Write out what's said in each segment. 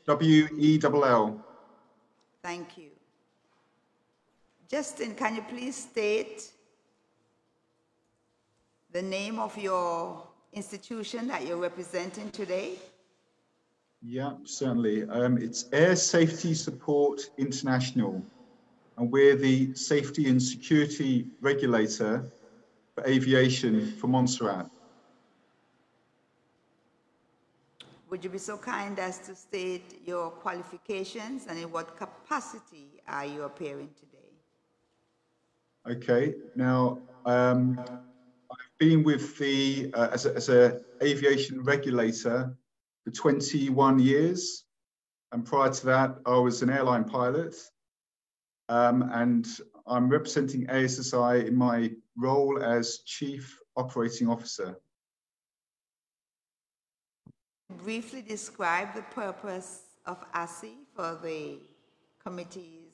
Well. Thank you. Justin, can you please state the name of your institution that you're representing today? Yeah, certainly. It's Air Safety Support International, and we're the safety and security regulator for aviation for Montserrat. Would you be so kind as to state your qualifications and in what capacity are you appearing today? Okay, now I've been with the as an aviation regulator for 21 years, and prior to that, I was an airline pilot, and I'm representing ASSI in my role as Chief Operating Officer. Briefly describe the purpose of ASSI for the committees.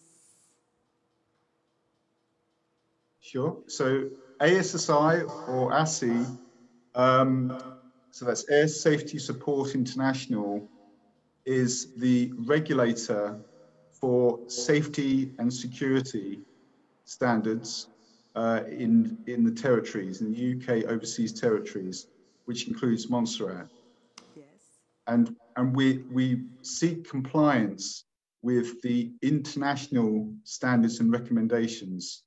Sure. So ASSI or ASSI, so that's Air Safety Support International, is the regulator for safety and security standards in the territories, in the UK overseas territories, which includes Montserrat. Yes. And we seek compliance with the international standards and recommendations.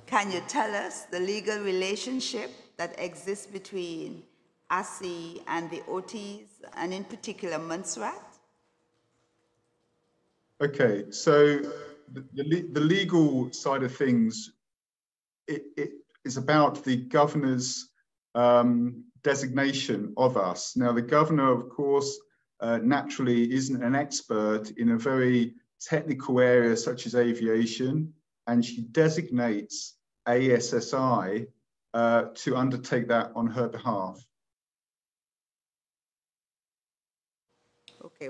Can you tell us the legal relationship that exists between ASSI and the OTs, and in particular Montserrat? Okay, so the legal side of things, it is about the governor's designation of us. Now, the governor, of course, naturally isn't an expert in a very technical area such as aviation, and she designates ASSI to undertake that on her behalf. Okay,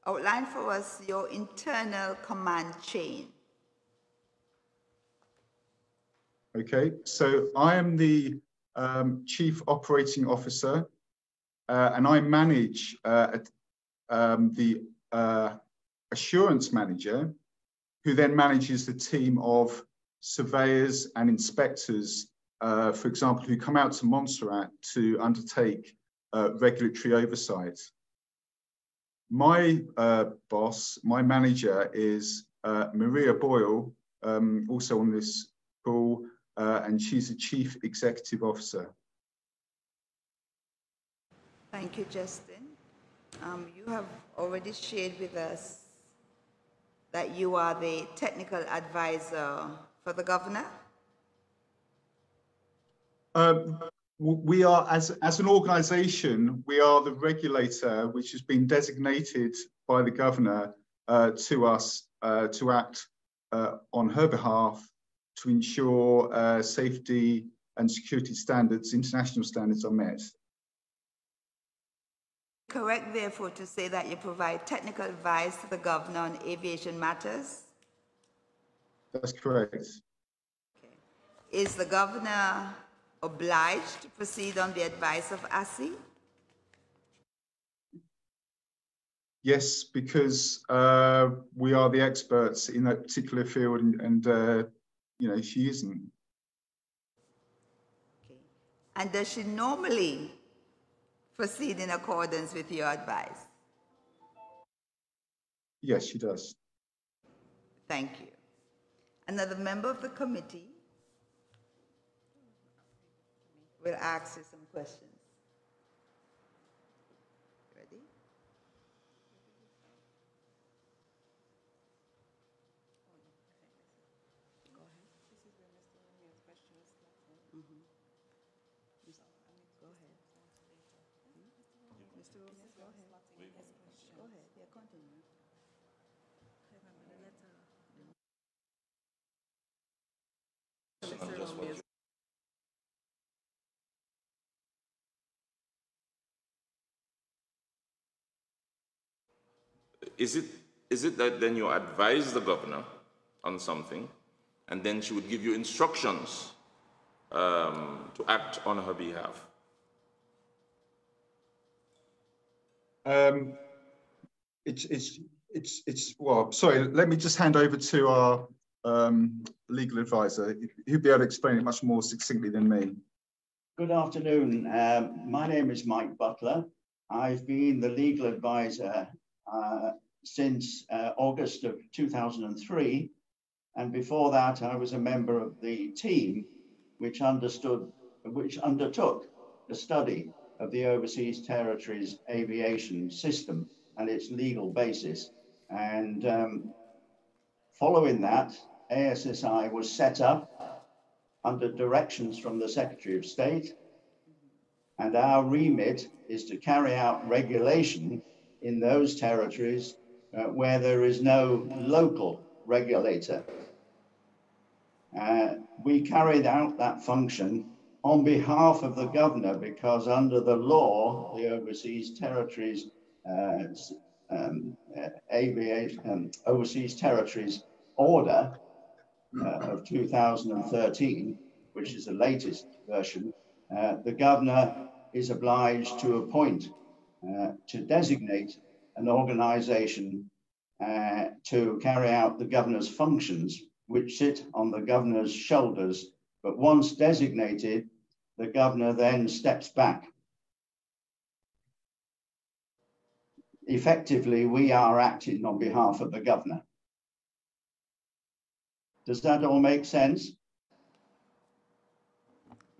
outline for us your internal command chain. Okay, so I am the Chief Operating Officer, and I manage the assurance manager, who then manages the team of surveyors and inspectors, for example, who come out to Montserrat to undertake regulatory oversight. My boss, my manager, is Maria Boyle, also on this call, and she's the Chief Executive Officer. Thank you, Justin. You have already shared with us that you are the technical advisor for the governor? We are, as an organization, we are the regulator which has been designated by the governor to us to act on her behalf to ensure safety and security standards, international standards, are met. Correct, therefore, to say that you provide technical advice to the governor on aviation matters? That's correct. Okay. Is the governor obliged to proceed on the advice of ASSI? Yes, because we are the experts in that particular field, and you know, she isn't. Okay. And does she normally proceed in accordance with your advice? Yes, she does. Thank you. Another member of the committee will ask you some questions. Ready? Go ahead. This is where Mr. Romeo's question is. Go ahead. Mr. Romeo, go ahead. Go ahead. Yeah, continue. Mr. Romeo. Is it is it that then you advise the governor on something, and then she would give you instructions to act on her behalf? Well, sorry, let me just hand over to our legal advisor. He'll be able to explain it much more succinctly than me. Good afternoon. My name is Mike Butler. I've been the legal advisor since August of 2003. And before that, I was a member of the team which undertook the study of the Overseas Territories Aviation System and its legal basis. And following that, ASSI was set up under directions from the Secretary of State. And our remit is to carry out regulation in those territories where there is no local regulator. We carried out that function on behalf of the governor because under the law, the Overseas Territories Overseas Territories Order of 2013, which is the latest version, the governor is obliged to appoint, to designate an organization to carry out the governor's functions, which sit on the governor's shoulders. But once designated, the governor then steps back. Effectively, we are acting on behalf of the governor. Does that all make sense?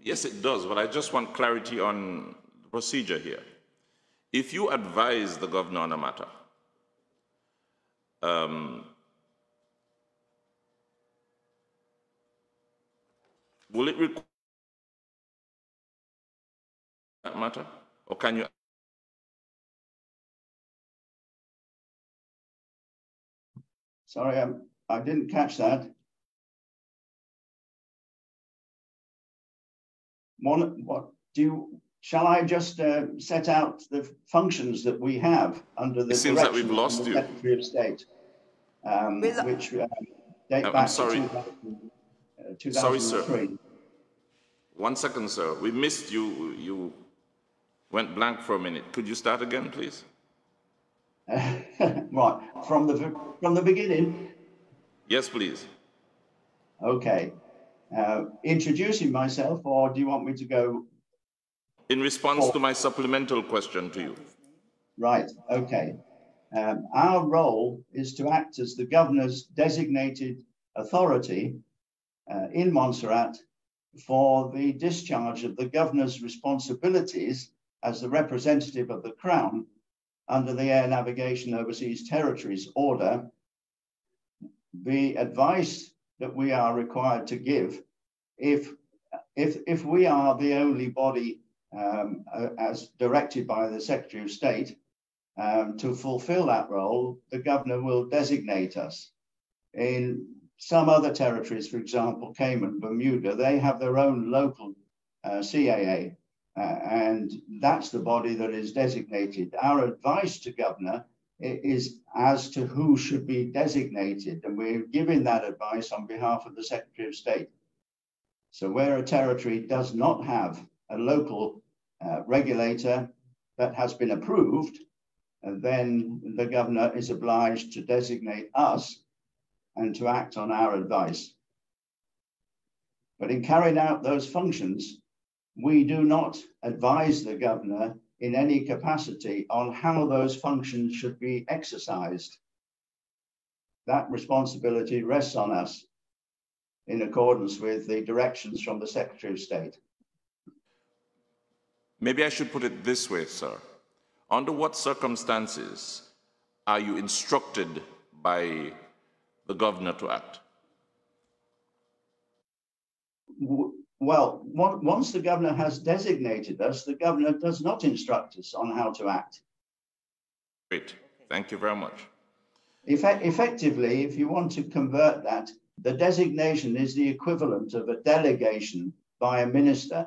Yes, it does, but I just want clarity on the procedure here. If you advise the governor on a matter, will it require that matter, or can you? Sorry, I didn't catch that. Shall I just set out the functions that we have under the direction that we've lost of the Secretary of State, which date back I'm sorry. to 2003. Sorry, sir. 1 second, sir. We missed you. You went blank for a minute. Could you start again, please? Right, from the beginning? Yes, please. Okay. Introducing myself, or do you want me to go? In response to my supplemental question to you. Right, okay. Our role is to act as the governor's designated authority in Montserrat for the discharge of the governor's responsibilities as the representative of the Crown under the Air Navigation Overseas Territories Order. The advice that we are required to give, if we are the only body as directed by the Secretary of State to fulfill that role, the governor will designate us. In some other territories, for example, Cayman, Bermuda, they have their own local CAA, and that's the body that is designated. Our advice to governor is as to who should be designated, and we're giving that advice on behalf of the Secretary of State. So where a territory does not have a local regulator that has been approved, then the governor is obliged to designate us and to act on our advice. But in carrying out those functions, we do not advise the governor in any capacity on how those functions should be exercised. That responsibility rests on us in accordance with the directions from the Secretary of State. Maybe I should put it this way, sir. Under what circumstances are you instructed by the governor to act? Well, once the governor has designated us, the governor does not instruct us on how to act. Great. Thank you very much. Effectively, if you want to convert that, the designation is the equivalent of a delegation by a minister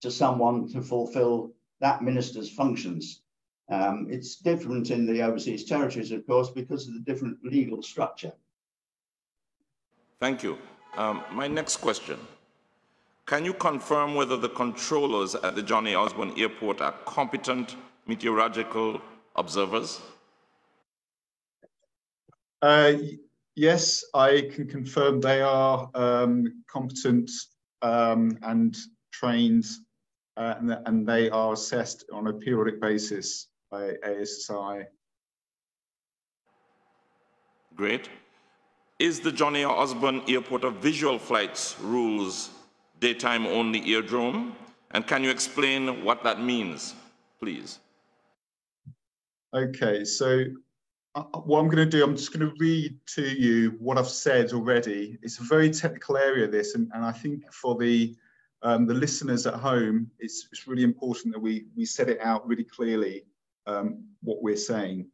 to someone to fulfill that minister's functions. It's different in the overseas territories, of course, because of the different legal structure. Thank you. My next question. Can you confirm whether the controllers at the John A. Osborne Airport are competent meteorological observers? Yes, I can confirm they are competent and trained, and they are assessed on a periodic basis by ASSI. Great. Is the John A. Osborne Airport of visual flights rules daytime only airdrome? And can you explain what that means, please? Okay, so what I'm going to do, I'm just going to read to you what I've said already. It's a very technical area, this, and I think for the listeners at home, it's really important that we set it out really clearly, what we're saying.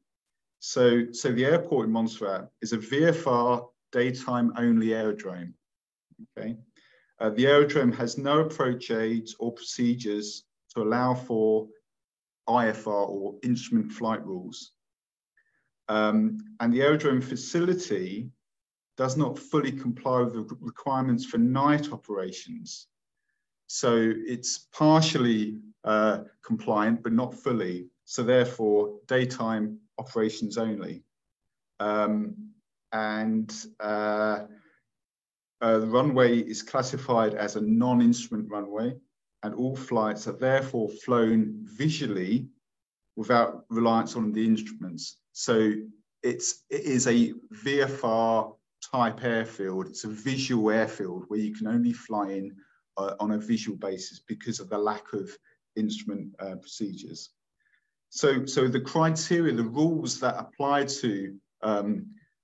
So the airport in Montserrat is a VFR daytime only aerodrome. Okay, the aerodrome has no approach aids or procedures to allow for IFR or instrument flight rules. And the aerodrome facility does not fully comply with the requirements for night operations. So it's partially compliant, but not fully. So therefore, daytime operations only. The runway is classified as a non-instrument runway, and all flights are therefore flown visually without reliance on the instruments. So it is a VFR type airfield. It's a visual airfield where you can only fly in on a visual basis because of the lack of instrument procedures. So the criteria, the rules that apply to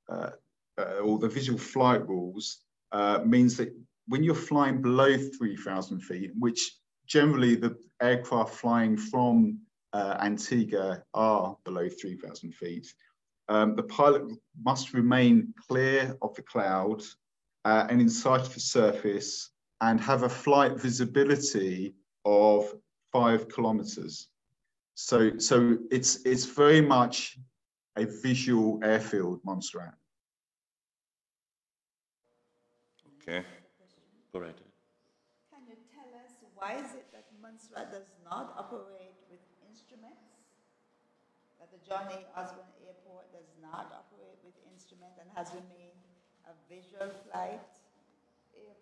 or the visual flight rules means that when you're flying below 3,000 feet, which generally the aircraft flying from Antigua are below 3,000 feet, the pilot must remain clear of the cloud and in sight of the surface and have a flight visibility of 5 kilometers. So it's very much a visual airfield, Montserrat. Okay, go right ahead. Can you tell us why is it that Montserrat does not operate with instruments? That the John A. Osborne Airport does not operate with instruments and has remained a visual flight airport?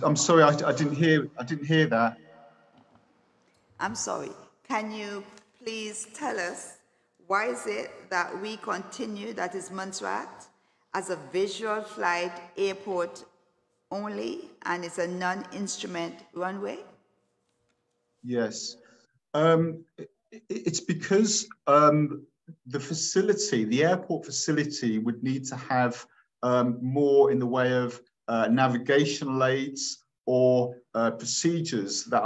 I'm sorry, I didn't hear that. I'm sorry. Can you please tell us why is it that we continue, that is Montserrat, as a visual flight airport only, and it's a non-instrument runway? Yes, it's because the facility, the airport facility, would need to have more in the way of navigational aids or procedures that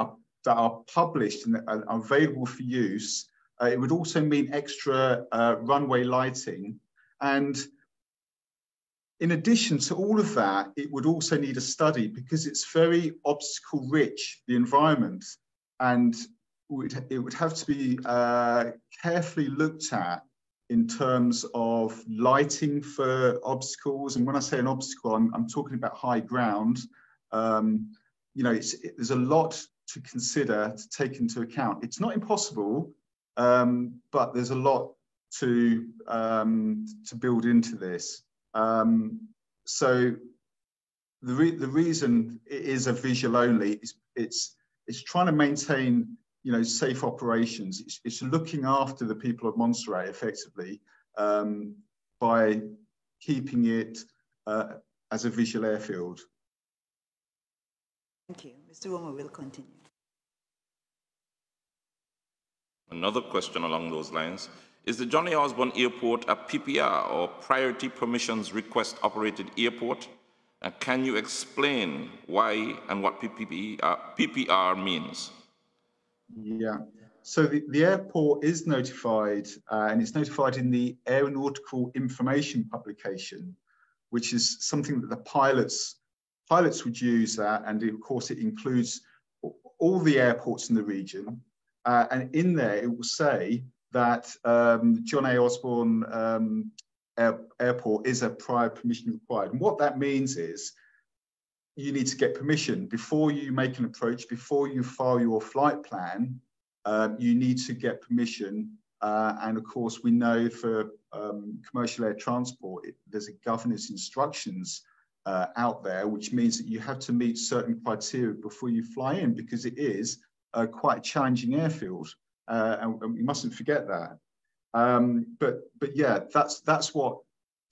are published and are available for use. It would also mean extra runway lighting, and in addition to all of that, it would also need a study because it's very obstacle rich, the environment, and it would have to be carefully looked at in terms of lighting for obstacles. And when I say an obstacle, I'm talking about high ground. You know, there's a lot to consider, to take into account. It's not impossible, but there's a lot to build into this. So the reason it is a visual only is it's trying to maintain, you know, safe operations. It's looking after the people of Montserrat effectively by keeping it as a visual airfield. Thank you. Mr. Romer will continue. Another question along those lines. Is the John A. Osborne Airport a PPR or Priority Permissions Request Operated Airport? And can you explain why and what PPR means? Yeah, so the airport is notified and it's notified in the Aeronautical Information Publication, which is something that the pilots would use that. And of course, it includes all the airports in the region. And in there, it will say that John A. Osborne Airport is a prior permission required. And what that means is you need to get permission before you make an approach, before you file your flight plan. You need to get permission. And of course, we know for commercial air transport, there's a governor's instructions out there, which means that you have to meet certain criteria before you fly in, because it is quite a challenging airfield. And we mustn't forget that. But yeah, that's what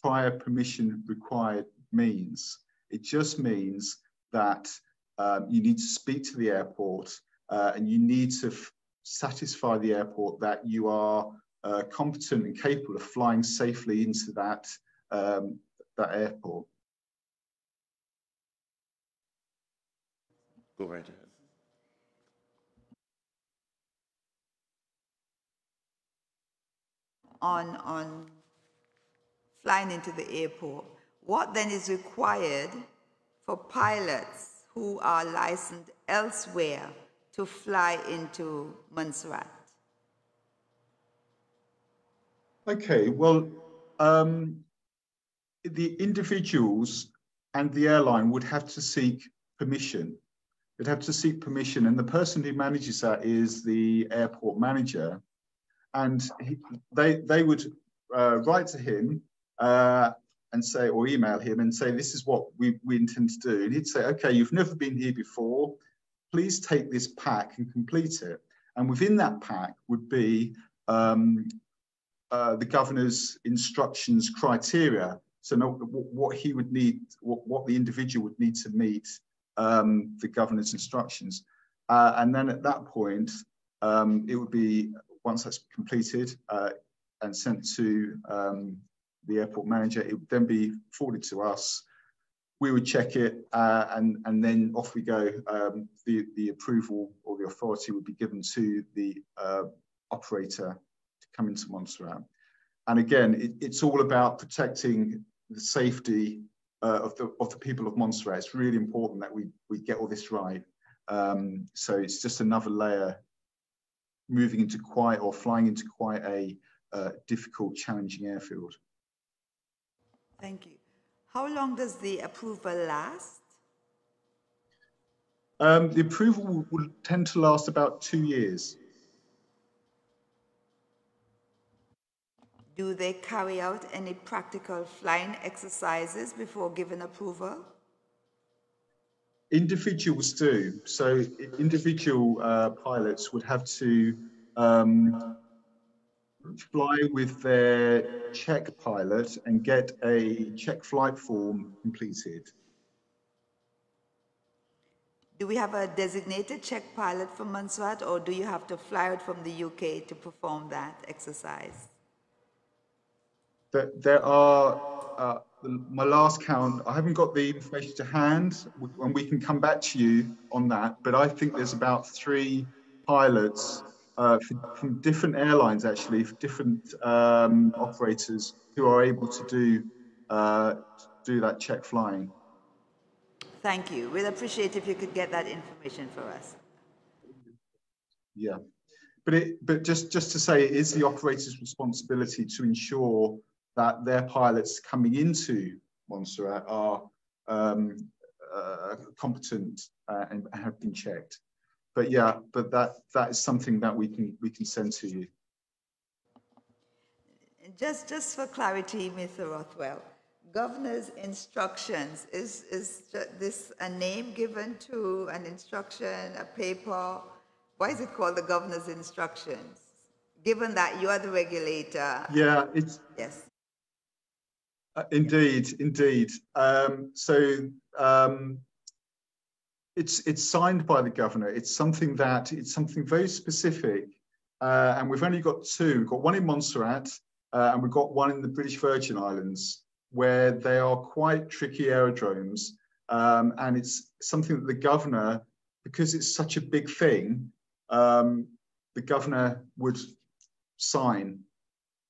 prior permission required means. It just means that you need to speak to the airport and you need to satisfy the airport that you are competent and capable of flying safely into that airport. Go right ahead. On flying into the airport, what then is required for pilots who are licensed elsewhere to fly into Montserrat? Okay, well, the individuals and the airline would have to seek permission. They'd have to seek permission, and the person who manages that is the airport manager. And they would write to him and say, or email him and say, this is what we intend to do. And he'd say, okay, you've never been here before. Please take this pack and complete it. And within that pack would be the governor's instructions criteria. So what he would need, what the individual would need to meet the governor's instructions. And then at that point, it would be, once that's completed and sent to the airport manager, it would then be forwarded to us. We would check it and then off we go. The approval or the authority would be given to the operator to come into Montserrat. And again, it's all about protecting the safety of the people of Montserrat. It's really important that we get all this right. So it's just another layer moving into quite, or flying into quite a difficult, challenging airfield. Thank you. How long does the approval last? The approval will tend to last about 2 years. Do they carry out any practical flying exercises before giving approval? Individuals do. So individual pilots would have to fly with their check pilot and get a check flight form completed. Do we have a designated check pilot for Montserrat, or do you have to fly out from the UK to perform that exercise? There are, my last count, I haven't got the information to hand, and we can come back to you on that, but I think there's about 3 pilots from different airlines, actually, for different operators who are able to do that check flying. Thank you. We'd appreciate if you could get that information for us. Yeah, but just to say, it is the operator's responsibility to ensure that their pilots coming into Montserrat are competent and have been checked. But yeah, but that is something that we can send to you. Just for clarity, Mr. Rothwell, governor's instructions, is this a name given to an instruction, a paper? Why is it called the governor's instructions? Given that you are the regulator. Yeah, it's yes. Indeed. It's signed by the governor. It's something very specific, and we've only got 2. We've got one in Montserrat, and we've got one in the British Virgin Islands, where they are quite tricky aerodromes, and it's something that the governor, because it's such a big thing, the governor would sign.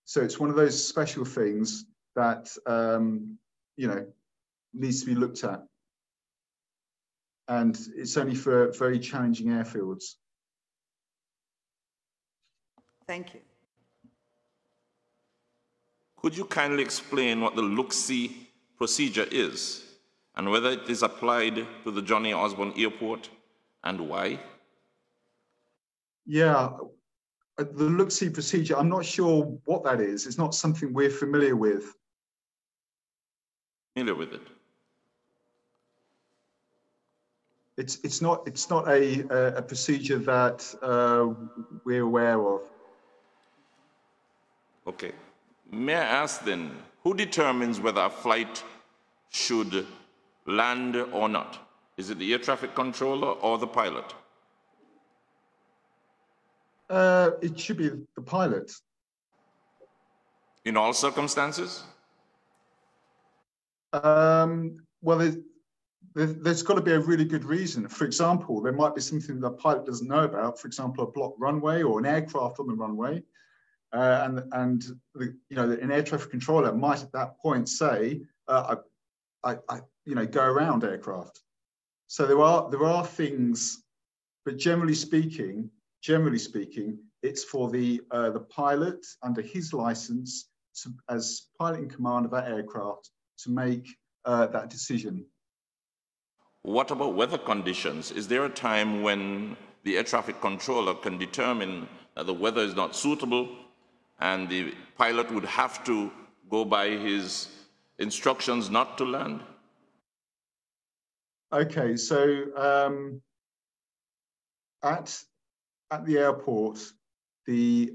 So it's one of those special things that needs to be looked at, and it's only for very challenging airfields. Thank you. Could you kindly explain what the look-see procedure is and whether it is applied to the Johnny Osborne Airport and why? Yeah, the look-see procedure, I'm not sure what that is. It's not something we're familiar with. Familiar with it? It's not a procedure that we're aware of. Okay. May I ask then, who determines whether a flight should land or not? Is it the air traffic controller or the pilot? It should be the pilot. In all circumstances? Well, there's got to be a really good reason. For example, there might be something the pilot doesn't know about. For example, a blocked runway or an aircraft on the runway, and an air traffic controller might at that point say, go around aircraft. So there are things, but generally speaking, it's for the pilot under his license as pilot in command of that aircraft to make that decision. What about weather conditions? Is there a time when the air traffic controller can determine that the weather is not suitable and the pilot would have to go by his instructions not to land? Okay, so at the airport, the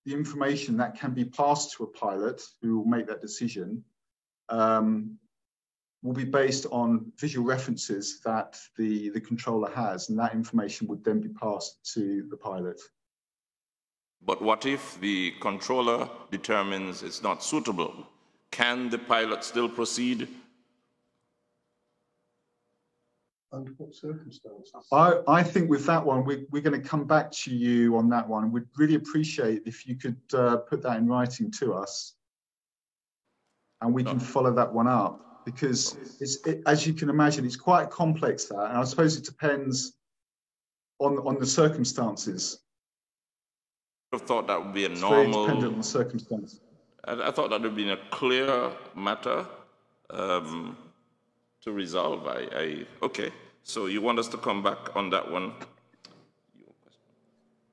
information that can be passed to a pilot who will make that decision will be based on visual references that the controller has, and that information would then be passed to the pilot. But what if the controller determines it's not suitable? Can the pilot still proceed? Under what circumstances? I think with that one, we're going to come back to you on that one. We'd really appreciate if you could put that in writing to us, and we can follow that one up, because as you can imagine, it's quite complex, that, and I suppose it depends on the circumstances. I thought that would be a It's normal. very dependent on the circumstances. I thought that would be a clear matter to resolve. Okay. So you want us to come back on that one?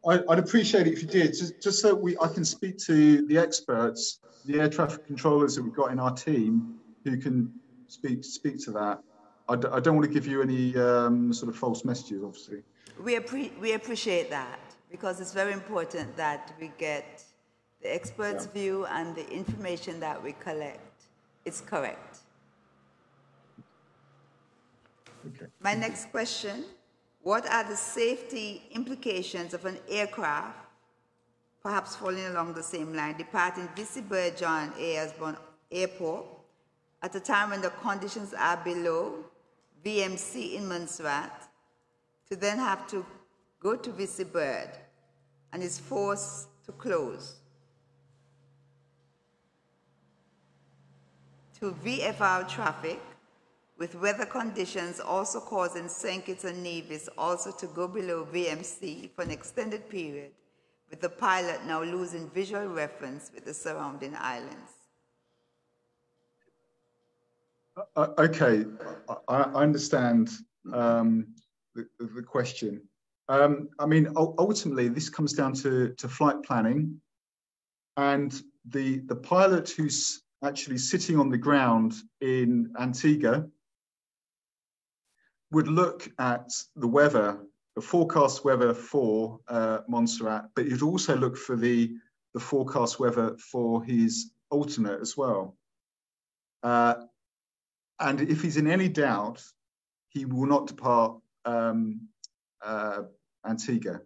I'd appreciate it if you did, just so I can speak to the experts, the air traffic controllers that we've got in our team, who can speak to that. I don't want to give you any sort of false messages, obviously. We appreciate that, because it's very important that we get the experts' view and the information that we collect is correct. Okay. My next question, what are the safety implications of an aircraft, perhaps falling along the same line, departing Vici John A. Osborne Airport at a time when the conditions are below VMC in Montserrat, to then have to go to Vici and is forced to close, to VFR traffic, with weather conditions also causing St. Kitts and Nevis also to go below VMC for an extended period, with the pilot now losing visual reference with the surrounding islands. Okay, I understand the question. I mean, ultimately, this comes down to flight planning, and the pilot who's actually sitting on the ground in Antigua would look at the weather, the forecast weather for Montserrat, but he'd also look for the forecast weather for his alternate as well. And if he's in any doubt, he will not depart Antigua.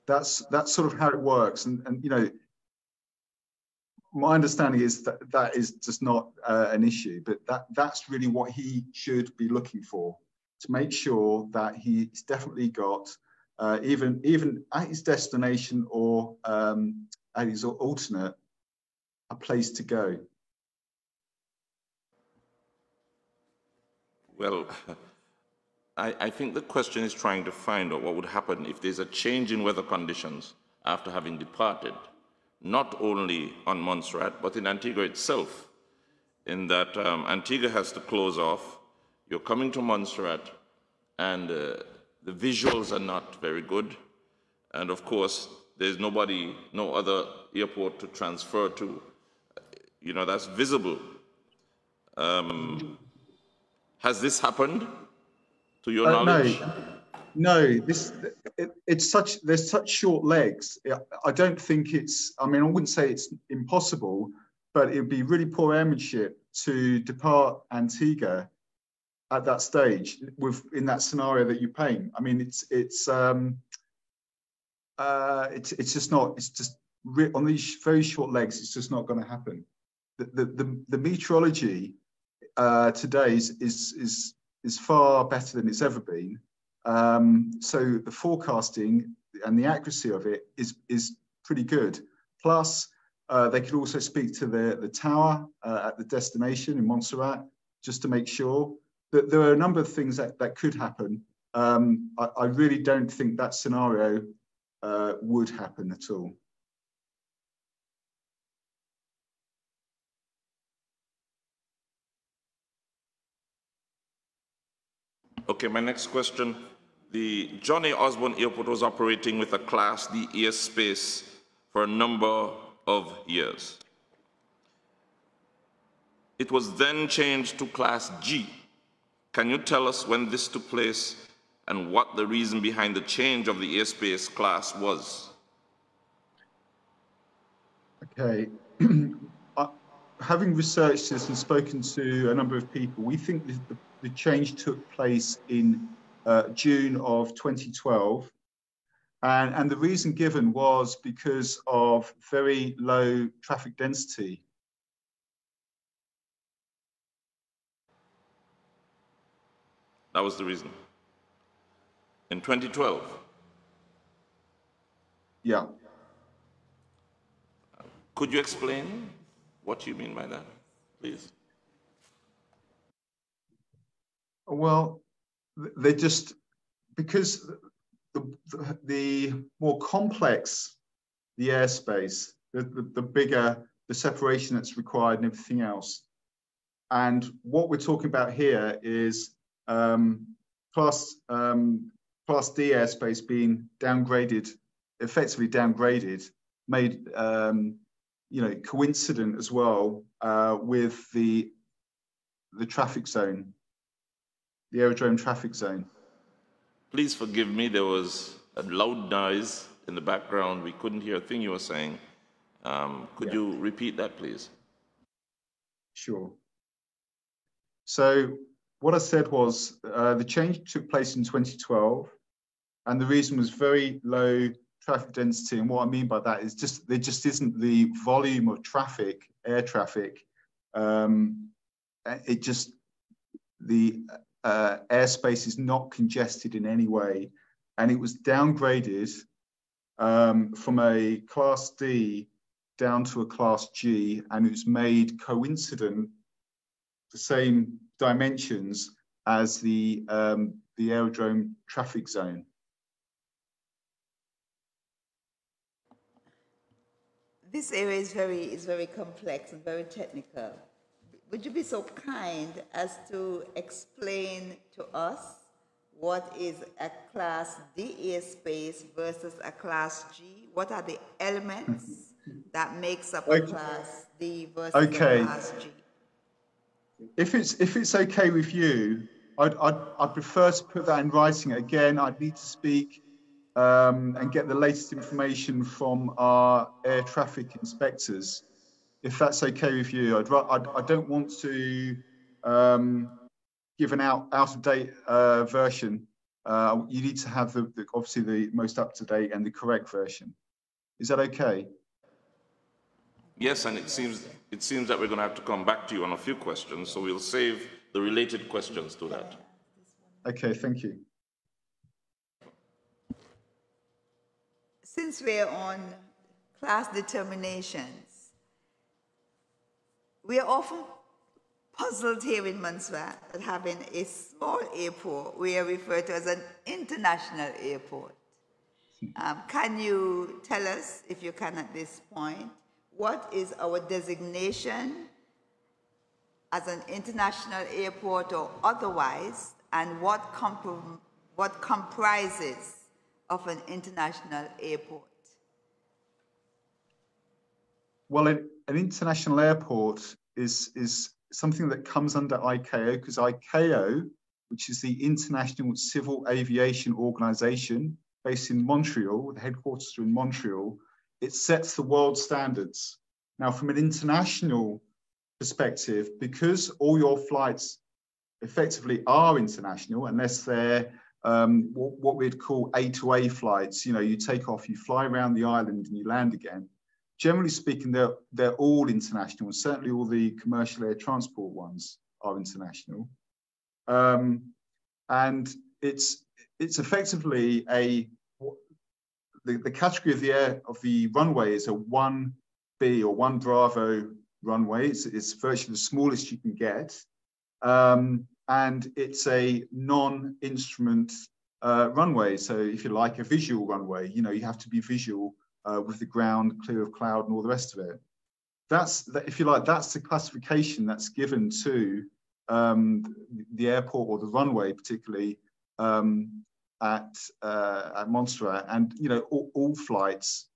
That's sort of how it works. And you know, my understanding is that is just not an issue, but that's really what he should be looking for, to make sure that he's definitely got, even at his destination or at his alternate, a place to go. Well, I think the question is trying to find out what would happen if there's a change in weather conditions after having departed, not only on Montserrat, but in Antigua itself, in that Antigua has to close off, you're coming to Montserrat, and the visuals are not very good, and of course, there's nobody, no other airport to transfer to, you know, that's visible. Has this happened, to your knowledge? No. There's such short legs. I don't think it's. I mean, I wouldn't say it's impossible, but it would be really poor airmanship to depart Antigua at that stage in that scenario that you paint. I mean, it's just not. It's just on these very short legs. It's just not going to happen. The meteorology today is far better than it's ever been. So the forecasting and the accuracy of it is pretty good. Plus, they could also speak to the tower at the destination in Montserrat, just to make sure that there are a number of things that could happen. I really don't think that scenario would happen at all. Okay, my next question. The John A. Osborne Airport was operating with a Class D airspace for a number of years. It was then changed to Class G. Can you tell us when this took place and what the reason behind the change of the airspace class was? Okay. Having researched this and spoken to a number of people, we think the change took place in June of 2012. And the reason given was because of very low traffic density. That was the reason. In 2012? Yeah. Could you explain what you mean by that, please? Well, they just, because the more complex the airspace, the bigger the separation that's required and everything else. And what we're talking about here is Class D airspace being downgraded, effectively downgraded, made coincident as well with the traffic zone, the aerodrome traffic zone. Please forgive me, there was a loud noise in the background. We couldn't hear a thing you were saying. Could you repeat that, please? Sure. So what I said was the change took place in 2012, and the reason was very low traffic density. And what I mean by that is just there just isn't the volume of traffic, air traffic. The airspace is not congested in any way, and it was downgraded from a Class D down to a Class G, and it was made coincident, the same dimensions as the aerodrome traffic zone. This area is very complex and very technical. Would you be so kind as to explain to us what is a Class D airspace versus a Class G? What are the elements that makes up a Class D versus a Class G? If it's okay with you, I'd prefer to put that in writing. Again, I'd need to speak and get the latest information from our air traffic inspectors. If that's okay with you, I don't want to give an out-of-date version. You need to have obviously the most up-to-date and the correct version. Is that okay? Yes, and it seems that we're going to have to come back to you on a few questions, so we'll save the related questions to that. Okay, thank you. Since we're on class determinations, we are often puzzled here in Montserrat that having a small airport we are referred to as an international airport. Can you tell us, if you can at this point, what is our designation as an international airport or otherwise, and what comprises of an international airport? Well, an international airport is something that comes under ICAO, because ICAO, which is the International Civil Aviation Organization based in Montreal, the headquarters are in Montreal, it sets the world standards. Now, from an international perspective, because all your flights effectively are international, unless they're what we'd call A-to-A flights, you know, you take off, you fly around the island and you land again. Generally speaking, they're all international, and certainly all the commercial air transport ones are international. And it's effectively the category of the runway is a 1B or 1 Bravo runway. It's virtually the smallest you can get. And it's a non-instrument runway. So if you like, a visual runway, you know, you have to be visual with the ground clear of cloud and all the rest of it. If you like, that's the classification that's given to the airport or the runway, particularly at Montserrat. And you know, all flights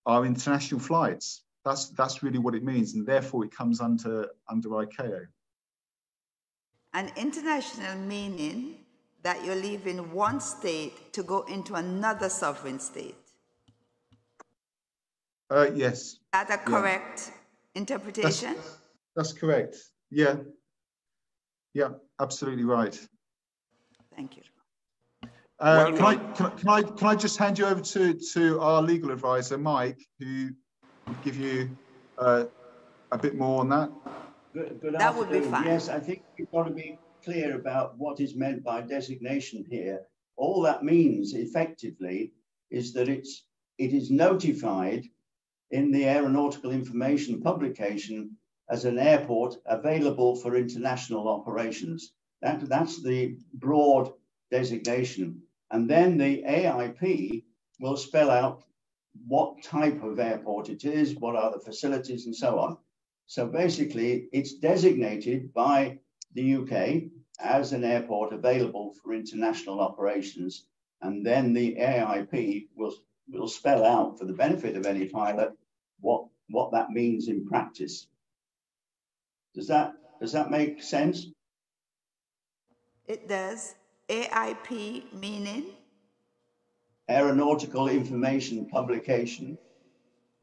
are international flights. That's really what it means, and therefore it comes under ICAO. An international meaning that you're leaving one state to go into another sovereign state. Yes. Is that a correct interpretation? That's correct. Yeah. Yeah, absolutely right. Thank you. Can I just hand you over to our legal advisor, Mike, who will give you a bit more on that? Good that would be fine. Yes, I think we've got to be clear about what is meant by designation here. All that means effectively is that it is notified in the Aeronautical Information publication as an airport available for international operations. That's the broad designation. And then the AIP will spell out what type of airport it is, what are the facilities, and so on. So basically, it's designated by the UK as an airport available for international operations. And then the AIP will spell out, for the benefit of any pilot, what that means in practice. Does that make sense? It does. AIP meaning? Aeronautical Information Publication.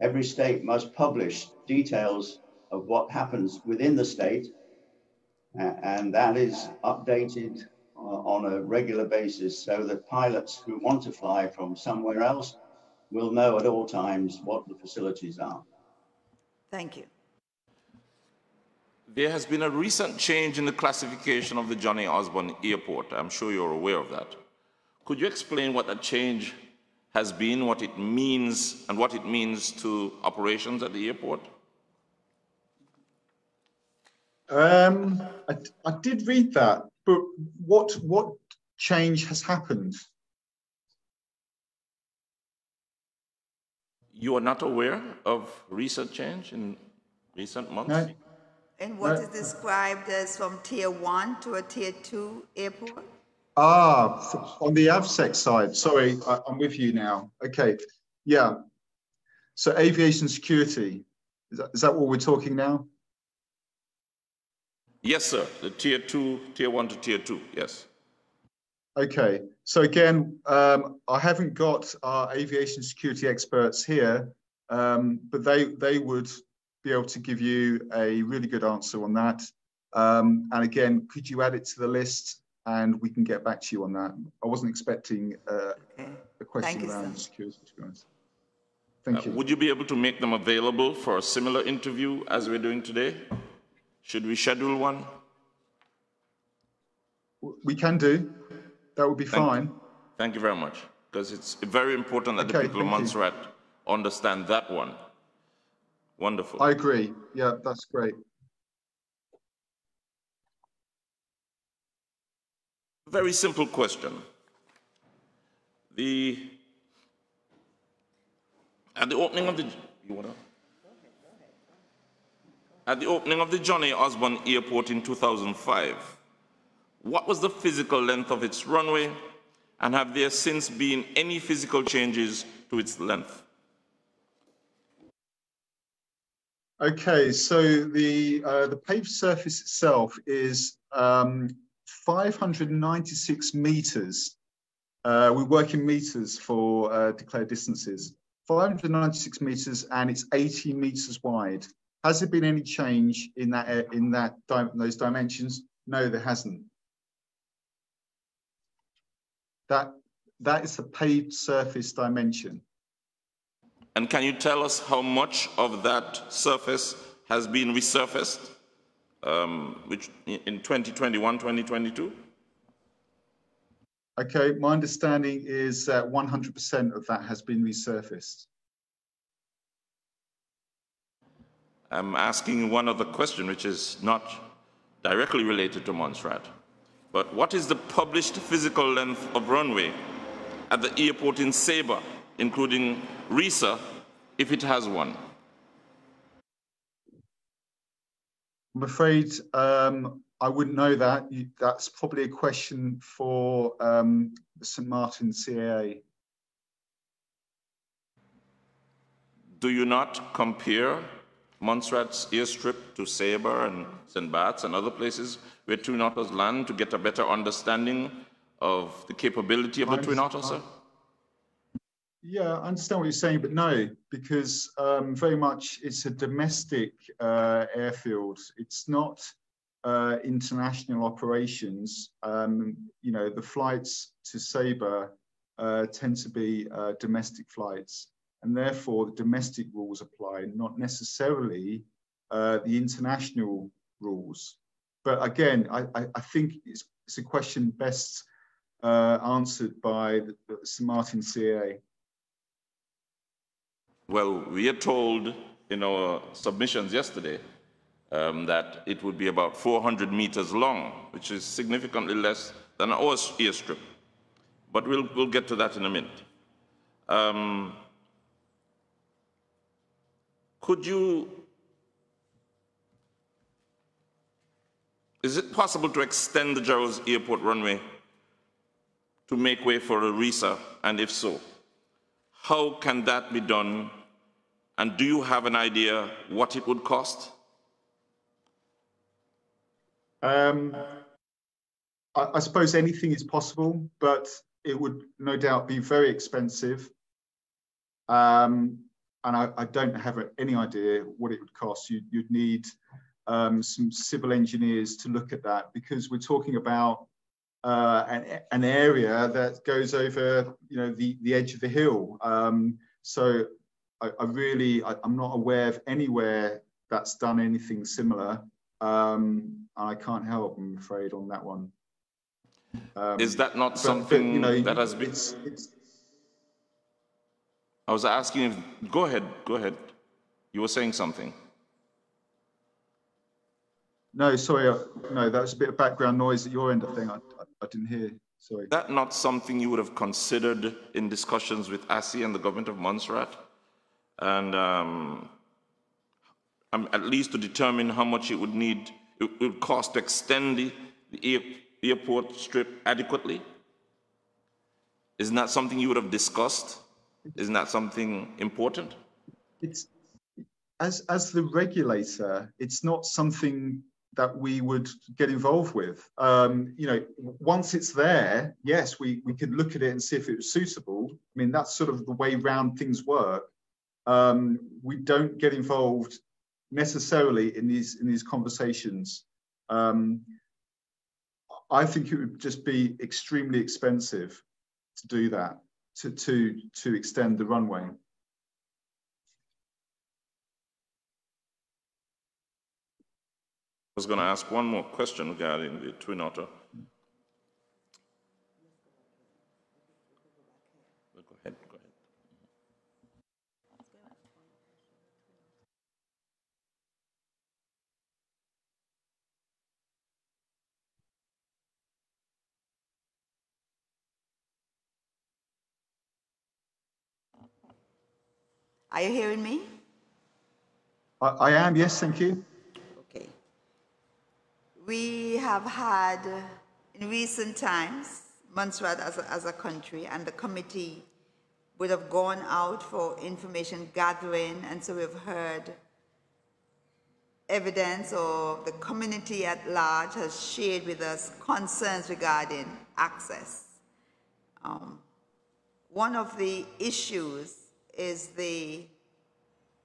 Every state must publish details of what happens within the state, and that is updated on a regular basis so that pilots who want to fly from somewhere else will know at all times what the facilities are. Thank you. There has been a recent change in the classification of the Johnny Osborne Airport. I'm sure you're aware of that. Could you explain what that change has been, what it means, and what it means to operations at the airport? I did read that, but what change has happened? You are not aware of recent change in recent months? No. And what is described as from tier 1 to a tier 2 airport? On the AVSEC side. Sorry, I'm with you now. Okay, yeah. So aviation security, is that what we're talking now? Yes, sir. The tier 1 to tier 2, yes. Okay, so again, I haven't got our aviation security experts here, but they would be able to give you a really good answer on that. And again, could you add it to the list and we can get back to you on that? I wasn't expecting a question around security, to be honest. Thank you. Would you be able to make them available for a similar interview as we're doing today? Should we schedule one? We can do. That would be fine. Thank you very much, because it's very important that the people of Montserrat understand that one. Wonderful. I agree. Yeah, that's great. Very simple question. At the opening of the Johnny Osborne Airport in 2005, what was the physical length of its runway, and have there since been any physical changes to its length? Okay, so the paved surface itself is 596 meters. We work in meters for declared distances. 596 meters, and it's 80 meters wide. Has there been any change in those dimensions? No, there hasn't. That is the paved surface dimension. And can you tell us how much of that surface has been resurfaced, which in 2021, 2022? Okay, my understanding is that 100% of that has been resurfaced. I'm asking one other question, which is not directly related to Montserrat. But what is the published physical length of runway at the airport in Sabre, including RISA, if it has one? I'm afraid I wouldn't know that. That's probably a question for the St. Martin CAA. Do you not compare Montserrat's airstrip to Sabre and St. Bart's and other places where Twin Otters land to get a better understanding of the capability of the Twin Otter, sir? Yeah, I understand what you're saying, but no, because very much it's a domestic airfield. It's not international operations. You know, the flights to Sabre tend to be domestic flights, and therefore the domestic rules apply, not necessarily the international rules. But again, I think it's a question best answered by the St. Martin CAA. Well, we are told in our submissions yesterday that it would be about 400 meters long, which is significantly less than our airstrip. But we'll get to that in a minute. Is it possible to extend the Jarrows Airport runway to make way for a RISA, and if so, how can that be done, and do you have an idea what it would cost? I suppose anything is possible, but it would no doubt be very expensive. And I don't have any idea what it would cost. You'd need some civil engineers to look at that, because we're talking about an area that goes over, you know, the edge of the hill. So I'm not aware of anywhere that's done anything similar. And I can't help, I'm afraid, on that one. Is that not something you know, that has been... I was asking if... Go ahead. You were saying something. No, sorry, no, that was a bit of background noise at your end, I think. I didn't hear, sorry. Is that not something you would have considered in discussions with ASI and the government of Montserrat? And at least to determine how much it would cost to extend the airport strip adequately? Isn't that something you would have discussed? Isn't that something important? It's as the regulator, it's not something that we would get involved with. You know, once it's there, yes, we could look at it and see if it was suitable. I mean, that's sort of the way round things work. We don't get involved necessarily in these conversations. I think it would just be extremely expensive to do that, to extend the runway. I was going to ask one more question regarding the Twin Otter. Go ahead. Are you hearing me? I am, yes, thank you. Okay. We have had, in recent times, Montserrat as a country, and the committee would have gone out for information gathering, and so we've heard evidence, or the community at large has shared with us concerns regarding access. One of the issues is the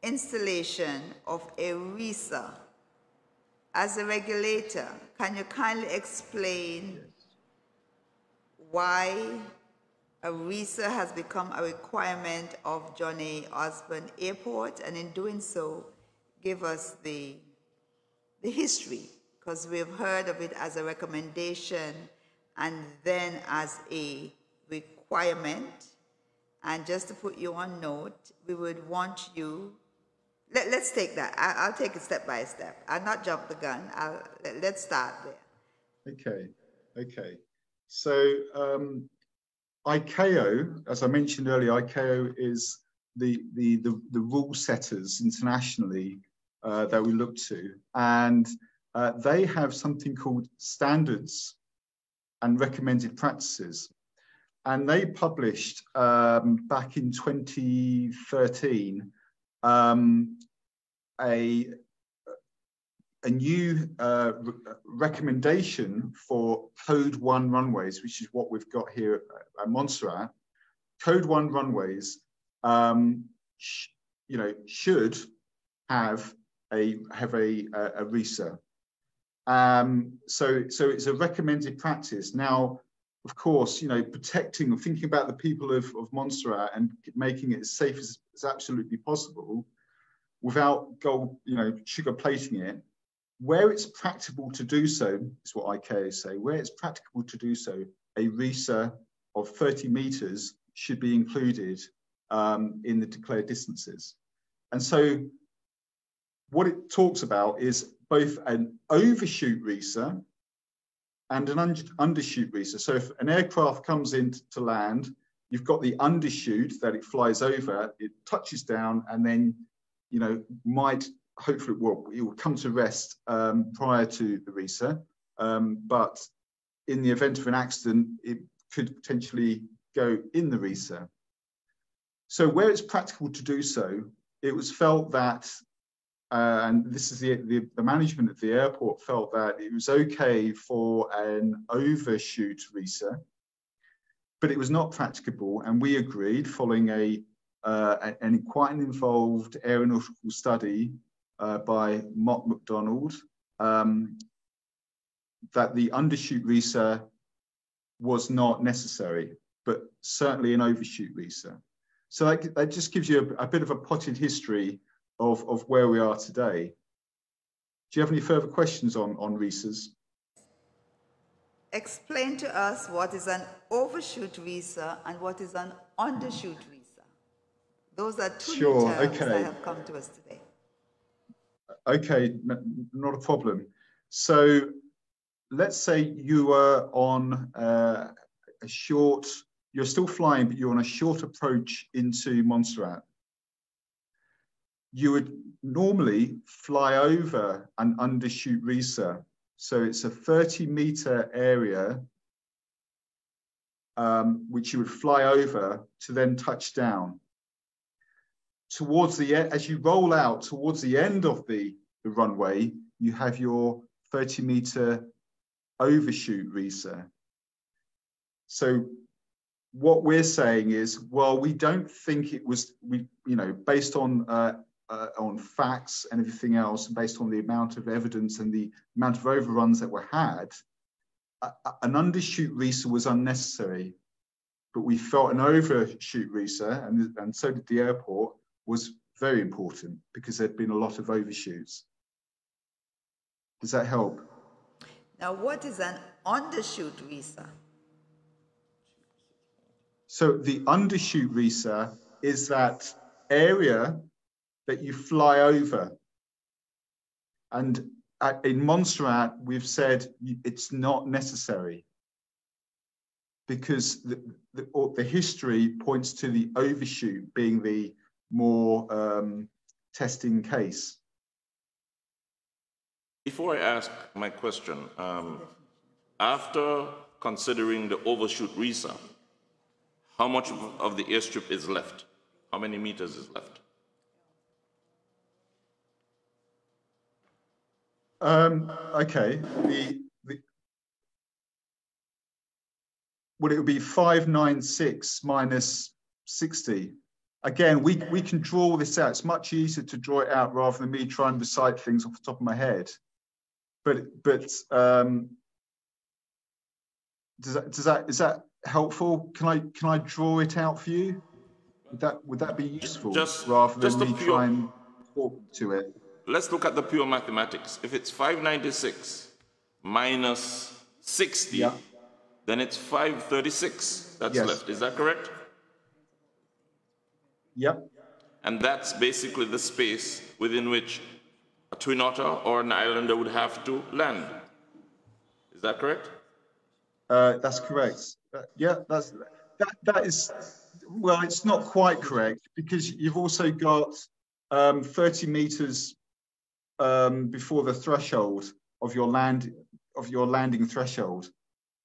installation of a RESA. As a regulator, can you kindly explain why a RESA has become a requirement of John A. Osborne Airport, and in doing so, give us the history, because we've heard of it as a recommendation and then as a requirement. And just to put you on note, we would want you, let's take that. I'll take it step by step. I'll not jump the gun. Let's start there. Okay. So ICAO, as I mentioned earlier, ICAO is the rule setters internationally that we look to, and they have something called standards and recommended practices, and they published back in 2013 a new recommendation for Code 1 runways, which is what we've got here at Montserrat. Code 1 runways, should have a RESA. So it's a recommended practice. Now, of course, protecting or thinking about the people of Montserrat and making it as safe as absolutely possible, without sugar plating it. Where it's practicable to do so, is what ICAO say, where it's practicable to do so, a RESA of 30 meters should be included in the declared distances. And so what it talks about is both an overshoot RESA and an undershoot RESA. So if an aircraft comes in to land, you've got the undershoot that it flies over, it touches down, and then, might hopefully, it will come to rest prior to the RESA. But in the event of an accident, it could potentially go in the RESA. So where it's practical to do so, it was felt that, and this is the management of the airport felt that it was okay for an overshoot RESA, but it was not practicable. And we agreed, following quite an involved aeronautical study by Mott MacDonald, that the undershoot RESA was not necessary, but certainly an overshoot RESA. So that just gives you a bit of a potted history of where we are today. Do you have any further questions on RESAs? Explain to us what is an overshoot RESA and what is an undershoot RESA. Those are two new terms that have come to us today. Okay, not a problem. So let's say you are on you're still flying, but you're on a short approach into Montserrat. You would normally fly over an undershoot RESA. So it's a 30-meter area which you would fly over to then touch down. Towards the end, as you roll out towards the end of the runway, you have your 30-meter overshoot RESA. So what we're saying is, well, we don't think it was, based on facts and everything else, based on the amount of evidence and the amount of overruns that were had, an undershoot RESA was unnecessary. But we felt an overshoot RESA, and so did the airport, was very important because there'd been a lot of overshoots. Does that help? Now, what is an undershoot RESA? So the undershoot RESA is that area that you fly over. And in Montserrat, we've said it's not necessary because the history points to the overshoot being the more testing case. Before I ask my question, after considering the overshoot RISA, how much of the airstrip is left? How many meters is left? Okay, well, it would be 596 minus 60. Again, we can draw this out. It's much easier to draw it out rather than me try and recite things off the top of my head. But is that helpful? Can I draw it out for you? Would that be useful rather than me try and talk to it? Let's look at the pure mathematics. If it's 596 minus 60, yeah, then it's 536 that's yes. left. Is that correct? Yep. And that's basically the space within which a twin otter or an islander would have to land. Is that correct? That's correct. Yeah, that is, well, it's not quite correct because you've also got 30 meters before the threshold of your landing threshold.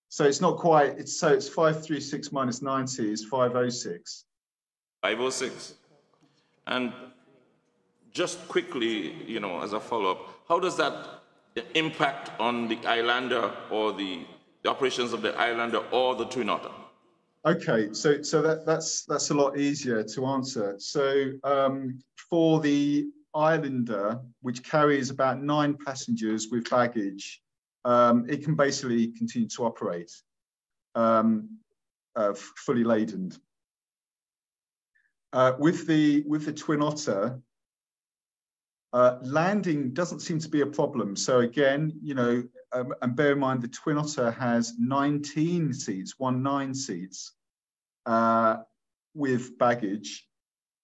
So it's not quite, it's 536 minus 90 is 506. 506. And just quickly, you know, as a follow-up, how does that impact on the islander or the operations of the islander or the twin otter? Okay, so that's a lot easier to answer. So for the islander, which carries about 9 passengers with baggage, it can basically continue to operate fully laden. With the twin otter, landing doesn't seem to be a problem. So again, you know, and bear in mind the twin otter has 19 seats, 19 seats with baggage.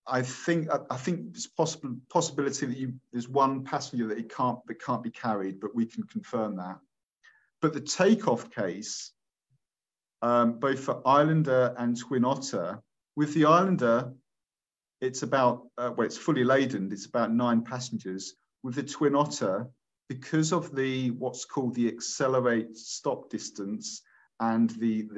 I think there's possibility that there's one passenger that can't be carried, but we can confirm that. But the takeoff case, both for islander and twin otter, with the islander, it's about, well, it's fully laden, it's about 9 passengers. With the twin otter, because of what's called the accelerate stop distance and the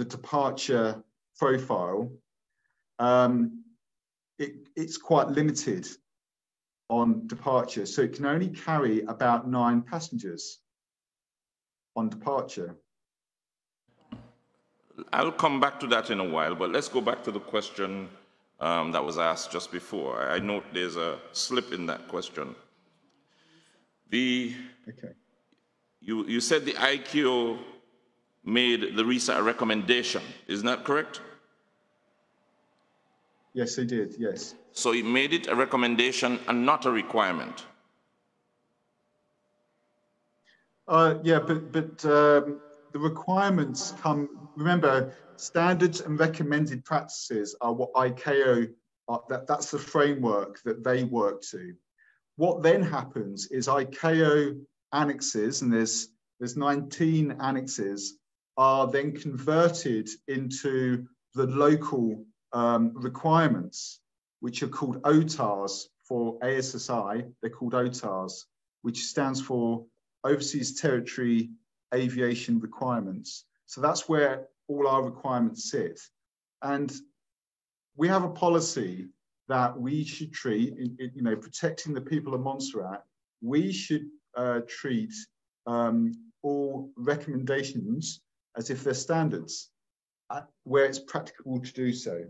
departure profile, it's quite limited on departure. So it can only carry about 9 passengers on departure. I'll come back to that in a while, but let's go back to the question that was asked just before. I note there's a slip in that question. Okay. You said the ICAO made the RISA a recommendation. Isn't that correct? Yes, they did, yes. So it made it a recommendation and not a requirement. Yeah, but the requirements come, remember, standards and recommended practices are what ICAO, that's the framework that they work to. What then happens is ICAO annexes, and there's 19 annexes, are then converted into the local requirements, which are called OTARs for ASSI. They're called OTARs, which stands for Overseas Territory Aviation Requirements. So that's where all our requirements sit. And we have a policy that we should treat, you know, protecting the people of Montserrat, we should treat all recommendations as if they're standards, where it's practicable to do so.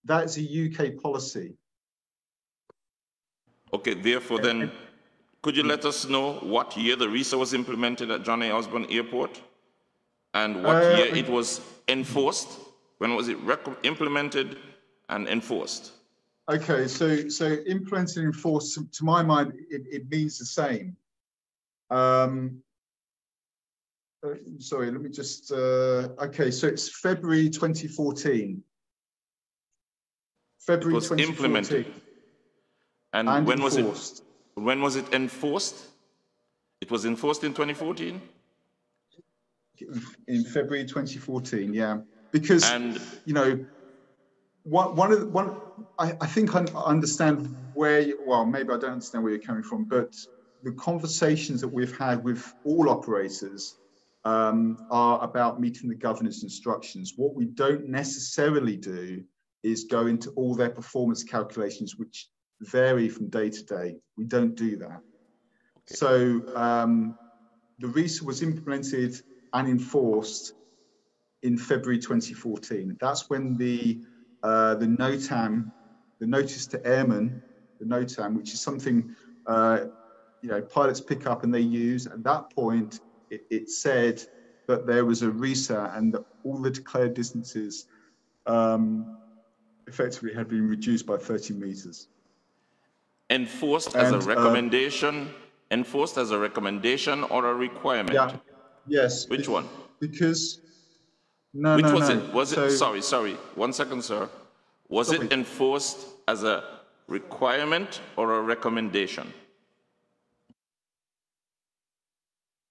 That is a UK policy. Okay, therefore then, could you let us know what year the RISA was implemented at John A. Osborne Airport? And what year it was enforced? When was it implemented and enforced? Okay, so implemented and enforced, to my mind, it means the same. Sorry, let me just, okay, so it's February 2014. February 2014. Implemented. And when enforced. When was it enforced? It was enforced in 2014? In February 2014, yeah. Because, you know, I think I understand where well, maybe I don't understand where you're coming from, but the conversations that we've had with all operators are about meeting the governor's instructions. What we don't necessarily do is go into all their performance calculations, which vary from day to day. We don't do that. Okay. So the RISA was implemented and enforced in February 2014. That's when the NOTAM, the Notice to Airmen, the NOTAM, which is something pilots pick up and they use. At that point, it said that there was a RISA and that all the declared distances effectively had been reduced by 30 meters. Enforced as a recommendation? Enforced as a recommendation or a requirement? Yeah. Yes. Which one? Because Which was it? Was it? Sorry. 1 second, sir. Was it enforced as a requirement or a recommendation?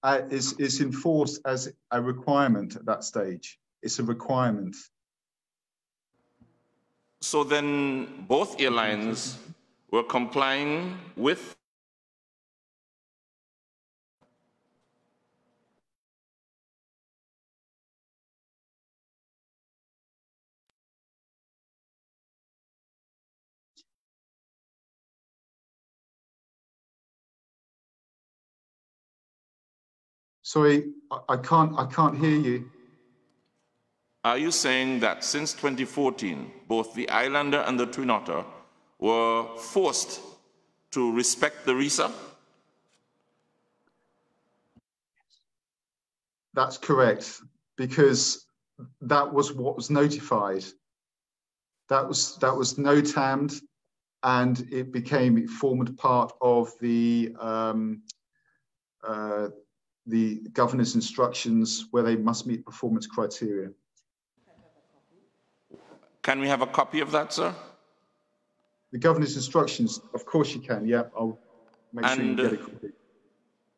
It's enforced as a requirement at that stage. It's a requirement. So then both airlines were complying with? Sorry, I can't hear you. Are you saying that since 2014, both the Islander and the Twin Otter were forced to respect the RISA? That's correct, because that was what was notified. That was NOTAM'd, and it formed part of the governor's instructions where they must meet performance criteria. Can we have a copy of that, sir? The governor's instructions, of course you can, yeah. I'll make sure you get a copy.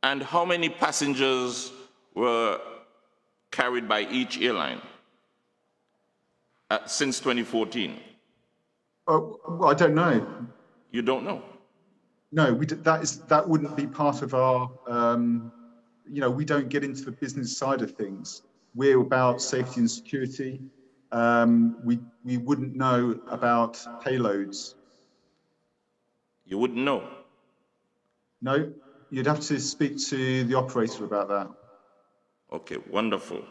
And how many passengers were carried by each airline since 2014? Well, I don't know. You don't know? No, that wouldn't be part of our, we don't get into the business side of things. We're about safety and security. We wouldn't know about payloads. You wouldn't know? No, you'd have to speak to the operator about that. Okay, wonderful.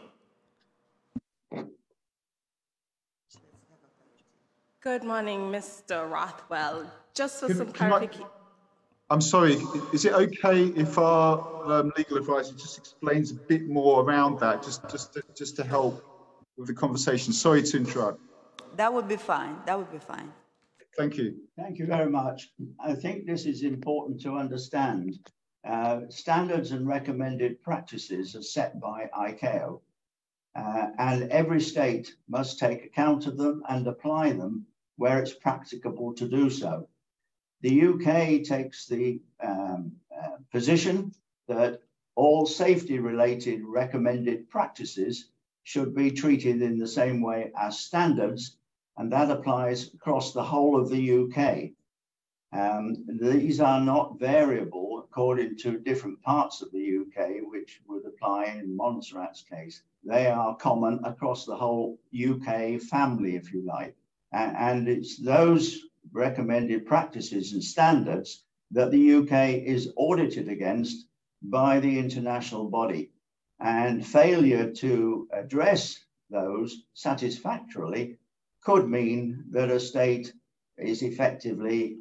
Good morning, Mr. Rothwell. Just for some clarification. I'm sorry, is it okay if our legal advisor just explains a bit more around that, just to help with the conversation? Sorry to interrupt. That would be fine. That would be fine. Thank you. Thank you very much. I think this is important to understand. Standards and recommended practices are set by ICAO, and every state must take account of them and apply them where it's practicable to do so. The UK takes the position that all safety-related recommended practices should be treated in the same way as standards, and that applies across the whole of the UK. These are not variable according to different parts of the UK, which would apply in Montserrat's case. They are common across the whole UK family, if you like. And it's those recommended practices and standards that the UK is audited against by the international body. And failure to address those satisfactorily could mean that a state is effectively,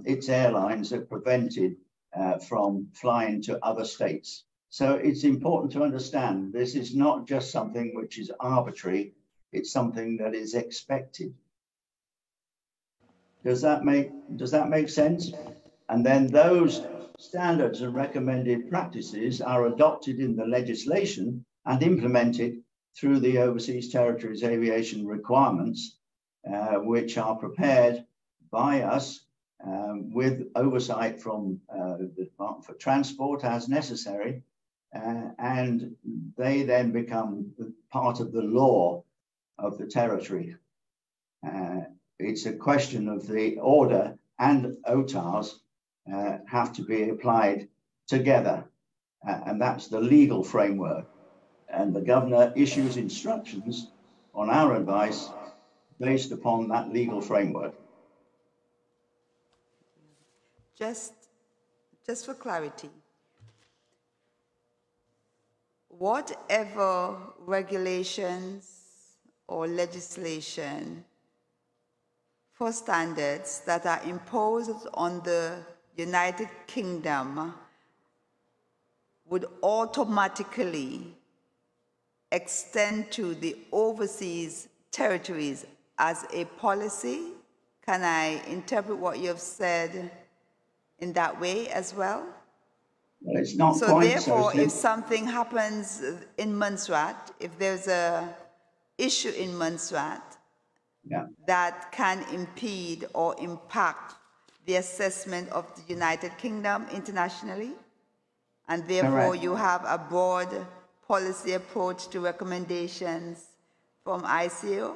its airlines are prevented from flying to other states. So it's important to understand this is not just something which is arbitrary, it's something that is expected. Does that make sense? And then those standards and recommended practices are adopted in the legislation and implemented through the Overseas Territories Aviation requirements, which are prepared by us with oversight from the Department for Transport as necessary, and they then become part of the law of the territory. it's a question of the order and OTARs have to be applied together. And that's the legal framework. And the governor issues instructions on our advice based upon that legal framework. Just for clarity, whatever regulations or legislation for standards that are imposed on the United Kingdom would automatically extend to the overseas territories as a policy? Can I interpret what you've said in that way as well? Well, it's not so quite therefore, so if something happens in Montserrat, if there's a issue in Montserrat that can impede or impact the assessment of the United Kingdom internationally, and therefore you have a broad policy approach to recommendations from ICO?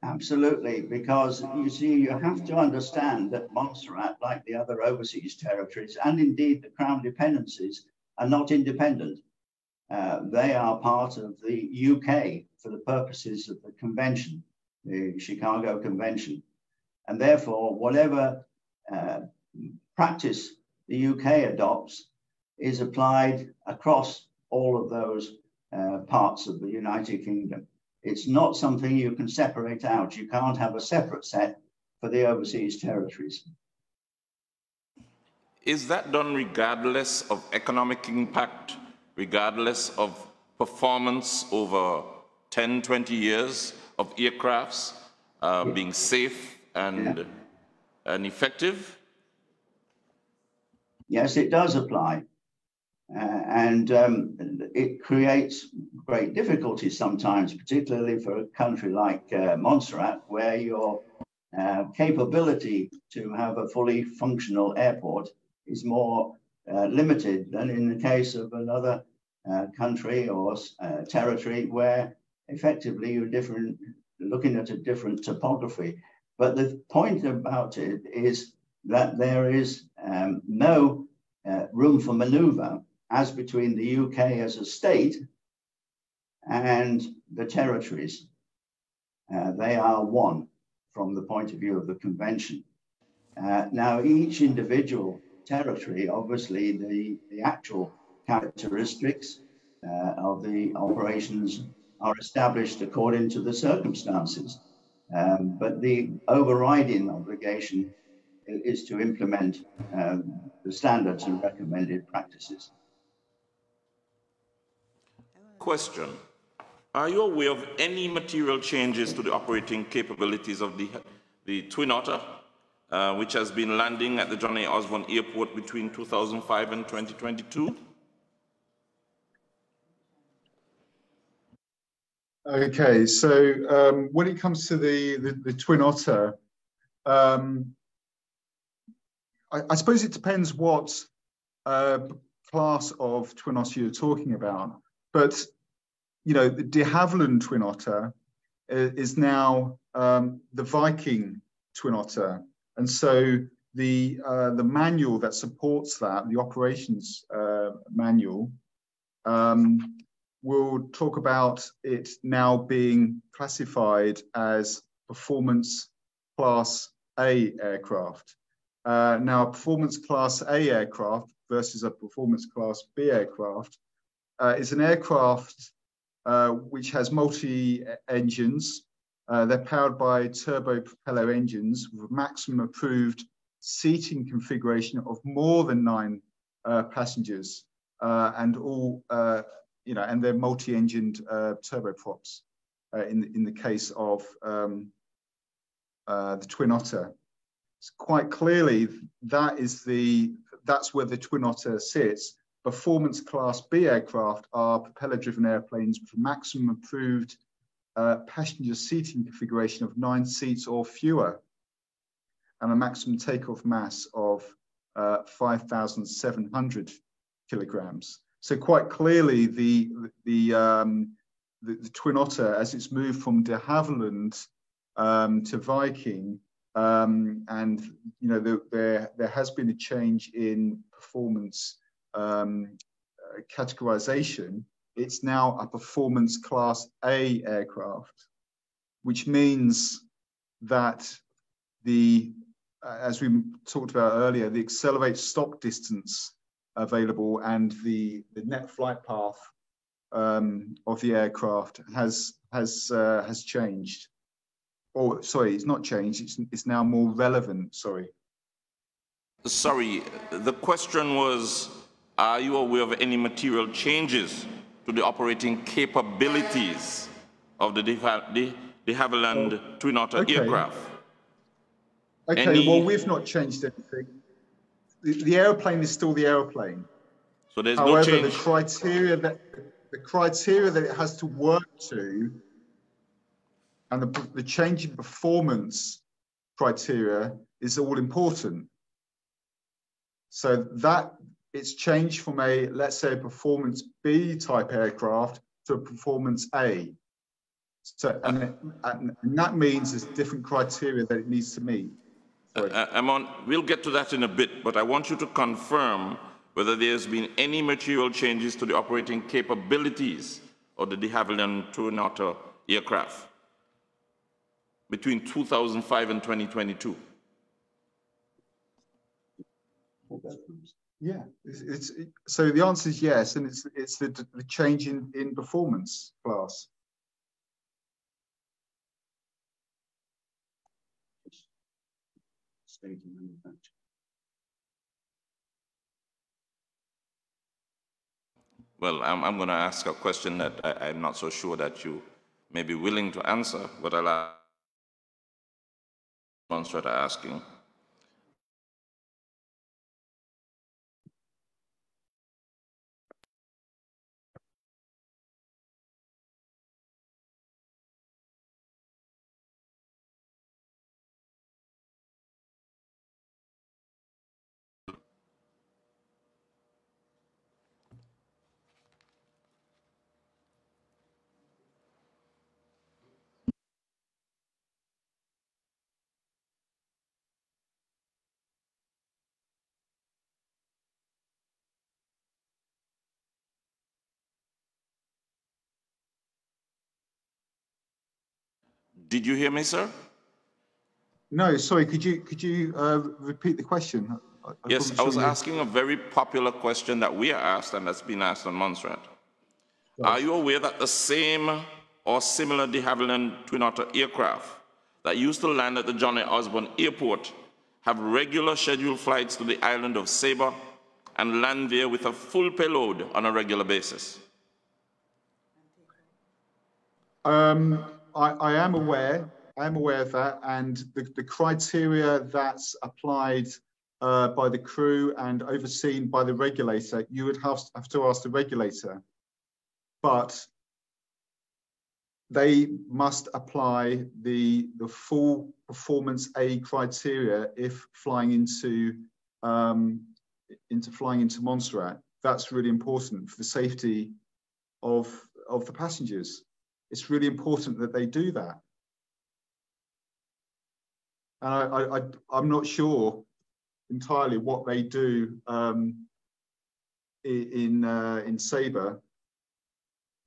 Absolutely, because you see, you have to understand that Montserrat, like the other overseas territories, and indeed the Crown dependencies, are not independent. They are part of the UK for the purposes of the convention, the Chicago Convention. And therefore, whatever practice the UK adopts is applied across all of those parts of the United Kingdom. It's not something you can separate out. You can't have a separate set for the overseas territories. Is that done regardless of economic impact, regardless of performance over 10, 20 years of aircrafts being safe and effective? Yes, it does apply. And it creates great difficulties sometimes, particularly for a country like Montserrat, where your capability to have a fully functional airport is more limited than in the case of another country or territory where effectively you're looking at a different topography. But the point about it is that there is no room for maneuver as between the UK as a state and the territories. They are one from the point of view of the convention. Now, each individual territory, obviously the actual characteristics of the operations are established according to the circumstances. But the overriding obligation is to implement the standards and recommended practices. Question. Are you aware of any material changes to the operating capabilities of the Twin Otter, which has been landing at the John A. Osborne Airport between 2005 and 2022? Okay, so when it comes to the Twin Otter, I suppose it depends what class of Twin Otter you're talking about. But, you know, the de Havilland Twin Otter is now the Viking Twin Otter. And so the manual that supports that, the operations manual, will talk about it now being classified as Performance Class A aircraft. Now, a Performance Class A aircraft versus a Performance Class B aircraft is an aircraft which has multi-engines. They're powered by turbo propeller engines with a maximum approved seating configuration of more than 9 passengers, and all, you know, and they're multi-engined turboprops in the case of the Twin Otter. So quite clearly, that's where the Twin Otter sits. Performance Class B aircraft are propeller-driven airplanes with a maximum approved passenger seating configuration of 9 seats or fewer, and a maximum takeoff mass of 5,700 kilograms. So quite clearly, the Twin Otter, as it's moved from de Havilland to Viking, and you know there has been a change in performance categorization. It's now a performance class A aircraft, which means that as we talked about earlier, the accelerate stop distance available and the net flight path of the aircraft has changed. Or sorry, it's not changed. It's now more relevant. Sorry. Sorry, the question was: are you aware of any material changes to the operating capabilities of the de Havilland Twin Otter aircraft? Okay. Well, we've not changed anything. The airplane is still the airplane. So there's However, no change. the criteria that it has to work to, and the change in performance criteria is all important. So that it's changed from a, let's say, a performance B type aircraft to a performance A. So and that means there's different criteria that it needs to meet. We'll get to that in a bit, but I want you to confirm whether there's been any material changes to the operating capabilities of the de Havilland Twin Otter aircraft between 2005 and 2022. Yeah, so the answer is yes, and it's the change in performance class. State of manufacture. Well, I'm going to ask a question that I'm not so sure that you may be willing to answer, but I'll ask demonstrate asking. Did you hear me, sir? No, sorry. Could you repeat the question? Yes, I was asking a very popular question that we are asked, and that's been asked on Montserrat. Right. Are you aware that the same or similar de Havilland Twin Otter aircraft that used to land at the John A. Osborne Airport have regular scheduled flights to the island of Saba and land there with a full payload on a regular basis? I am aware of that, and the criteria that's applied by the crew and overseen by the regulator, you would have to ask the regulator, but they must apply the full performance A criteria if flying into Montserrat. That's really important for the safety of the passengers. It's really important that they do that. And I'm not sure entirely what they do in Sabre,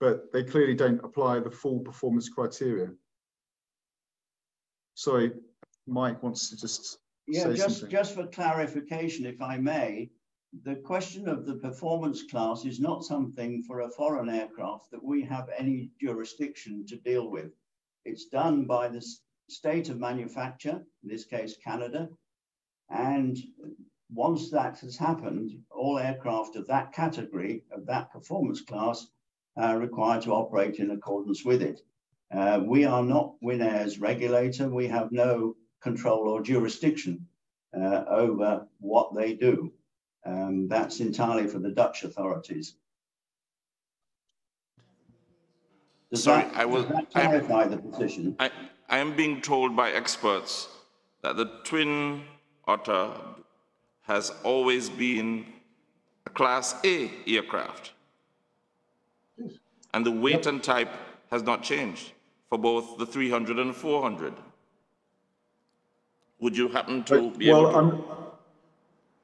but they clearly don't apply the full performance criteria. Sorry, Mike wants to just say something. Just for clarification, if I may, the question of the performance class is not something for a foreign aircraft that we have any jurisdiction to deal with. It's done by the state of manufacture, in this case, Canada. And once that has happened, all aircraft of that category, of that performance class, are required to operate in accordance with it. We are not Win Air's regulator. We have no control or jurisdiction over what they do. That's entirely for the Dutch authorities. Does that clarify the position? I am being told by experts that the Twin Otter has always been a Class A aircraft. And the weight and type has not changed for both the 300 and 400. Would you happen to be able to?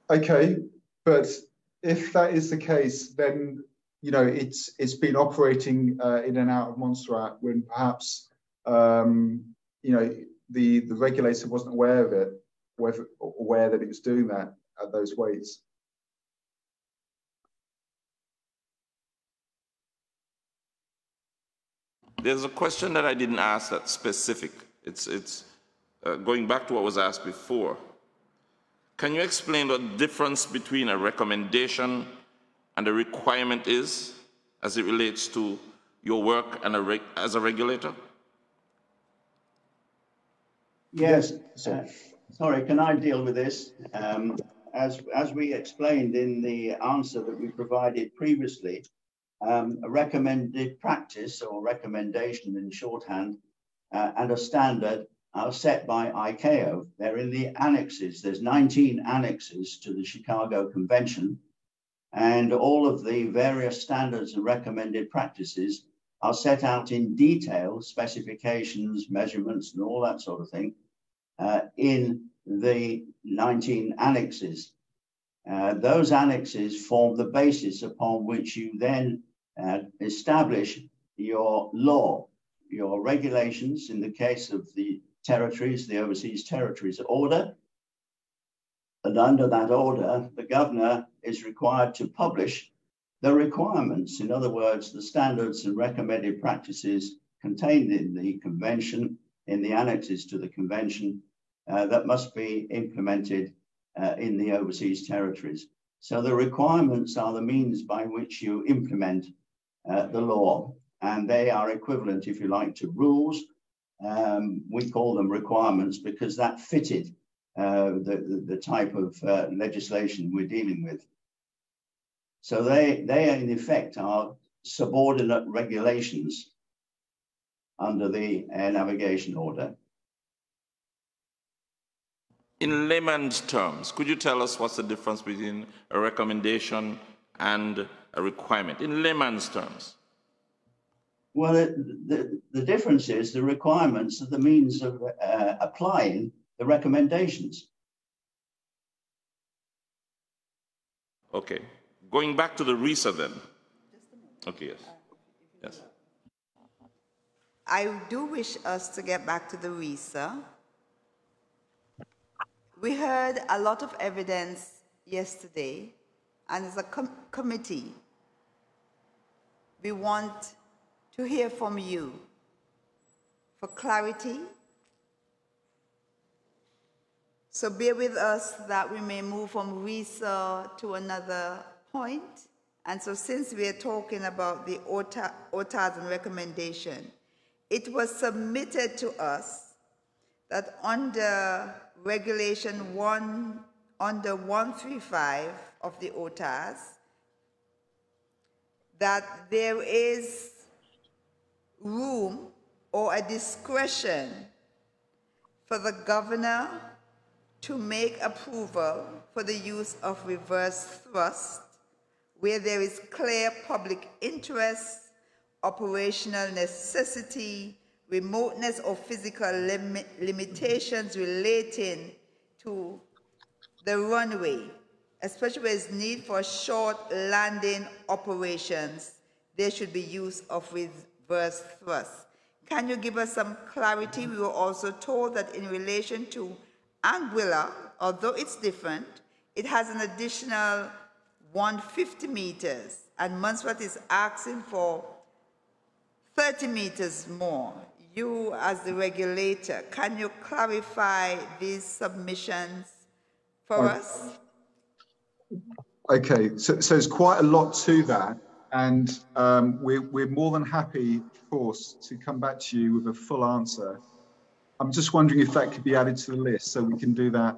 Okay, but if that is the case, then it's been operating in and out of Montserrat when perhaps the regulator wasn't aware of it, aware that it was doing that at those weights. There's a question that I didn't ask that's specific. It's going back to what was asked before. Can you explain what the difference between a recommendation and a requirement is as it relates to your work and as a regulator? Yes. Sorry, can I deal with this? As we explained in the answer that we provided previously, a recommended practice or recommendation in shorthand and a standard are set by ICAO. They're in the annexes. There's 19 annexes to the Chicago Convention, and all of the various standards and recommended practices are set out in detail, specifications, measurements, and all that sort of thing, in the 19 annexes. Those annexes form the basis upon which you then establish your law, your regulations. In the case of the territories, the Overseas Territories Order, and under that order, the governor is required to publish the requirements. In other words, the standards and recommended practices contained in the convention, in the annexes to the convention, that must be implemented in the overseas territories. So the requirements are the means by which you implement the law, and they are equivalent, if you like, to rules. We call them requirements because that fitted the type of legislation we're dealing with. So they in effect are subordinate regulations under the air navigation order. In layman's terms, could you tell us what's the difference between a recommendation and a requirement, in layman's terms? Well, the difference is the requirements are the means of applying the recommendations. Okay. Going back to the RISA then. Okay, yes. Yes. I do wish us to get back to the RISA. We heard a lot of evidence yesterday, and as a committee, we want to hear from you for clarity. So bear with us that we may move from RISA to another point. And so since we are talking about the OTAs and recommendation, it was submitted to us that under Regulation 1, under 135 of the OTAs, that there is room or a discretion for the governor to make approval for the use of reverse thrust where there is clear public interest, operational necessity, remoteness or physical limitations relating to the runway, especially where there's need for short landing operations, there should be use of reverse thrust. Can you give us some clarity? We were also told that in relation to Anguilla, although it's different, it has an additional 150 meters, and Montserrat is asking for 30 meters more. You, as the regulator, can you clarify these submissions for us? Okay, so there's quite a lot to that, and we're more than happy, of course, to come back to you with a full answer. I'm just wondering if that could be added to the list so we can do that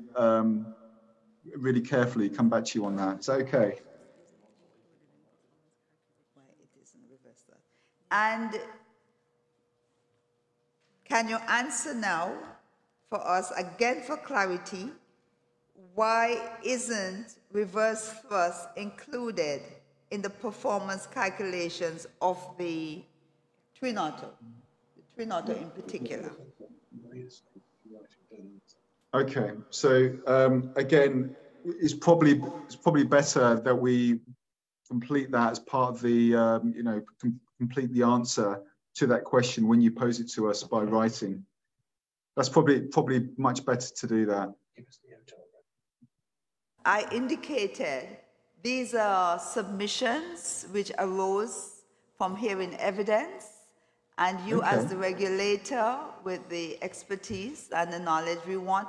really carefully, come back to you on that. Is that okay? And can you answer now for us, again for clarity, why isn't reverse thrust included in the performance calculations of the twin otter in particular? Okay, so again, it's probably better that we complete that as part of the complete the answer to that question when you pose it to us by writing. That's probably much better to do that. I indicated these are submissions which arose from hearing evidence, and you as the regulator with the expertise and the knowledge, we want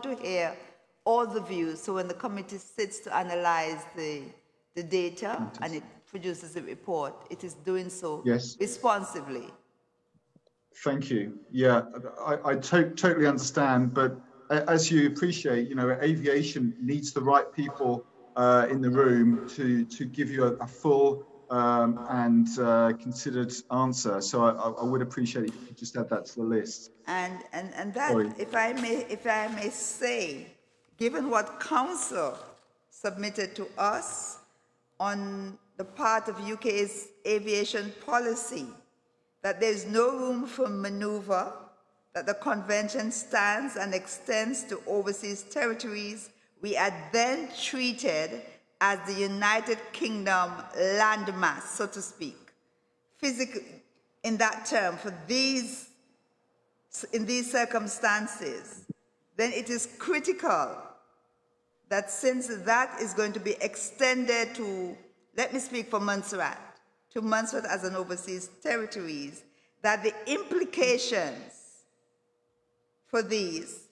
to hear all the views. So when the committee sits to analyze the data and it produces a report, it is doing so responsibly. Thank you. Yeah, I totally understand, but as you appreciate, aviation needs the right people in the room to give you a full and considered answer. So I would appreciate if you could just add that to the list. And that, if I may say, given what Council submitted to us on the part of UK's aviation policy, that there is no room for maneuver, that the convention stands and extends to overseas territories we are then treated as the United Kingdom landmass, so to speak. Physically, in that term, in these circumstances, then it is critical that since that is going to be extended to, let me speak for Montserrat, to Montserrat as an overseas territories, that the implications for these,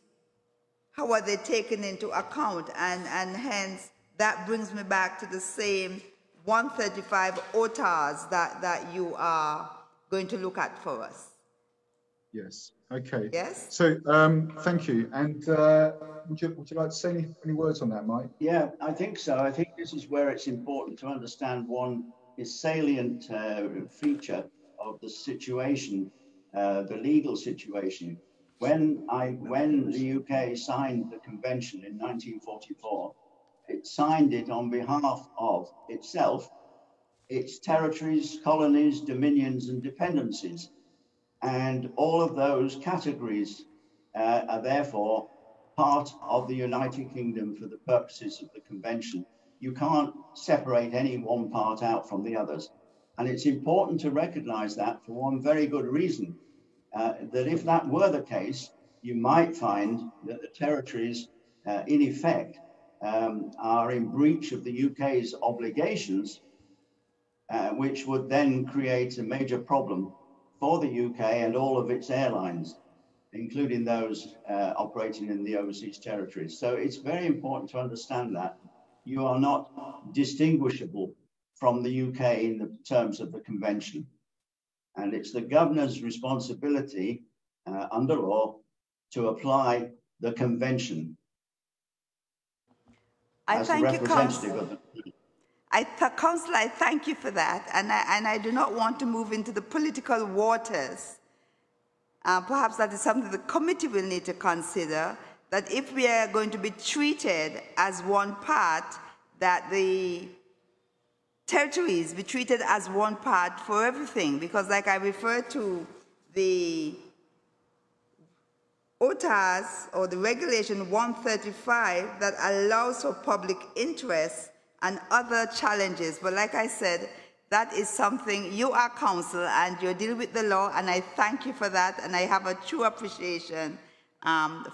how are they taken into account? And hence, that brings me back to the same 135 OTAs that you are going to look at for us. Yes, okay. Yes? So, thank you. And would you like to say any words on that, Mike? Yeah, I think so. I think this is where it's important to understand one salient feature of the situation, the legal situation. When the UK signed the convention in 1944, it signed it on behalf of itself, its territories, colonies, dominions, and dependencies. And all of those categories are therefore part of the United Kingdom for the purposes of the convention. You can't separate any one part out from the others. And it's important to recognize that for one very good reason, that if that were the case, you might find that the territories, in effect, are in breach of the UK's obligations, which would then create a major problem for the UK and all of its airlines, including those operating in the overseas territories. So it's very important to understand that you are not distinguishable from the UK in the terms of the convention. And it's the governor's responsibility under law to apply the convention. I thank you, Councillor. Councillor, I thank you for that. And I do not want to move into the political waters. Perhaps that is something the committee will need to consider, that if we are going to be treated as one part, that the territories be treated as one part for everything. Because like I referred to the OTAs, or the regulation 135, that allows for public interest and other challenges. But like I said, that is something, you are counsel and you deal with the law, and I thank you for that, and I have a true appreciation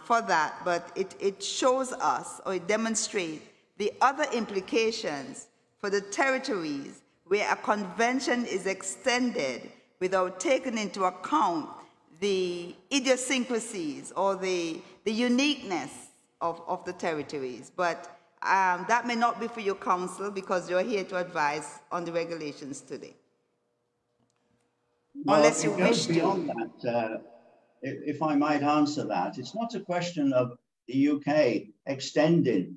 for that. But it shows us, or it demonstrates, the other implications for the territories where a convention is extended without taking into account the idiosyncrasies or the uniqueness of the territories. But that may not be for your council, because you're here to advise on the regulations today. Well, unless you it goes wish beyond to. that. If I might answer that, it's not a question of the UK extending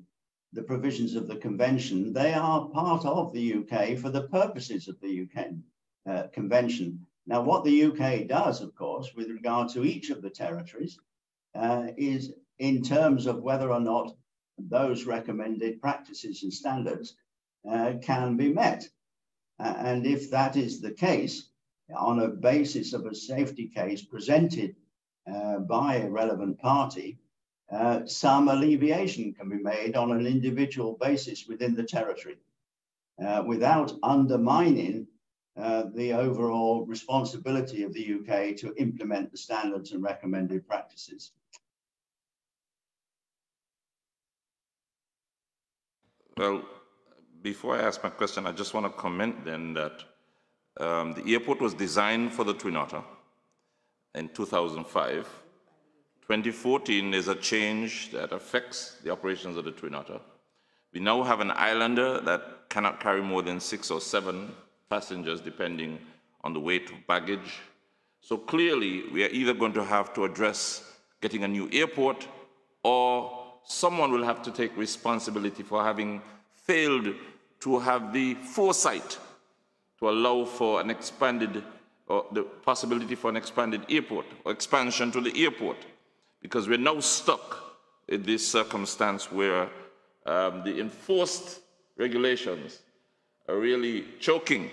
the provisions of the convention. They are part of the UK for the purposes of the UK convention. Now, what the UK does, of course, with regard to each of the territories, is in terms of whether or not those recommended practices and standards can be met. And if that is the case, on a basis of a safety case presented by a relevant party, some alleviation can be made on an individual basis within the territory without undermining the overall responsibility of the UK to implement the standards and recommended practices. Well, before I ask my question, I just want to comment then that the airport was designed for the Twin Otter in 2005. 2014 is a change that affects the operations of the Twin Otter. We now have an Islander that cannot carry more than 6 or 7 passengers depending on the weight of baggage. So clearly we are either going to have to address getting a new airport, or someone will have to take responsibility for having failed to have the foresight to allow for an expanded, or the possibility for an expanded airport, or expansion to the airport, because we're now stuck in this circumstance where the enforced regulations are really choking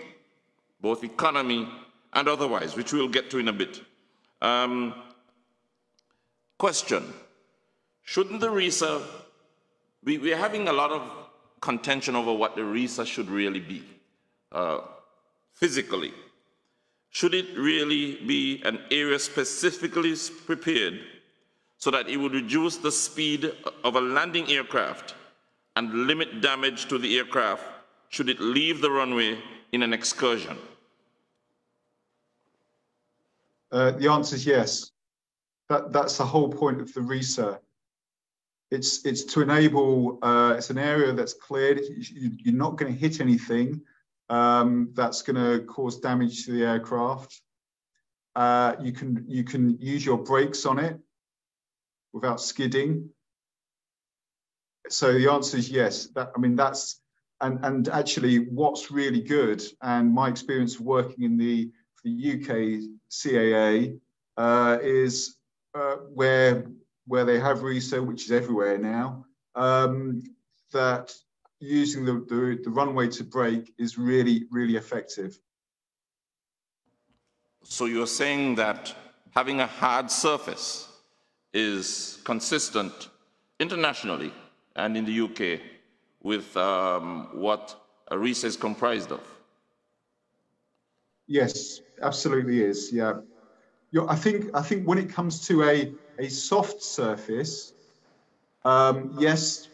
both economy and otherwise, which we'll get to in a bit. Question, shouldn't the RESA, we're having a lot of contention over what the RESA should really be physically. Should it really be an area specifically prepared so that it would reduce the speed of a landing aircraft and limit damage to the aircraft should it leave the runway in an excursion? The answer is yes. That's the whole point of the RESA. It's to enable, it's an area that's cleared. You're not going to hit anything that's going to cause damage to the aircraft. You can use your brakes on it without skidding. So the answer is yes. And actually what's really good, and my experience working in the UK CAA is where they have RESA, which is everywhere now, that using the runway to brake is really, really effective. So you're saying that having a hard surface is consistent internationally and in the UK with what a RESA is comprised of? Yes, absolutely is. Yeah, I think when it comes to a soft surface, yes,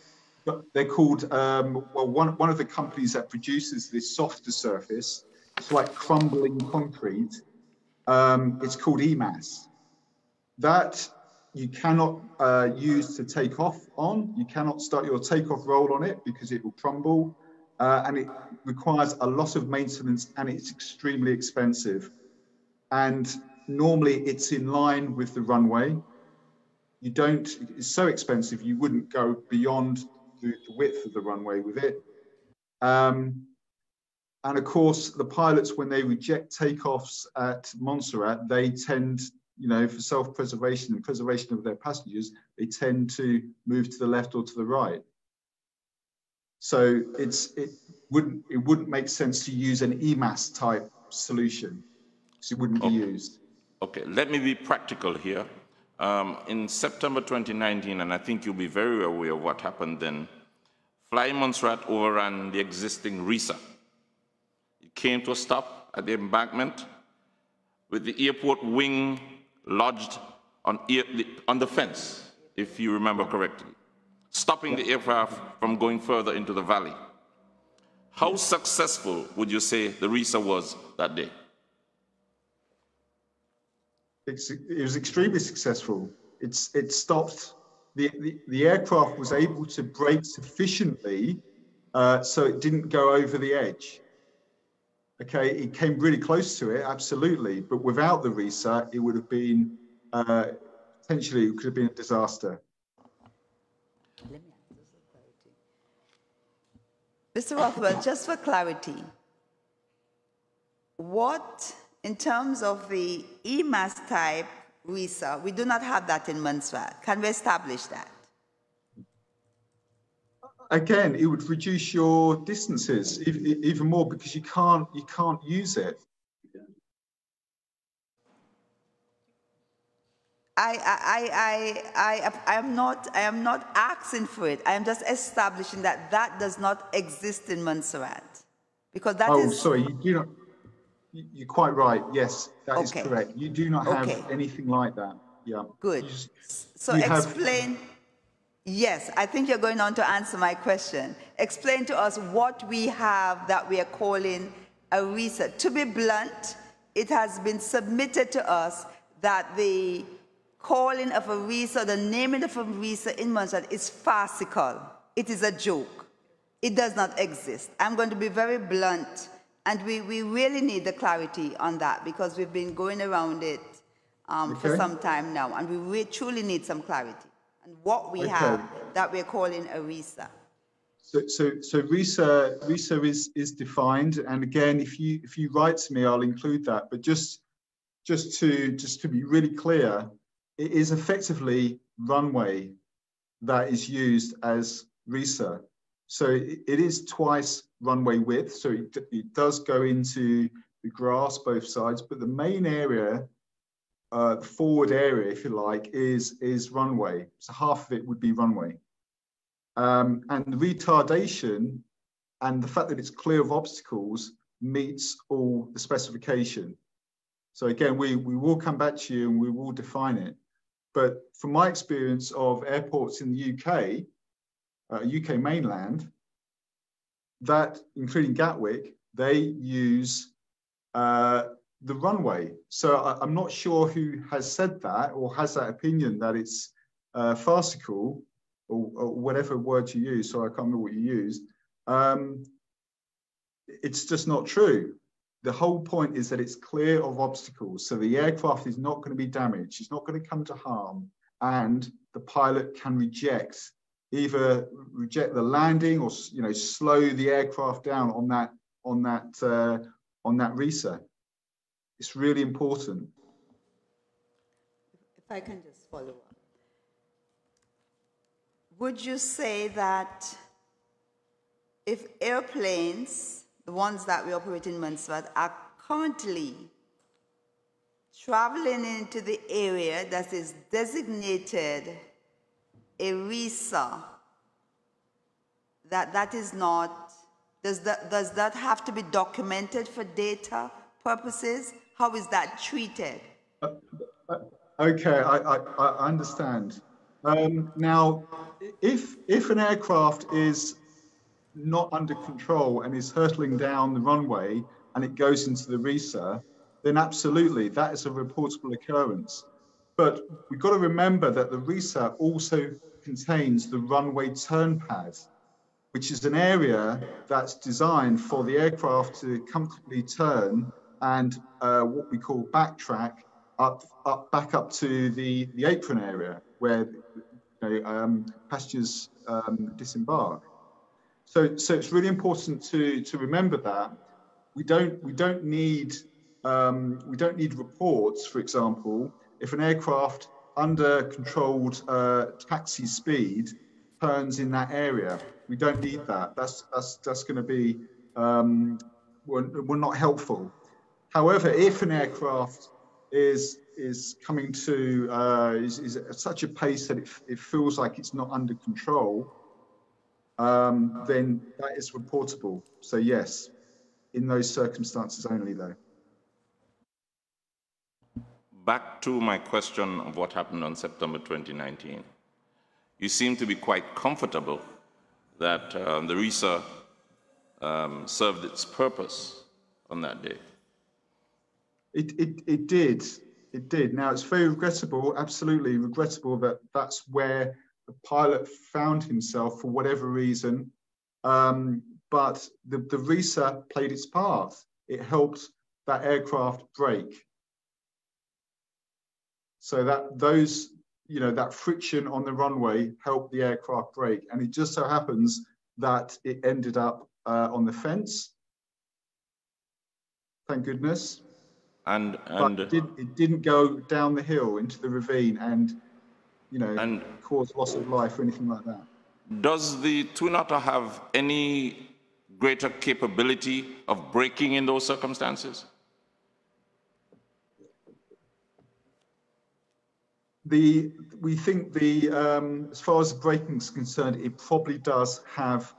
they're called well, one of the companies that produces this softer surface. It's like crumbling concrete. It's called EMAS. That you cannot use to take off on. You cannot start your takeoff roll on it because it will crumble, and it requires a lot of maintenance, and it's extremely expensive. And normally it's in line with the runway. You don't, it's so expensive, you wouldn't go beyond the width of the runway with it. And of course, the pilots, when they reject takeoffs at Montserrat, they tend, for self-preservation and preservation of their passengers, they tend to move to the left or to the right. So it wouldn't make sense to use an EMAS type solution, because it wouldn't be used. Okay, let me be practical here. In September 2019, and I think you'll be very aware of what happened then, Fly Montserrat overran the existing RESA. It came to a stop at the embankment with the airport wing lodged on the fence, if you remember correctly, stopping the aircraft from going further into the valley. How successful would you say the RESA was that day? It was extremely successful. It stopped, the aircraft was able to brake sufficiently so it didn't go over the edge. Okay, it came really close to it, absolutely, but without the RESA, it would have been, potentially, it could have been a disaster. Mr. Rothwell, just for clarity, what, in terms of the EMAS type RESA, we do not have that in Montserrat. Can we establish that? Again, it would reduce your distances even more because you can't use it. I am not asking for it. I am just establishing that that does not exist in Montserrat. Because that is... Oh, sorry, you do not, you're quite right. Yes, that is Okay. correct. You do not have Okay. anything like that. Yeah. Good. So you have- explain... Yes, I think you're going on to answer my question. Explain to us what we have that we are calling a research. To be blunt, it has been submitted to us that the calling of a research, the naming of a research in Montserrat is farcical. It is a joke. It does not exist. I'm going to be very blunt, and we really need the clarity on that because we've been going around it for some time now, and we truly need some clarity on what we have that we're calling a RISA. So RISA is defined, and again, if you write to me, I'll include that. But just to be really clear, it is effectively runway that is used as RISA. So it is twice runway width. So it does go into the grass both sides, but the main area, the forward area, if you like, is runway. So half of it would be runway. And the retardation and the fact that it's clear of obstacles meets all the specification. So again, we will come back to you and we will define it. But from my experience of airports in the UK, UK mainland, that, including Gatwick, they use the runway. So I'm not sure who has said that or has that opinion that it's farcical or whatever word you use, so I can't remember what you used. It's just not true. The whole point is that it's clear of obstacles. So the aircraft is not going to be damaged. It's not going to come to harm. And the pilot can either reject the landing or, you know, slow the aircraft down on that RISA. It's really important. If I can just follow up. Would you say that if airplanes, the ones that we operate in Montserrat, are currently traveling into the area that is designated a RISA, that is not, does that have to be documented for data purposes? How is that treated? Okay, I understand. Now, if an aircraft is not under control and is hurtling down the runway and it goes into the RISA, then absolutely, that is a reportable occurrence. But we've got to remember that the RISA also contains the runway turn pad, which is an area that's designed for the aircraft to comfortably turn and what we call backtrack back up to the apron area where passengers disembark. So it's really important to remember that we don't need reports, for example, if an aircraft under controlled taxi speed turns in that area. We don't need that. That's going to be we're not helpful. However, if an aircraft is coming to is at such a pace that it feels like it's not under control, then that is reportable. So yes, in those circumstances only, though. Back to my question of what happened on September 2019. You seem to be quite comfortable that the RISA served its purpose on that day. It did. Now, it's very regrettable, absolutely regrettable, that that's where the pilot found himself for whatever reason. But the RISA played its part. It helped that aircraft brake. So that friction on the runway helped the aircraft brake. And it just so happens that it ended up on the fence. Thank goodness. But it didn't go down the hill into the ravine and cause loss of life or anything like that. Does the Twin Otter have any greater capability of braking in those circumstances? We think as far as the braking is concerned, it probably does have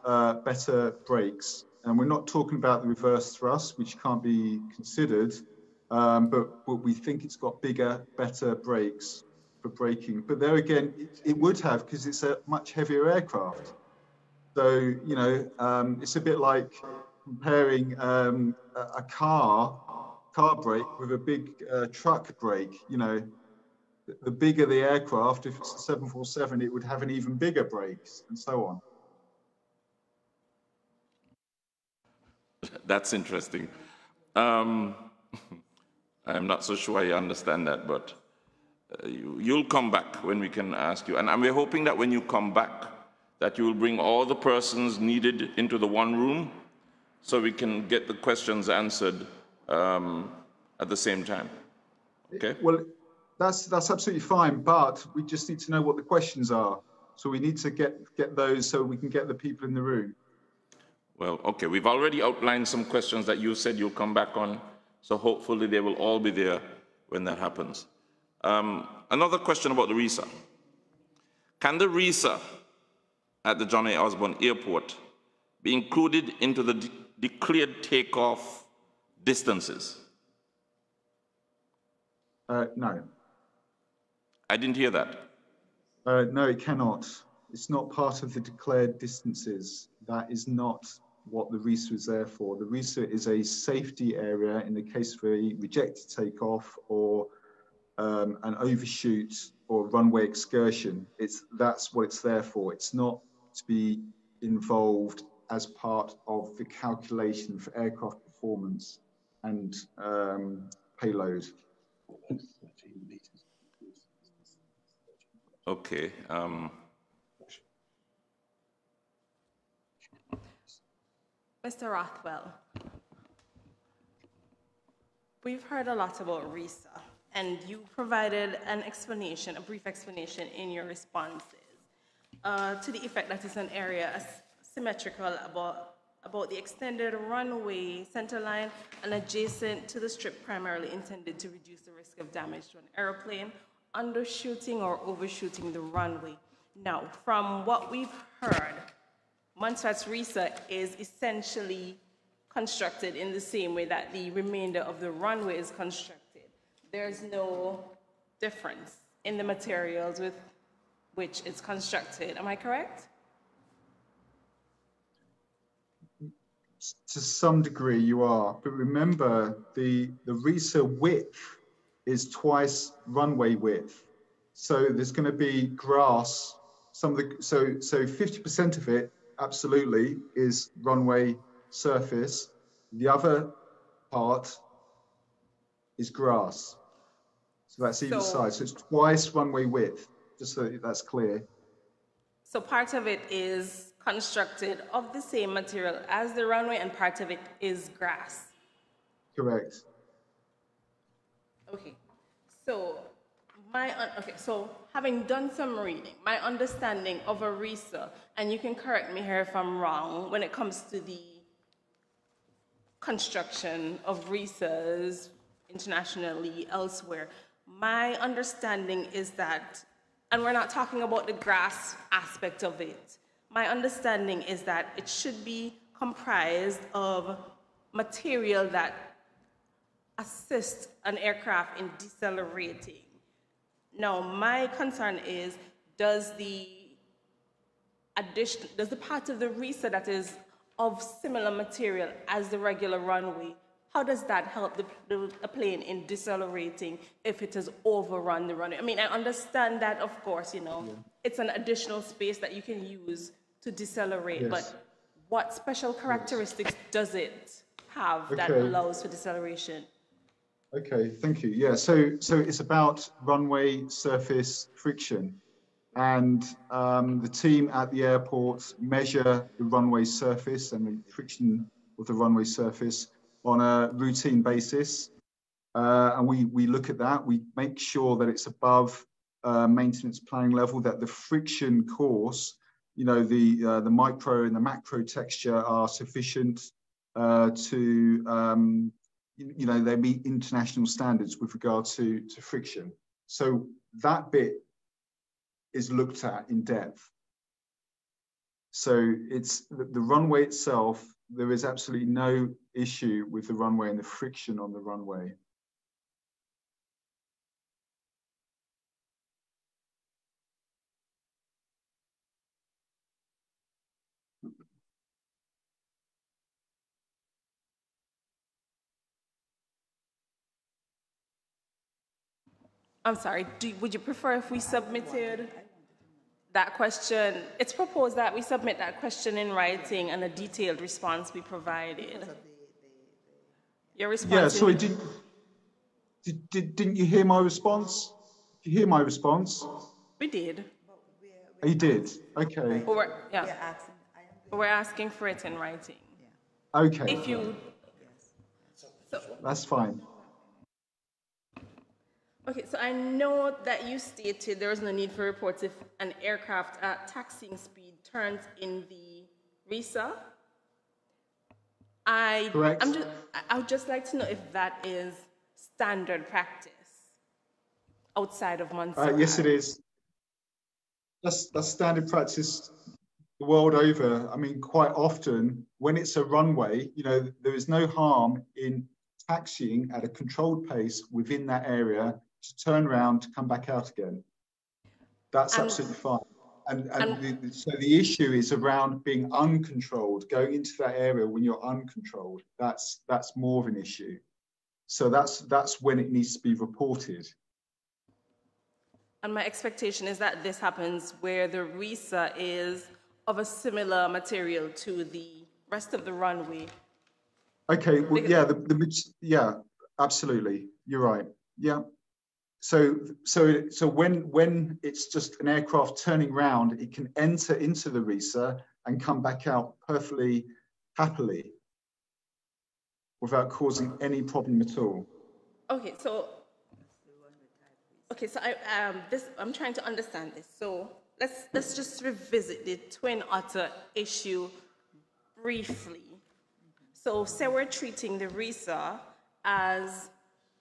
better brakes. And we're not talking about the reverse thrust, which can't be considered, but we think it's got bigger, better brakes for braking. But there again, it would have, because it's a much heavier aircraft. So, you know, it's a bit like comparing a car brake with a big truck brake. You know, the bigger the aircraft, if it's a 747, it would have an even bigger brakes, and so on. That's interesting. I'm not so sure I understand that, but you'll come back when we can ask you. And we're hoping that when you come back, that you will bring all the persons needed into the one room so we can get the questions answered at the same time. Okay? Well, that's absolutely fine, but we just need to know what the questions are. So we need to get those so we can get the people in the room. Well, okay, we've already outlined some questions that you said you'll come back on, so hopefully they will all be there when that happens. Another question about the RESA. Can the RESA at the John A. Osborne Airport be included into the declared takeoff distances? No. I didn't hear that. No, it cannot. It's not part of the declared distances. That is not what the RESA is there for. The RESA is a safety area in the case of a rejected takeoff or an overshoot or runway excursion. That's what it's there for. It's not to be involved as part of the calculation for aircraft performance and payload. Okay. Mr. Rothwell, we've heard a lot about RESA, and you provided an explanation, a brief explanation in your responses to the effect that it's an area symmetrical about the extended runway centerline and adjacent to the strip, primarily intended to reduce the risk of damage to an airplane, undershooting or overshooting the runway. Now, from what we've heard, Montserrat's RESA is essentially constructed in the same way that the remainder of the runway is constructed. There's no difference in the materials with which it's constructed. Am I correct? To some degree you are, but remember the RESA width is twice runway width. So there's going to be grass, so 50% of it absolutely is runway surface. The other part is grass. So that's either side. So it's twice runway width, just so that's clear. So part of it is constructed of the same material as the runway and part of it is grass. Correct. Okay. So so having done some reading, my understanding of a RESA, and you can correct me here if I'm wrong, when it comes to the construction of RESAs internationally, elsewhere, my understanding is that, and we're not talking about the grass aspect of it, my understanding is that it should be comprised of material that assists an aircraft in decelerating. Now, my concern is, does the part of the RESA that is of similar material as the regular runway, how does that help the plane in decelerating if it has overrun the runway? I mean, I understand that, of course, you know, it's an additional space that you can use to decelerate, but what special characteristics does it have that allows for deceleration? Okay, thank you. Yeah, so it's about runway surface friction, and the team at the airport measure the runway surface and the friction of the runway surface on a routine basis, and we look at that. We make sure that it's above maintenance planning level, that the friction course, you know, the micro and the macro texture are sufficient to you know, they meet international standards with regard to friction. So that bit is looked at in depth. So it's the runway itself, there is absolutely no issue with the runway and the friction on the runway. I'm sorry, would you prefer if we submitted that question? It's proposed that we submit that question in writing and a detailed response be provided. Your response? Yeah, sorry, didn't you hear my response? Did you hear my response? We did. Oh, you did? Okay. We're asking for it in writing. Okay. If you... That's fine. Okay, so I know that you stated there is no need for reports if an aircraft at taxiing speed turns in the RESA. Correct. I would just like to know if that is standard practice outside of Montserrat. Yes, it is. That's standard practice the world over. I mean, quite often when it's a runway, you know, there is no harm in taxiing at a controlled pace within that area to turn around to come back out again. That's absolutely fine. So the issue is around being uncontrolled, going into that area when you're uncontrolled. That's more of an issue. So that's when it needs to be reported. And my expectation is that this happens where the RESA is of a similar material to the rest of the runway. Okay, well, yeah, yeah, absolutely. You're right. Yeah. So when it's just an aircraft turning round, it can enter into the RESA and come back out perfectly happily without causing any problem at all. Okay, so I'm trying to understand this. So let's just revisit the Twin Otter issue briefly. So say we're treating the RESA as,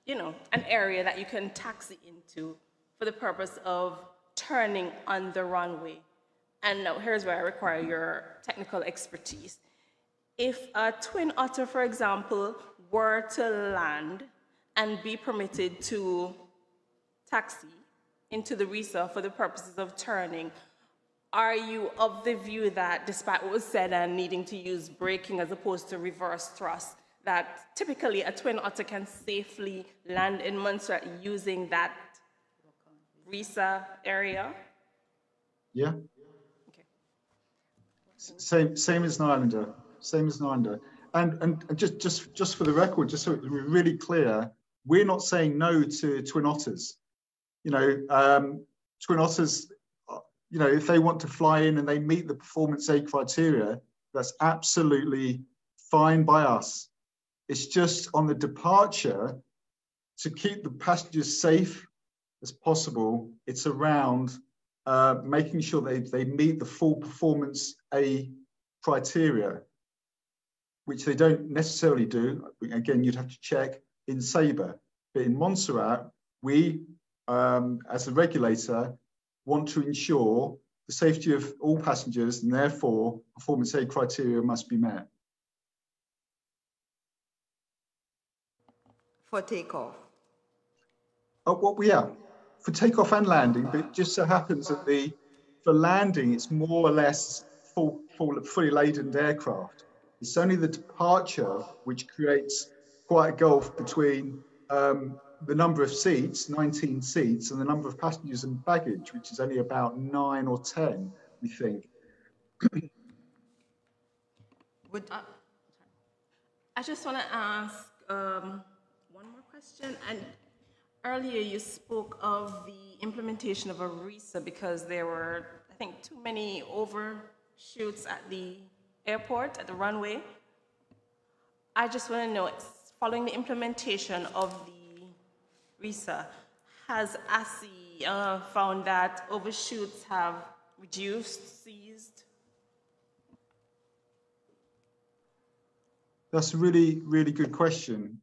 you know, an area that you can taxi into for the purpose of turning on the runway. And now here's where I require your technical expertise. If a Twin Otter, for example, were to land and be permitted to taxi into the RESA for the purposes of turning, are you of the view that, despite what was said and needing to use braking as opposed to reverse thrust, that typically a Twin Otter can safely land in Montserrat using that RESA area? Yeah. Okay. Same as an Islander. Same as an Islander. And just for the record, just so we're really clear, we're not saying no to Twin Otters. You know, Twin Otters, you know, if they want to fly in and they meet the Performance A criteria, that's absolutely fine by us. It's just on the departure, to keep the passengers safe as possible, it's around making sure they meet the full Performance A criteria, which they don't necessarily do. Again, you'd have to check in Sabre. But in Montserrat, we, as a regulator, want to ensure the safety of all passengers, and therefore Performance A criteria must be met. For takeoff? Oh, well, yeah, for takeoff and landing, but it just so happens that for landing, it's more or less fully laden aircraft. It's only the departure which creates quite a gulf between the number of seats, 19 seats, and the number of passengers and baggage, which is only about 9 or 10, we think. I just want to ask one more question. And earlier you spoke of the implementation of a RESA because there were, I think, too many overshoots at the airport, at the runway. I just want to know, following the implementation of the RESA, has ASI found that overshoots have reduced, ceased? That's a really, really good question.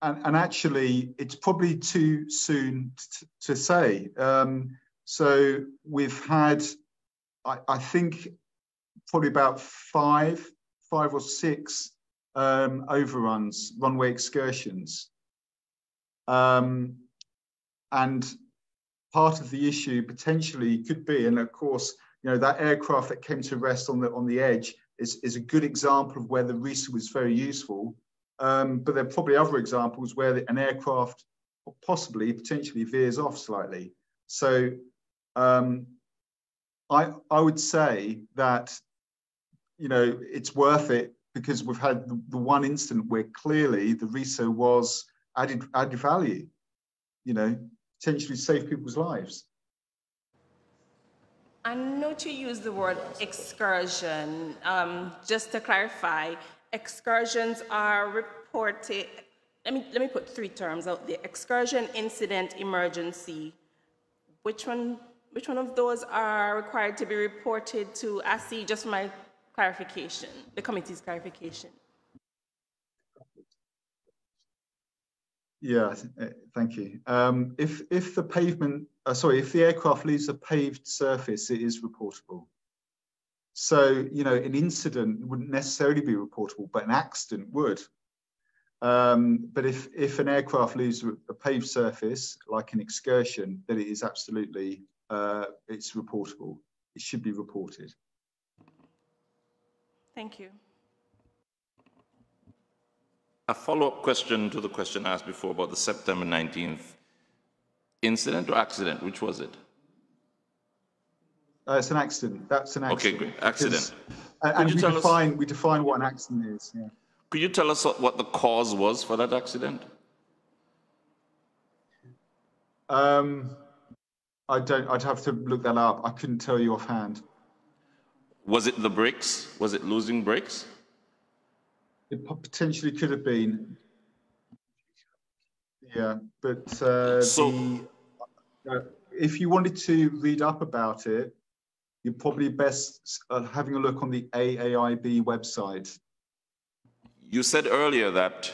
and actually, it's probably too soon to say. So we've had, I think, probably about five or six overruns, runway excursions. And part of the issue potentially could be, and of course, you know, that aircraft that came to rest on the edge is a good example of where the RISA was very useful. But there are probably other examples where an aircraft potentially veers off slightly. So I would say that, you know, it's worth it because we've had the one incident where clearly the RISA was added value, you know, potentially save people's lives. I know you use the word excursion. Just to clarify, excursions are reported. Let me put three terms out there: excursion, incident, emergency. Which one of those are required to be reported to ASI? Just for my clarification, the committee's clarification. Yeah, thank you. If the pavement, if the aircraft leaves a paved surface, it is reportable. So, you know, an incident wouldn't necessarily be reportable, but an accident would. But if an aircraft leaves a paved surface, like an excursion, then it is absolutely, it's reportable. It should be reported. Thank you. A follow-up question to the question asked before about the September 19th incident or accident, which was it? It's an accident. That's an accident. Okay, great. Accident. And we define what an accident is. Yeah. Could you tell us what the cause was for that accident? I'd have to look that up. I couldn't tell you offhand. Was it the brakes? Was it losing brakes? It potentially could have been. Yeah, but if you wanted to read up about it, you're probably best having a look on the AAIB website. You said earlier that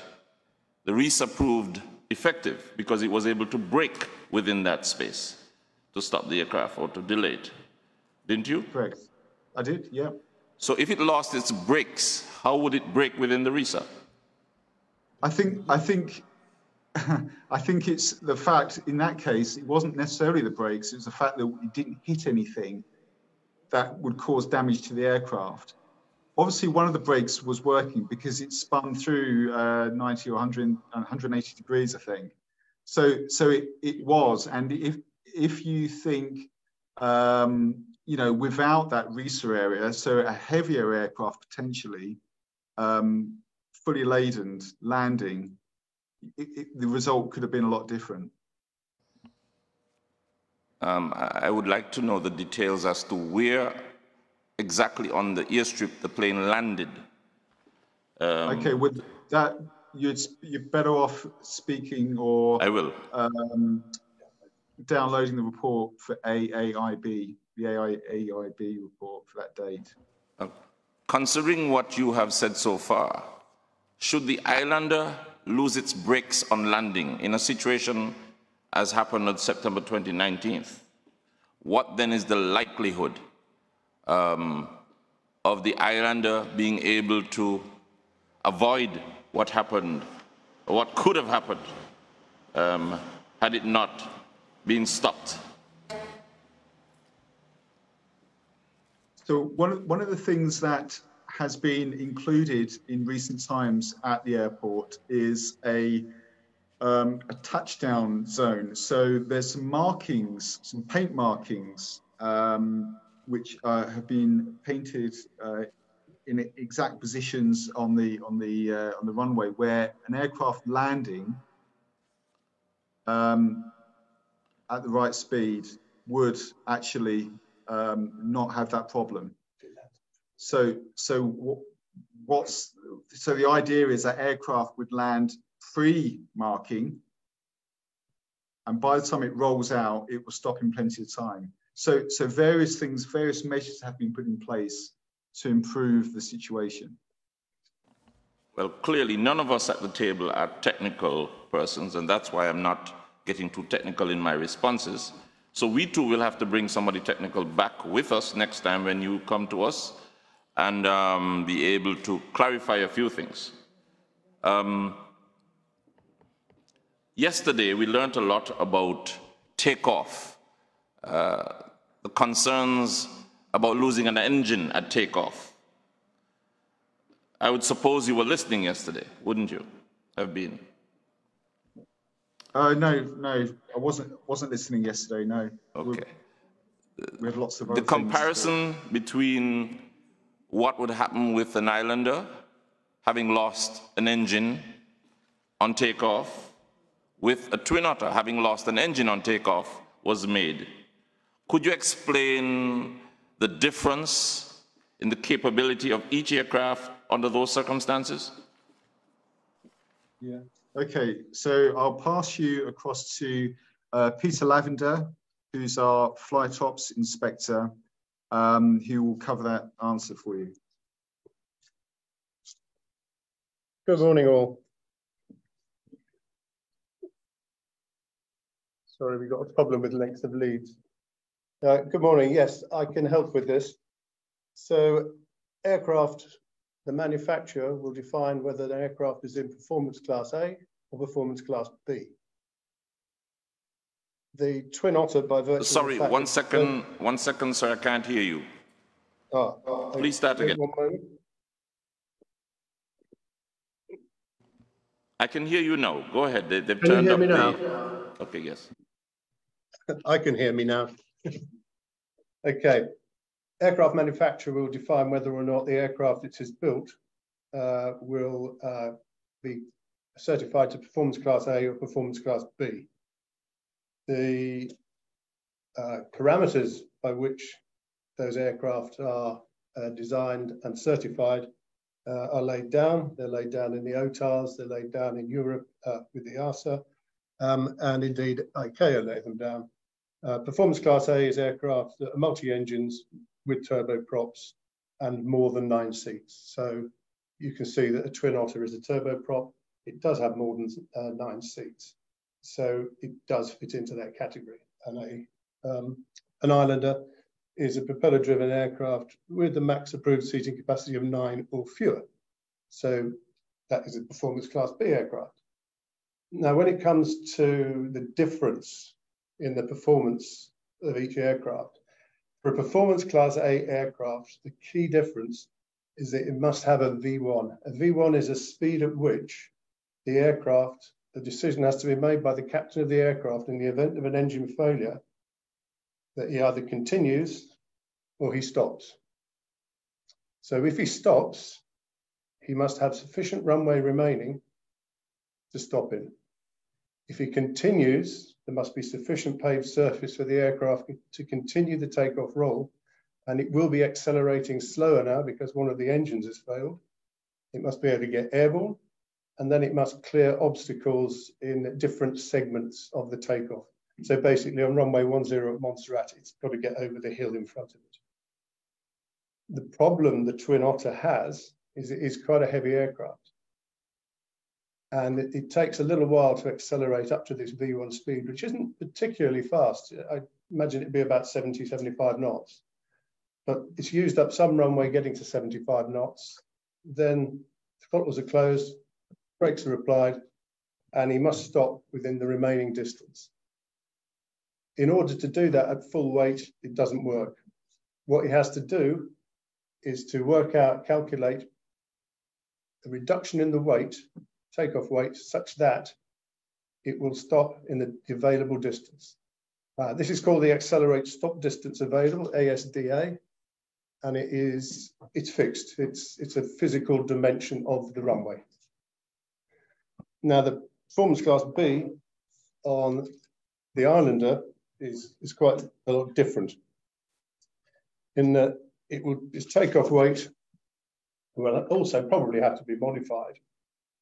the RISA proved effective because it was able to brake within that space to stop the aircraft or to delay it, didn't you? Correct. I did, yeah. So if it lost its brakes, how would it brake within the RISA? I think it's the fact in that case, it wasn't necessarily the brakes, it was the fact that it didn't hit anything that would cause damage to the aircraft. Obviously, one of the brakes was working because it spun through 90 or 180 degrees, I think. So it was, and if you think, you know, without that RISA area, so a heavier aircraft potentially, fully laden, landing, the result could have been a lot different. I would like to know the details as to where exactly on the airstrip the plane landed. Okay, with that, you're better off speaking or I will. Downloading the report for AAIB, the AAIB report for that date. Considering what you have said so far, should the Islander lose its brakes on landing in a situation as happened on September 2019, what then is the likelihood of the Islander being able to avoid what happened, or what could have happened had it not been stopped? So one of the things that has been included in recent times at the airport is a touchdown zone. So there's some markings, some paint markings, which have been painted in exact positions on the runway where an aircraft landing at the right speed would actually not have that problem. So the idea is that aircraft would land pre-marking, and by the time it rolls out, it will stop in plenty of time. So various measures have been put in place to improve the situation. Well, clearly none of us at the table are technical persons, and that's why I'm not getting too technical in my responses. So we too will have to bring somebody technical back with us next time when you come to us and be able to clarify a few things. Yesterday, we learned a lot about takeoff, the concerns about losing an engine at takeoff. I would suppose you were listening yesterday, wouldn't you have been? No, I wasn't listening yesterday. No. Okay. We had lots of other the comparison between what would happen with an islander having lost an engine on takeoff with a twin otter having lost an engine on takeoff was made. Could you explain the difference in the capability of each aircraft under those circumstances? Yeah. Okay, so I'll pass you across to Peter Lavender, who's our flight ops inspector, who will cover that answer for you. Good morning, all. Sorry, we've got a problem with length of leads. Good morning. Yes, I can help with this. So aircraft, the manufacturer will define whether the aircraft is in performance class A or performance class B. The Twin Otter, by virtue Sorry, of the fact one second, sir, I can't hear you. Please start again. One moment. I can hear you now. Go ahead. They've Can turned you hear up me now? Okay, yes. I can hear me now. Okay. Aircraft manufacturer will define whether or not the aircraft it is built will be certified to performance class A or performance class B. The parameters by which those aircraft are designed and certified are laid down. They're laid down in the OTARs, they're laid down in Europe with the EASA, and indeed ICAO laid them down. Performance class A is aircraft that are multi-engines with turboprops and more than 9 seats. So you can see that a Twin Otter is a turboprop. It does have more than 9 seats. So it does fit into that category. And an Islander is a propeller-driven aircraft with the max approved seating capacity of 9 or fewer. So that is a performance class B aircraft. Now, when it comes to the difference in the performance of each aircraft, for a performance class A aircraft, the key difference is that it must have a V1. A V1 is a speed at which the aircraft, the decision has to be made by the captain of the aircraft in the event of an engine failure that he either continues or he stops. So if he stops, he must have sufficient runway remaining to stop in. If he continues, there must be sufficient paved surface for the aircraft to continue the takeoff roll, and it will be accelerating slower now because one of the engines has failed. It must be able to get airborne, and then it must clear obstacles in different segments of the takeoff. So basically on runway 10 at Montserrat, it's got to get over the hill in front of it. The problem the Twin Otter has is it is quite a heavy aircraft. And it takes a little while to accelerate up to this V1 speed, which isn't particularly fast. I imagine it'd be about 70, 75 knots. But it's used up some runway getting to 75 knots. Then the throttles are closed, brakes are applied, and he must stop within the remaining distance. In order to do that at full weight, it doesn't work. What he has to do is to work out, calculate a reduction in the weight, takeoff weight, such that it will stop in the available distance. This is called the accelerate stop distance available, ASDA, and it's fixed. It's a physical dimension of the runway. Now the performance class B on the Islander is quite a lot different in that its takeoff weight will also probably have to be modified,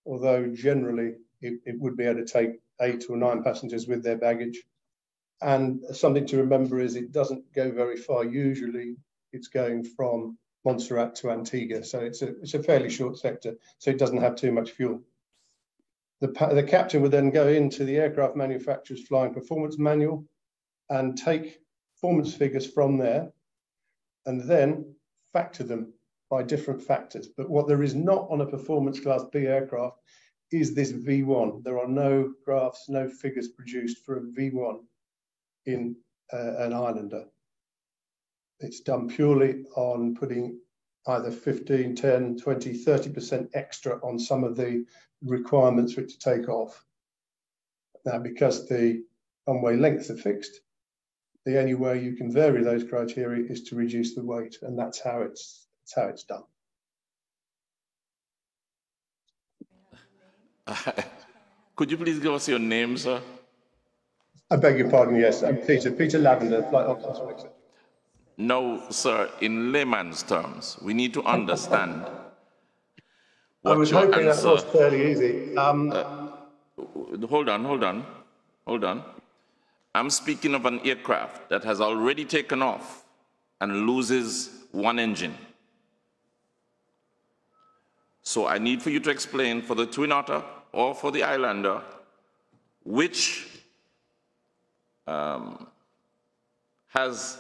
although generally it would be able to take 8 or 9 passengers with their baggage. And something to remember is it doesn't go very far. Usually it's going from Montserrat to Antigua. So it's a fairly short sector, so it doesn't have too much fuel. The captain would then go into the aircraft manufacturer's flying performance manual and take performance figures from there and then factor them by different factors. But what there is not on a performance class B aircraft is this V1. There are no graphs, no figures produced for a V1 in an Islander. It's done purely on putting either 15, 10, 20, 30% extra on some of the requirements for it to take off. Now, because the runway lengths are fixed, the only way you can vary those criteria is to reduce the weight, and that's how it's done. Could you please give us your name, sir? I beg your pardon, yes. I'm Peter Lavender, Flight Officer. No, sir, in layman's terms, we need to understand I was hoping that was fairly easy. Hold on. I'm speaking of an aircraft that has already taken off and loses one engine. So I need for you to explain for the Twin Otter or for the Islander, which has,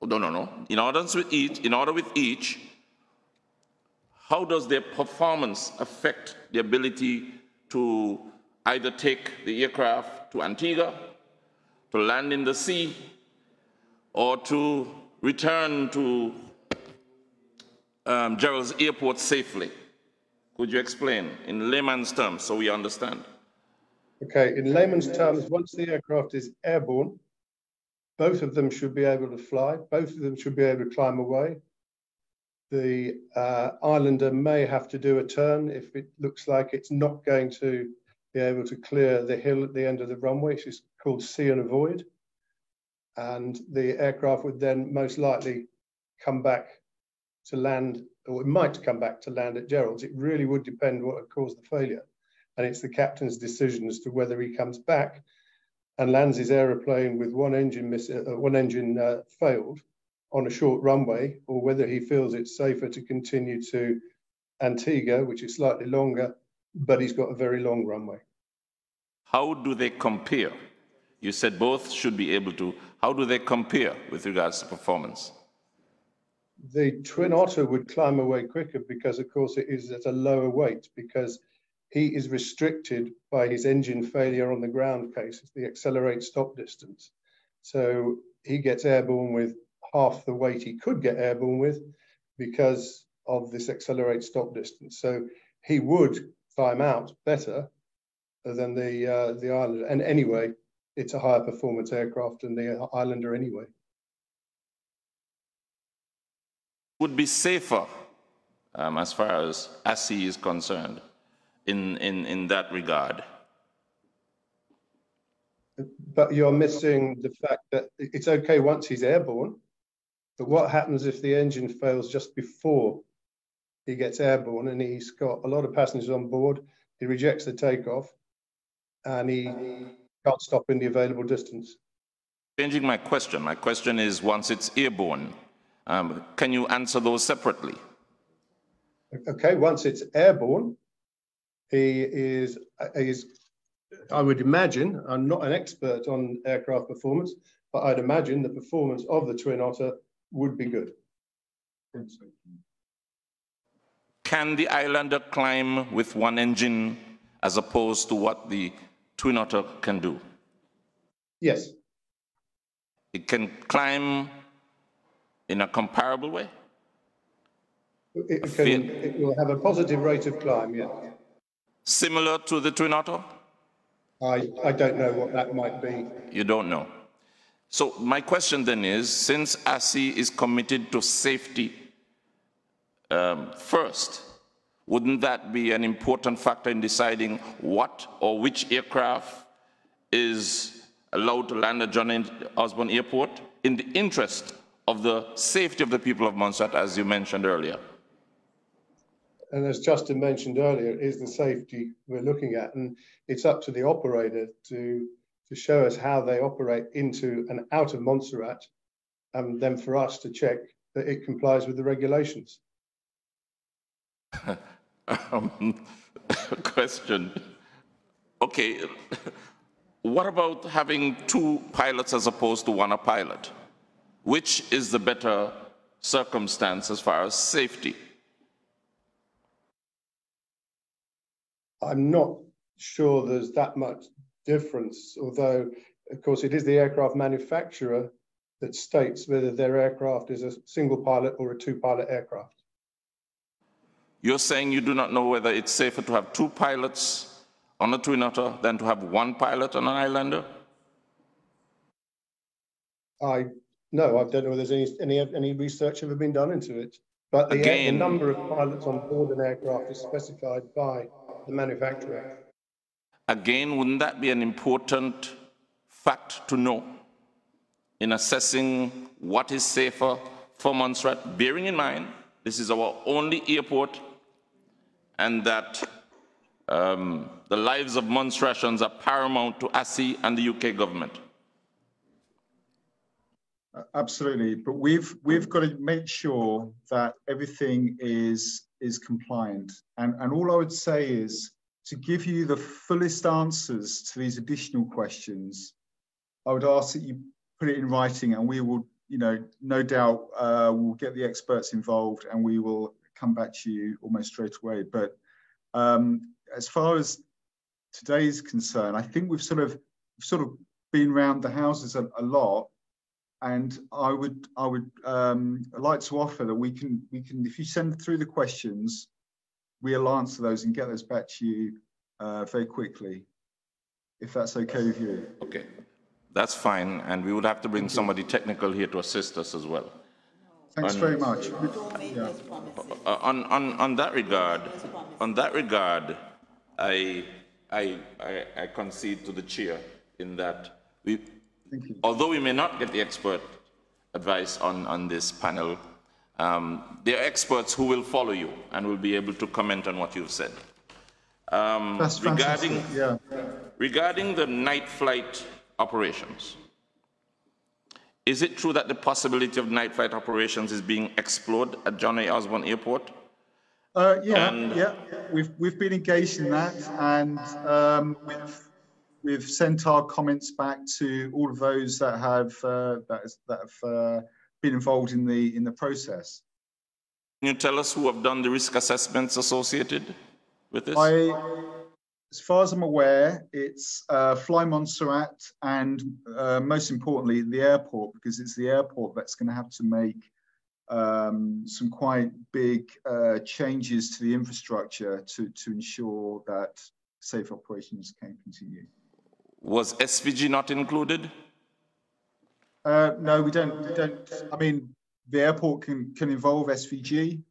no. In order with each, how does their performance affect the ability to either take the aircraft to Antigua, to land in the sea, or to return to Gerald's Airport safely? Could you explain in layman's terms so we understand? Okay, in layman's terms, once the aircraft is airborne, both of them should be able to fly, both of them should be able to climb away. The Islander may have to do a turn if it looks like it's not going to be able to clear the hill at the end of the runway, which is called see and avoid. And the aircraft would then most likely come back to land, or it might come back to land at Gerald's. It really would depend what had caused the failure. And it's the captain's decision as to whether he comes back and lands his aeroplane with one engine failed on a short runway, or whether he feels it's safer to continue to Antigua, which is slightly longer, but he's got a very long runway. How do they compare? You said both should be able to. How do they compare with regards to performance? The Twin Otter would climb away quicker because, of course, it is at a lower weight, because he is restricted by his engine failure on the ground case, the accelerate stop distance. So he gets airborne with half the weight he could get airborne with because of this accelerate stop distance. So he would climb out better than the Islander. And anyway, it's a higher performance aircraft than the Islander anyway. Would be safer as far as ASI is concerned in that regard. But you're missing the fact that it's okay once he's airborne, but what happens if the engine fails just before he gets airborne and he's got a lot of passengers on board, he rejects the takeoff, and he can't stop in the available distance? Changing my question is, once it's airborne, can you answer those separately? Okay, once it's airborne, he is, I would imagine, I'm not an expert on aircraft performance, but I'd imagine the performance of the Twin Otter would be good. Can the Islander climb with one engine as opposed to what the Twin Otter can do? Yes. It can climb in a comparable way? It will have a positive rate of climb, yeah. Similar to the Twin Otter? I don't know what that might be. You don't know. So my question then is, since ASI is committed to safety first, wouldn't that be an important factor in deciding what or which aircraft is allowed to land at John Osborne Airport in the interest of the safety of the people of Montserrat, as you mentioned earlier? And as Justin mentioned earlier, is the safety we're looking at. And it's up to the operator to show us how they operate into and out of Montserrat, and then for us to check that it complies with the regulations. Question. Okay, what about having 2 pilots as opposed to 1 pilot? Which is the better circumstance as far as safety? I'm not sure there's that much difference, although, of course, it is the aircraft manufacturer that states whether their aircraft is a single pilot or a 2-pilot aircraft. You're saying you do not know whether it's safer to have 2 pilots on a Twin Otter than to have 1 pilot on an Islander? No, I don't know whether there's any research ever been done into it. But the number of pilots on board an aircraft is specified by the manufacturer. Again, wouldn't that be an important fact to know in assessing what is safer for Montserrat, bearing in mind this is our only airport and that the lives of Montserratians are paramount to ASI and the UK government? Absolutely, but we've got to make sure that everything is compliant. And all I would say is to give you the fullest answers to these additional questions, I would ask that you put it in writing, and we will, no doubt we'll get the experts involved, and we will come back to you almost straight away. But as far as today's concerned, I think we've sort of been around the houses a lot. And I would like to offer that we can, if you send through the questions, we'll answer those and get those back to you very quickly, if that's okay with you. Okay, that's fine. And we would have to bring somebody technical here to assist us as well. Thanks very much. Yeah. On that regard, I concede to the chair in that although we may not get the expert advice on this panel, there are experts who will follow you and will be able to comment on what you've said. That's fantastic. Regarding the night flight operations, is it true that the possibility of night flight operations is being explored at John A. Osborne Airport? Yeah. We've been engaged in that, and we've sent our comments back to all of those that have been involved in the process. Can you tell us who have done the risk assessments associated with this? As far as I'm aware, it's Fly Montserrat and most importantly the airport, because it's the airport that's going to have to make some quite big changes to the infrastructure to ensure that safe operations can continue. Was SVG not included? No, we don't. I mean, the airport can involve SVG,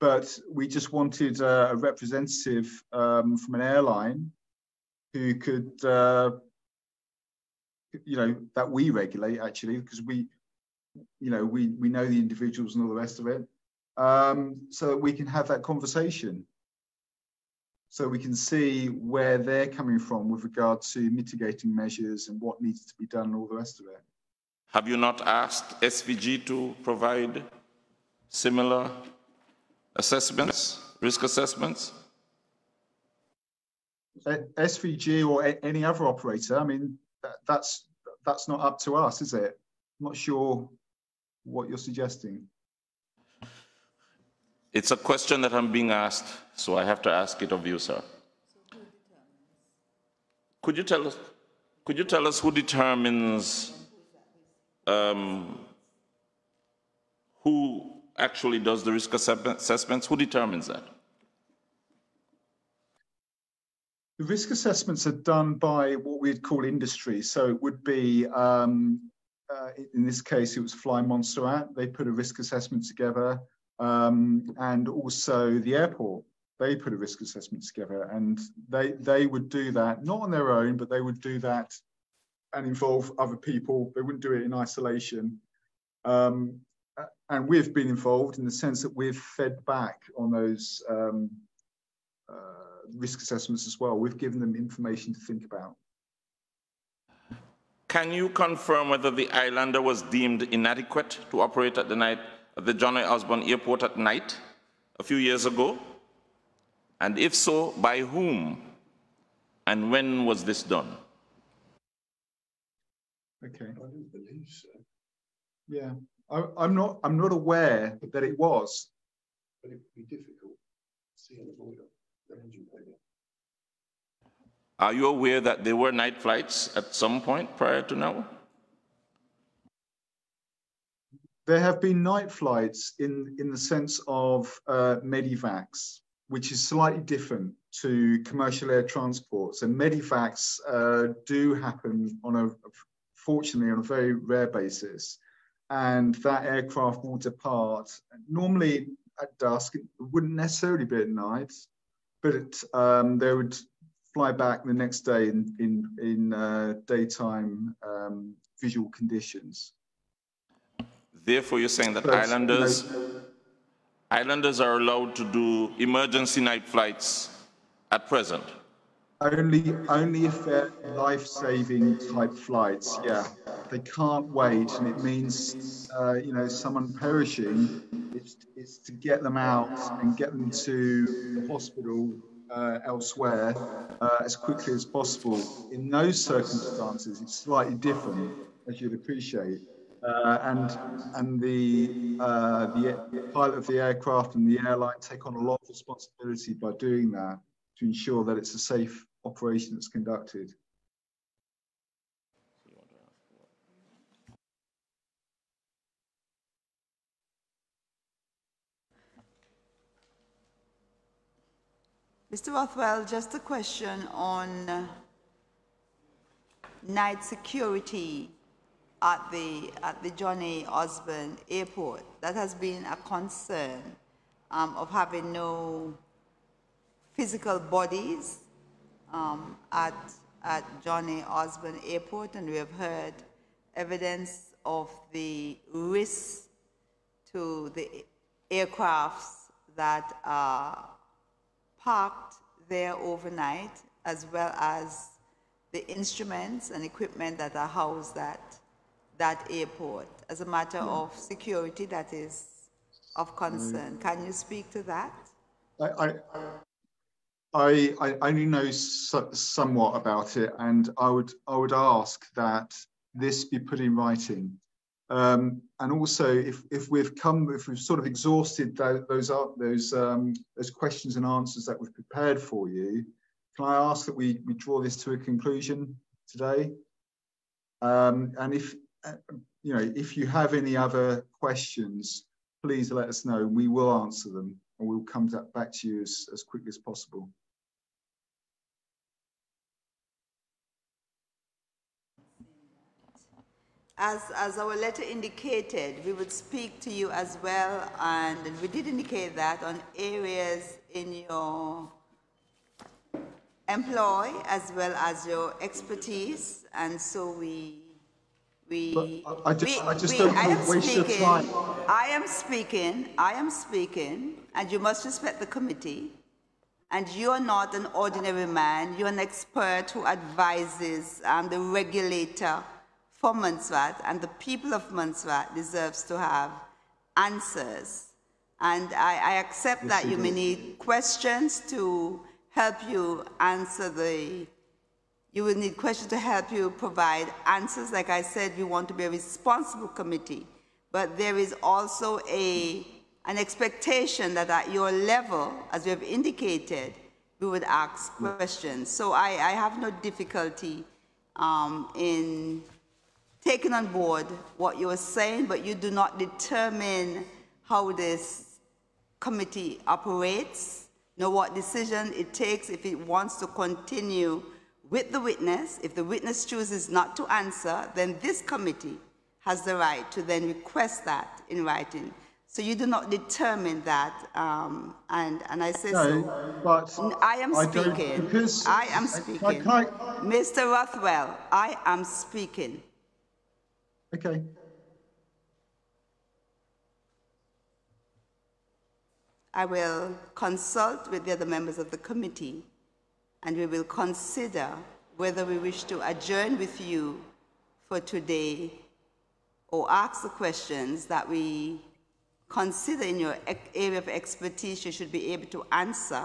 but we just wanted a representative from an airline who could, that we regulate actually, because we know the individuals and all the rest of it, so that we can have that conversation. So we can see where they're coming from with regard to mitigating measures and what needs to be done and all the rest of it. Have you not asked SVG to provide similar assessments, risk assessments? SVG or any other operator, I mean, that's not up to us, is it? I'm not sure what you're suggesting. It's a question that I'm being asked, so I have to ask it of you, sir. Could you tell us who determines who actually does the risk assessments? Who determines that? The risk assessments are done by what we'd call industry. So it would be, in this case, it was Fly Montserrat. They put a risk assessment together. And also the airport, they put a risk assessment together, and they would do that, not on their own, but they would do that and involve other people. They wouldn't do it in isolation. And we've been involved in the sense that we've fed back on those risk assessments as well. We've given them information to think about. Can you confirm whether the Islander was deemed inadequate to operate at the night at the John A. Osborne Airport at night a few years ago? And if so, by whom? And when was this done? Okay. I don't believe so, Yeah, I'm not aware that it was. but it would be difficult to see and avoid the engine failure. Are you aware that there were night flights at some point prior to now? There have been night flights in the sense of medivacs, which is slightly different to commercial air transport. So medivacs do happen fortunately on a very rare basis, and that aircraft will depart normally at dusk. It wouldn't necessarily be at night, but they would fly back the next day in daytime visual conditions. Therefore, you're saying that But, islanders are allowed to do emergency night flights at present? Only if they're life-saving type flights, yeah. They can't wait, and it means, someone perishing. It's to get them out and get them to the hospital elsewhere as quickly as possible. In those circumstances, it's slightly different, as you'd appreciate. And the pilot of the aircraft and the airline take on a lot of responsibility by doing that, to ensure that it's a safe operation that's conducted. Mr. Rothwell, just a question on night security at the John A. Osborne Airport. That has been a concern of having no physical bodies at John A. Osborne Airport, and we have heard evidence of the risk to the aircrafts that are parked there overnight, as well as the instruments and equipment that are housed at that airport. As a matter of security, that is of concern. Can you speak to that? I only know somewhat about it, and I would ask that this be put in writing. And also, if we've sort of exhausted those questions and answers that we've prepared for you, can I ask that we draw this to a conclusion today? And if you have any other questions, please let us know. We will answer them, and we'll come back to you as quickly as possible. As our letter indicated, we would speak to you as well, and we did indicate that on areas in your employ as well as your expertise, and so I just don't want to waste your time. I am speaking, and you must respect the committee. And you're not an ordinary man. You're an expert who advises the regulator for Montserrat, and the people of Montserrat deserves to have answers. And I accept that you may need questions to help you answer you will need questions to help you provide answers. Like I said, we want to be a responsible committee, but there is also an expectation that at your level, as we have indicated, we would ask questions. So I have no difficulty in taking on board what you are saying, but you do not determine how this committee operates, nor what decision it takes if it wants to continue with the witness. If the witness chooses not to answer, then this committee has the right to then request that in writing. So you do not determine that, and I say no, so. But I am speaking. I am speaking. Mr. Rothwell, I am speaking. Okay. I will consult with the other members of the committee, and we will consider whether we wish to adjourn with you for today or ask the questions that we consider in your area of expertise you should be able to answer.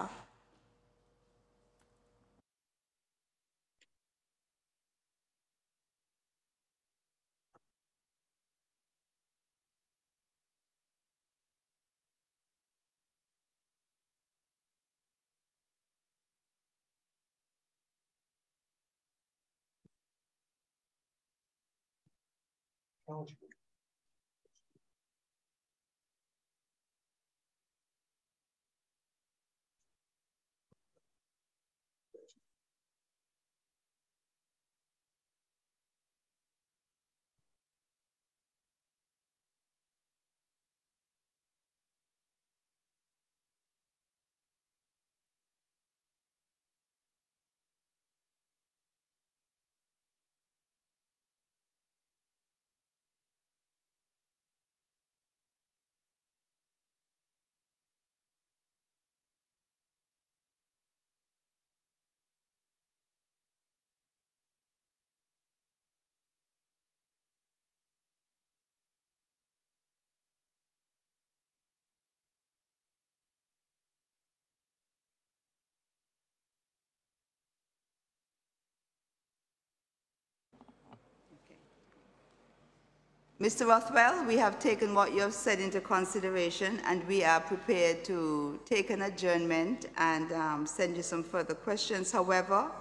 Mr. Rothwell, we have taken what you have said into consideration, and we are prepared to take an adjournment and send you some further questions. However,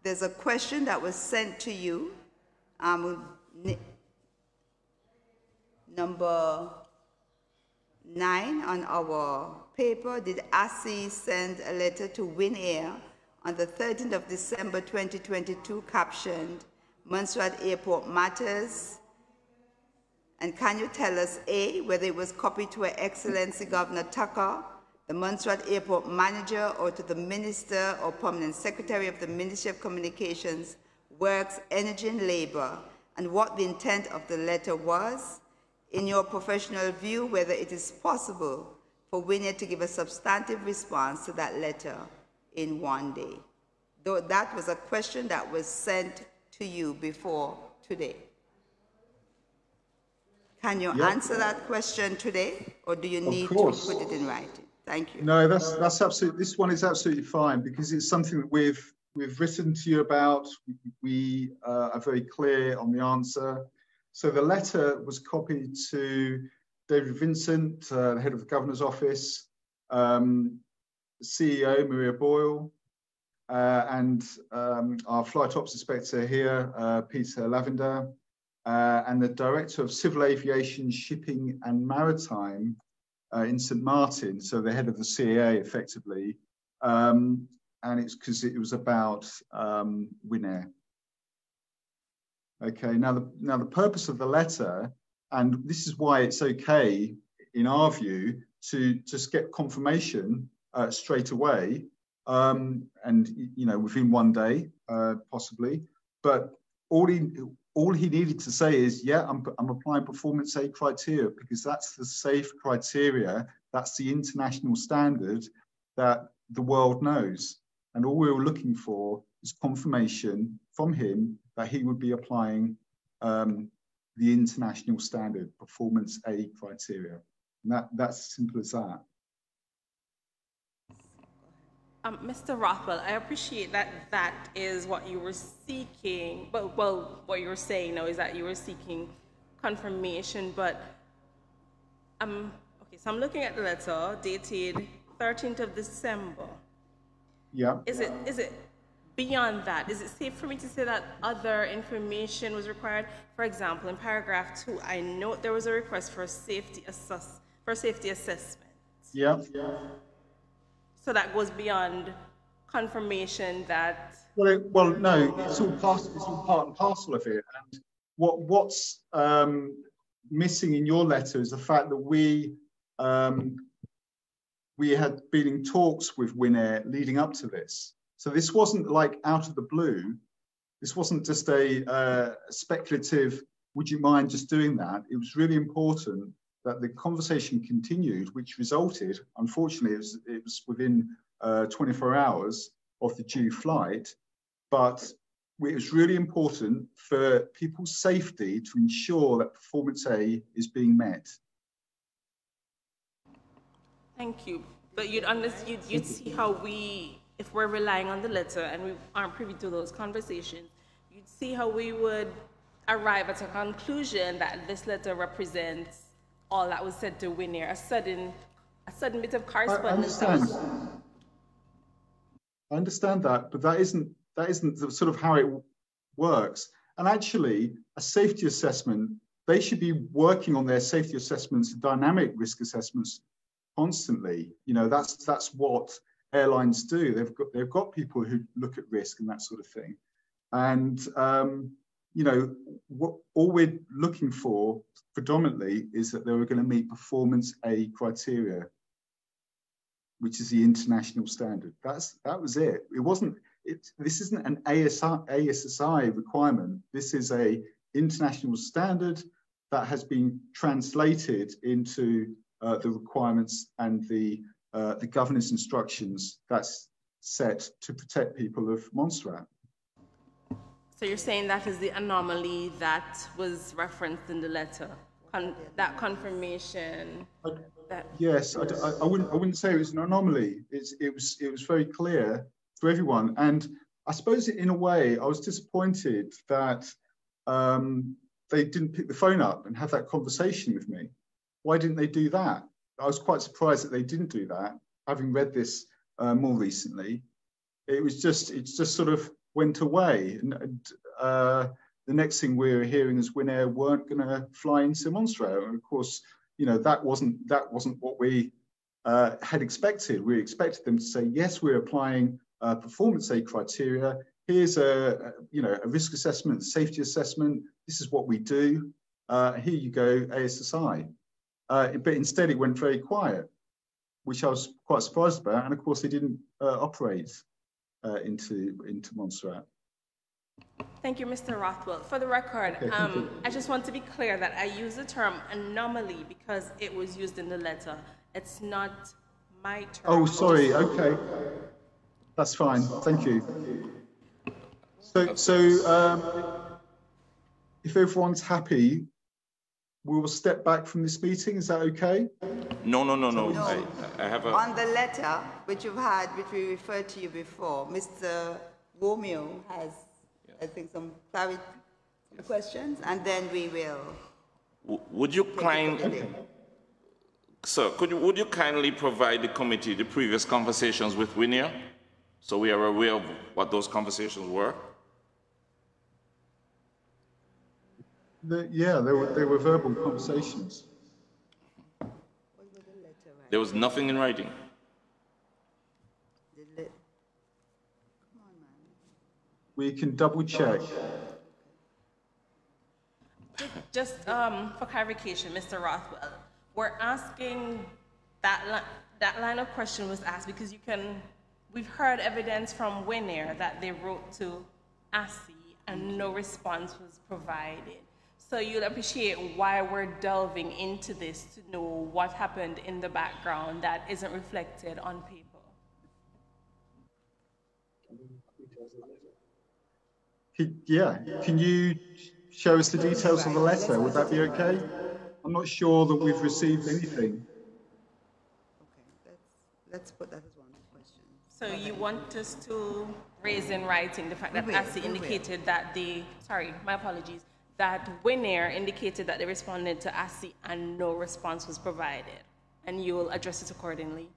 there's a question that was sent to you, number 9 on our paper. Did ASSI send a letter to Winair on the 13th of December 2022 captioned Montserrat Airport Matters? And can you tell us, A, whether it was copied to Her Excellency Governor Tucker, the Montserrat Airport Manager, or to the Minister or Permanent Secretary of the Ministry of Communications, Works, Energy and Labor, and what the intent of the letter was? In your professional view, whether it is possible for Winair to give a substantive response to that letter in one day? Though that was a question that was sent to you before today. Can you answer that question today, or do you need to put it in writing? Thank you. No, that's absolutely. This one is absolutely fine because it's something that we've written to you about. We are very clear on the answer. So the letter was copied to David Vincent, the head of the Governor's Office, the CEO Maria Boyle, and our flight ops inspector here, Peter Lavender. And the Director of Civil Aviation, Shipping and Maritime in St. Martin, so the head of the CAA effectively, and it's because it was about Winair. Okay, now the purpose of the letter, and this is why it's okay, in our view, to just get confirmation straight away, and within one day, possibly, but all he needed to say is, yeah, I'm applying performance A criteria because that's the safe criteria, that's the international standard that the world knows. And all we were looking for is confirmation from him that he would be applying the international standard, performance A criteria. And that's as simple as that. Mr. Rothwell, I appreciate that that is what you were seeking. Well, what you were saying now is that you were seeking confirmation, but okay, so I'm looking at the letter dated 13th of December. Yeah. Is it beyond that? Is it safe for me to say that other information was required? For example, in paragraph 2, I note there was a request for a safety assessment. Yeah. So that goes beyond confirmation that. Well, no, it's all part and parcel of it. And what's missing in your letter is the fact that we had been in talks with Winair leading up to this. So this wasn't like out of the blue. This wasn't just a speculative, would you mind just doing that? It was really important that the conversation continued, which resulted, unfortunately, it was within 24 hours of the due flight, but it was really important for people's safety to ensure that performance A is being met. Thank you. But you'd see how we, if we're relying on the letter and we aren't privy to those conversations, you'd see how we would arrive at a conclusion that this letter represents all that was said to Winner, a sudden bit of correspondence. I understand that, but that isn't the sort of how it works. And actually, a safety assessment, they should be working on their safety assessments, dynamic risk assessments constantly. You know, that's what airlines do. They've got people who look at risk and that sort of thing. And you know, all we're looking for predominantly is that they were going to meet performance A criteria, which is the international standard. That was it. It wasn't. This isn't an ASSI requirement. This is a international standard that has been translated into the requirements and the governance instructions that's set to protect people of Montserrat. So you're saying that is the anomaly that was referenced in the letter, that confirmation. Yes, I wouldn't say it was an anomaly. It was very clear for everyone, and I suppose in a way I was disappointed that they didn't pick the phone up and have that conversation with me. Why didn't they do that? I was quite surprised that they didn't do that. Having read this more recently, it just sort of went away, and the next thing we were hearing is Winair weren't going to fly into Montserrat, and of course, you know, that wasn't what we had expected. We expected them to say, yes, we're applying performance A criteria. Here's a risk assessment, safety assessment. This is what we do. Here you go, ASSI. But instead, it went very quiet, which I was quite surprised about. And of course, they didn't operate into Montserrat. Thank you, Mr. Rothwell. For the record, okay, I just want to be clear that I use the term anomaly because it was used in the letter. It's not my term. Oh, sorry. Okay, that's fine. Thank you. So if everyone's happy, we will step back from this meeting. Is that okay? No. I have a... On the letter, which we referred to you before, Mr. Romeo has, I think, some questions, and then we will... Would you kindly... Sir, would you kindly provide the committee the previous conversations with Winner, so we are aware of what those conversations were? They were verbal conversations. There was nothing in writing. We can double check. Just for clarification, Mr. Rothwell, we're asking that line of question was asked because we've heard evidence from Winair that they wrote to ASI and no response was provided. So you'll appreciate why we're delving into this to know what happened in the background that isn't reflected on paper. Yeah, can you show us the details of the letter? Would that be okay? I'm not sure that we've received anything. Okay, let's put that as one question. So you want us to raise in writing the fact that ASI indicated that my apologies, that Winair indicated that they responded to ASI and no response was provided, and you will address it accordingly?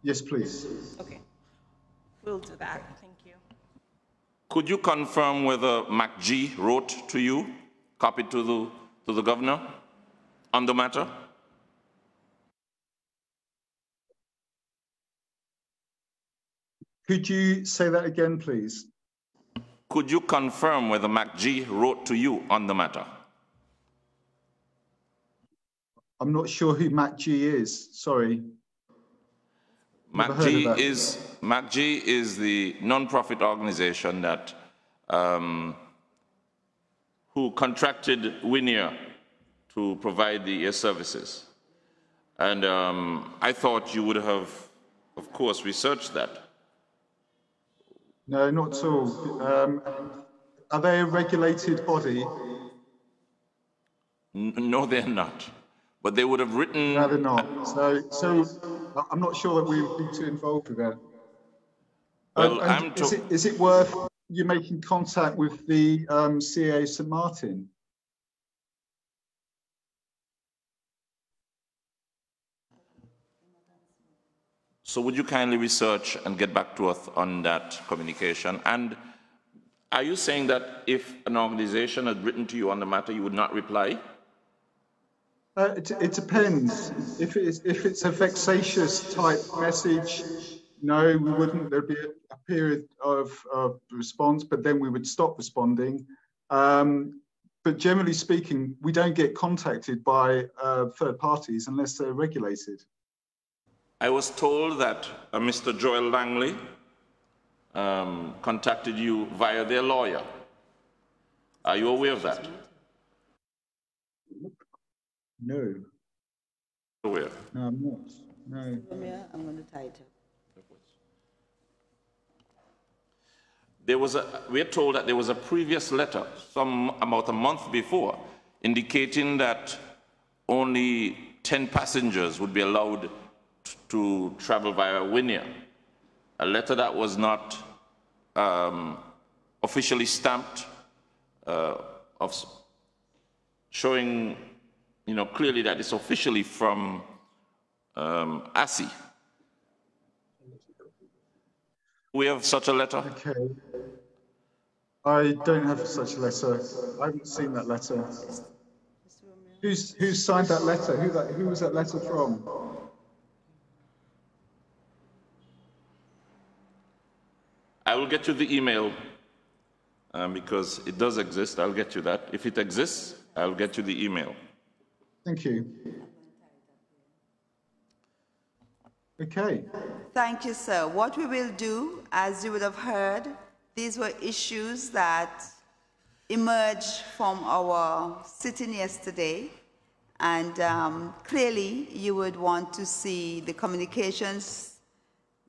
Yes, please. Okay, we'll do that. Thank you. Could you confirm whether MacG wrote to you, copied to the governor on the matter? Could you say that again, please? Could you confirm whether MacG wrote to you on the matter? I'm not sure who MacG is. Sorry. MacG is the non-profit organization that who contracted Winair to provide the air services, and I thought you would have, of course, researched that. No, not at all. Are they a regulated body? No, they're not. but they would have written... No, they're not. So I'm not sure that we would be too involved with that. Well, And is it worth you making contact with the CA St Martin? So would you kindly research and get back to us on that communication? And are you saying that if an organization had written to you on the matter, you would not reply? It depends. If it's a vexatious type message, no, we wouldn't. There'd be a period of response, but then we would stop responding. But generally speaking, we don't get contacted by third parties unless they're regulated. I was told that Mr. Joel Langley contacted you via their lawyer. Are you aware of that? No. Aware? No, I'm not. No. I'm going to title. We're told that there was a previous letter, about a month before, indicating that only 10 passengers would be allowed to travel via Winia. A letter that was not officially stamped, showing, clearly that it's officially from ASI. We have such a letter? Okay. I don't have such a letter. I haven't seen that letter. Who's signed that letter? Who was that letter from? I will get you the email because it does exist. I'll get you that. If it exists, I'll get you the email. Thank you. Okay. Thank you, sir. What we will do, as you would have heard, these were issues that emerged from our sitting yesterday, and clearly you would want to see the communications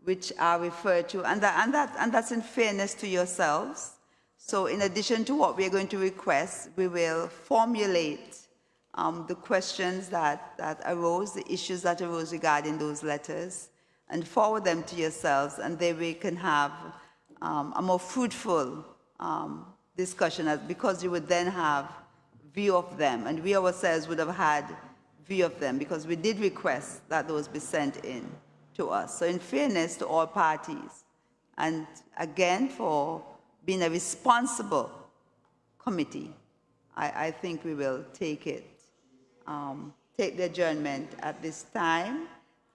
which are referred to, and that's in fairness to yourselves. So in addition to what we're going to request, we will formulate the questions that arose, the issues that arose regarding those letters, and forward them to yourselves, and then we can have a more fruitful discussion, because you would then have view of them, and we ourselves would have had view of them, because we did request that those be sent in to us. So in fairness to all parties, and again, for being a responsible committee, I think we will take the adjournment at this time,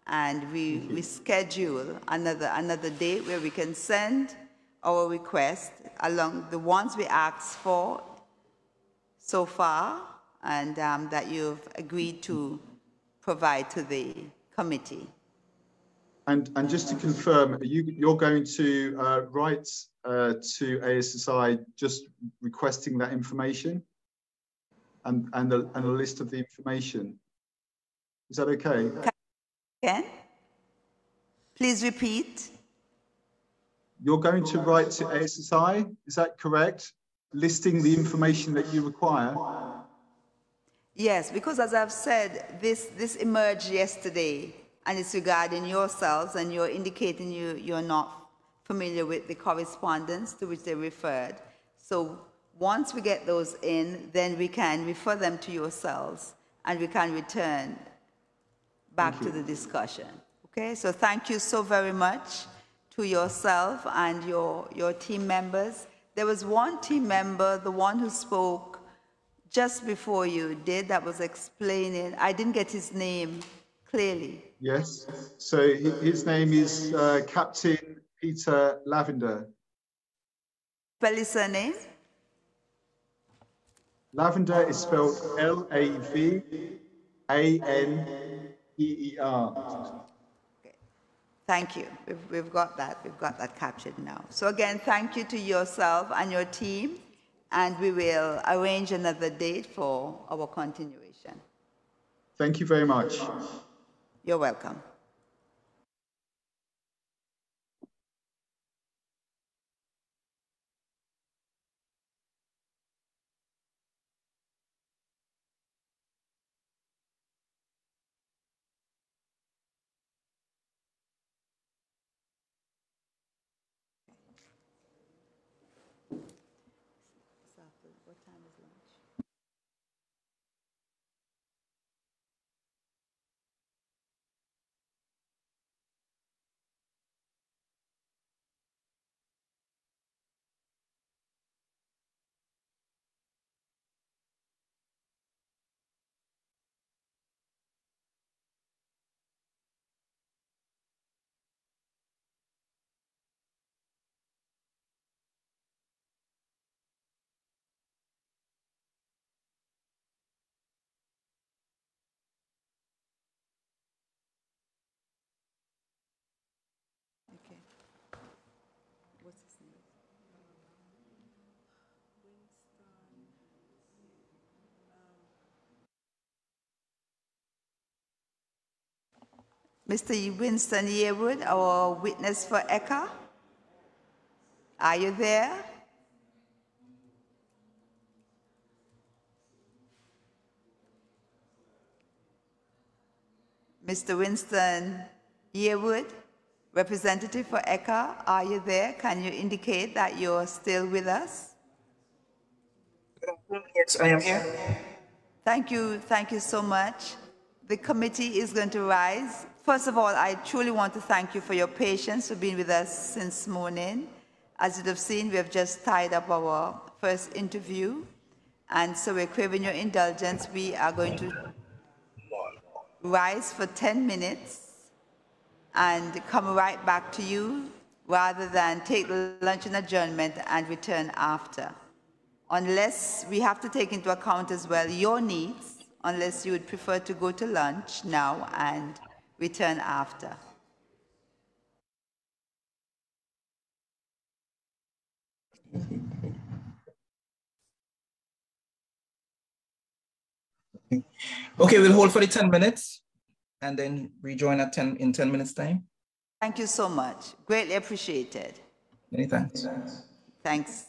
and we schedule another date where we can send our request along the ones we asked for so far, and that you've agreed to provide to the committee. And just to confirm, you're going to write to ASSI just requesting that information and a list of the information. Is that okay? Again? Please repeat. You're going to write to ASSI, is that correct? Listing the information that you require? Yes, because as I've said, this emerged yesterday, and it's regarding yourselves, and you're indicating you're not familiar with the correspondence to which they referred. So once we get those in, then we can refer them to yourselves, and we can return back to the discussion. Okay, so thank you so very much to yourself and your team members. There was one team member, the one who spoke just before you did, that was explaining. I didn't get his name clearly. Yes, so his name is Captain Peter Lavender. Spell his surname? Lavender is spelled Lavendeer. Okay. Thank you. We've got that. We've got that captured now. So again, thank you to yourself and your team, and we will arrange another date for our continuation. Thank you very much. You're welcome. Okay. What's his name? Mr. Winston Yearwood, our witness for ECHA. Are you there? Mr. Winston Yearwood, representative for ECHA, are you there? Can you indicate that you're still with us? Yes, I am here. Thank you so much. The committee is going to rise. First of all, I truly want to thank you for your patience, for being with us since morning. As you have seen, we have just tied up our first interview, and so we're craving your indulgence. We are going to rise for 10 minutes and come right back to you rather than take the lunch and adjournment and return after. Unless we have to take into account as well your needs, unless you would prefer to go to lunch now and return after. Okay, we'll hold for the 10 minutes and then rejoin at 10 minutes time. Thank you so much. Greatly appreciated. Many thanks. Thanks.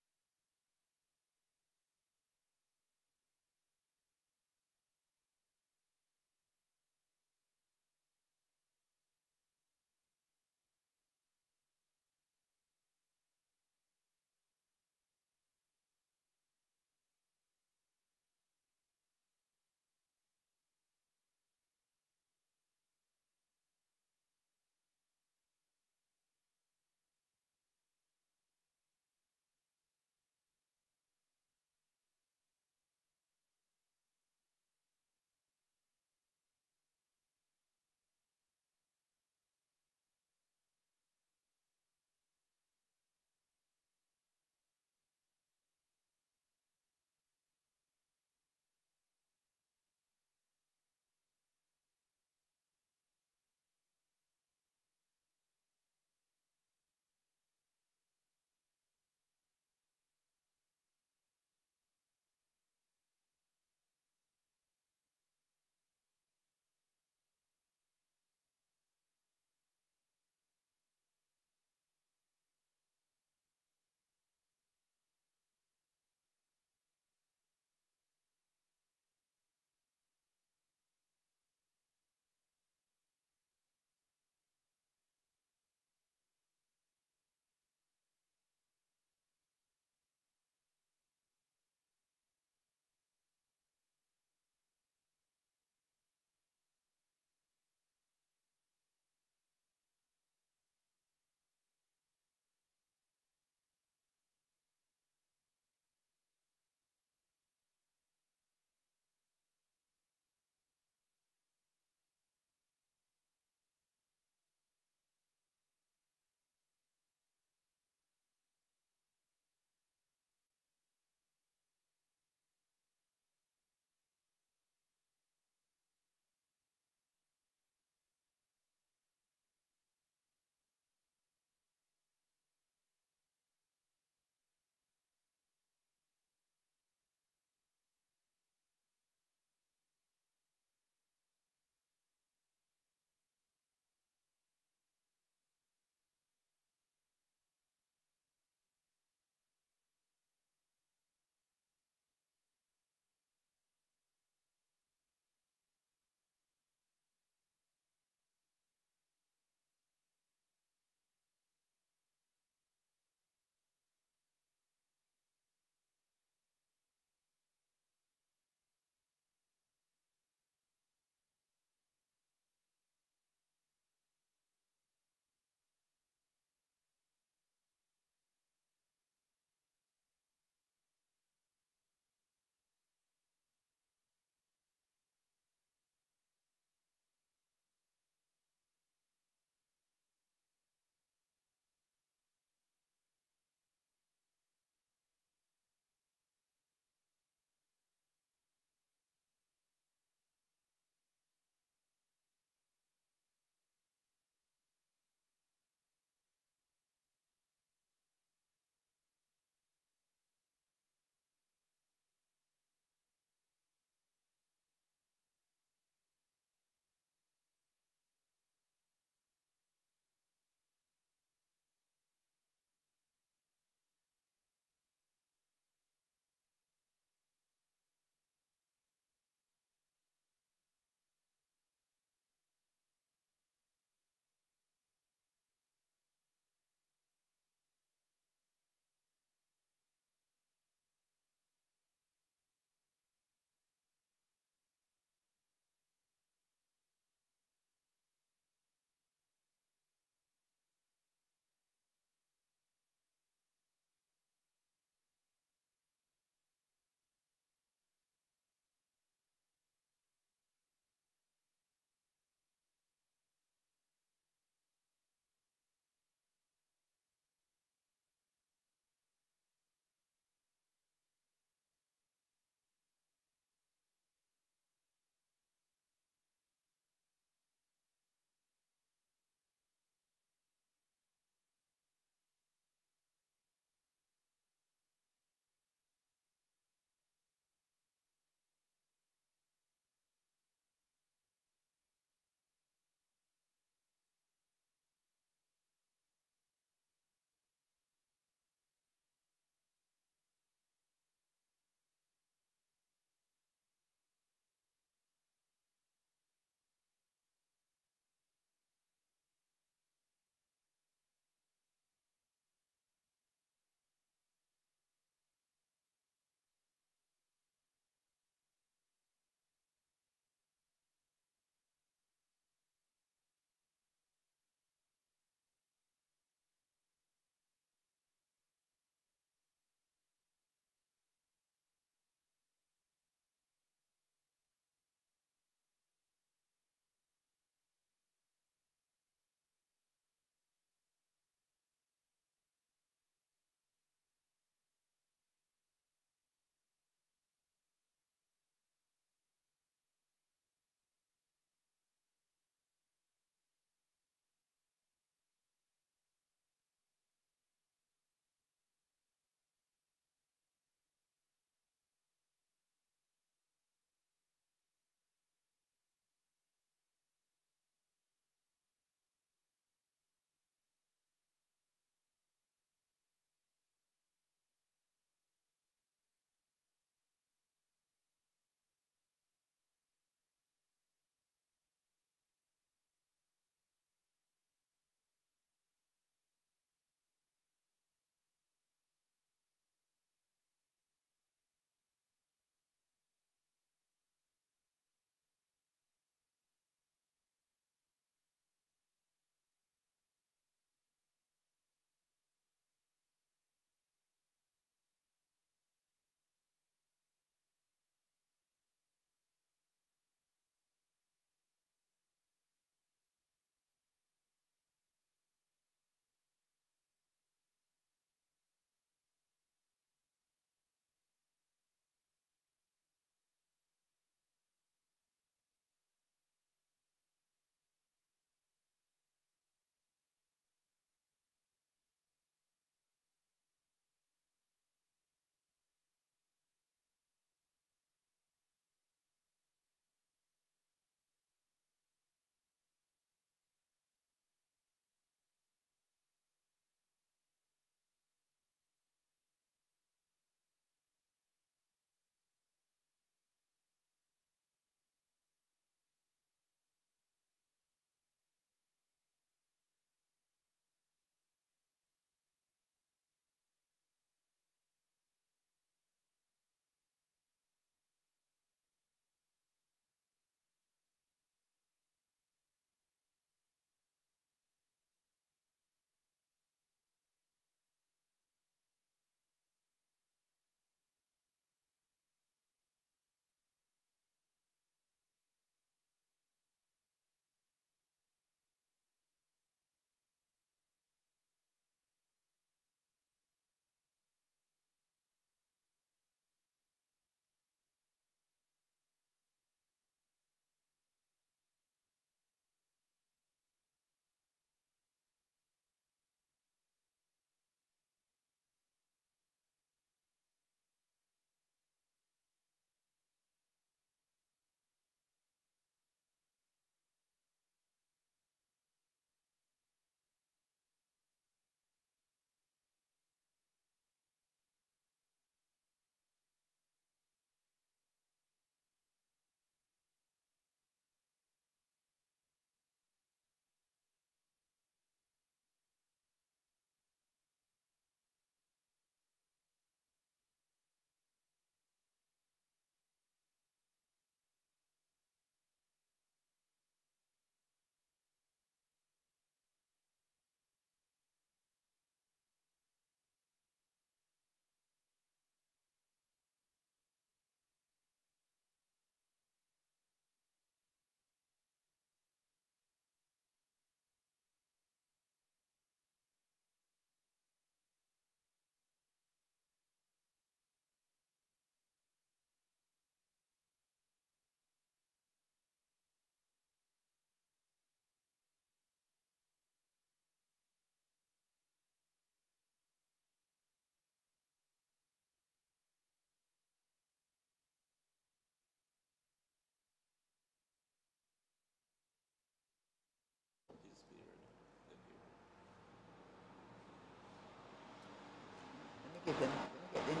Let me get the name.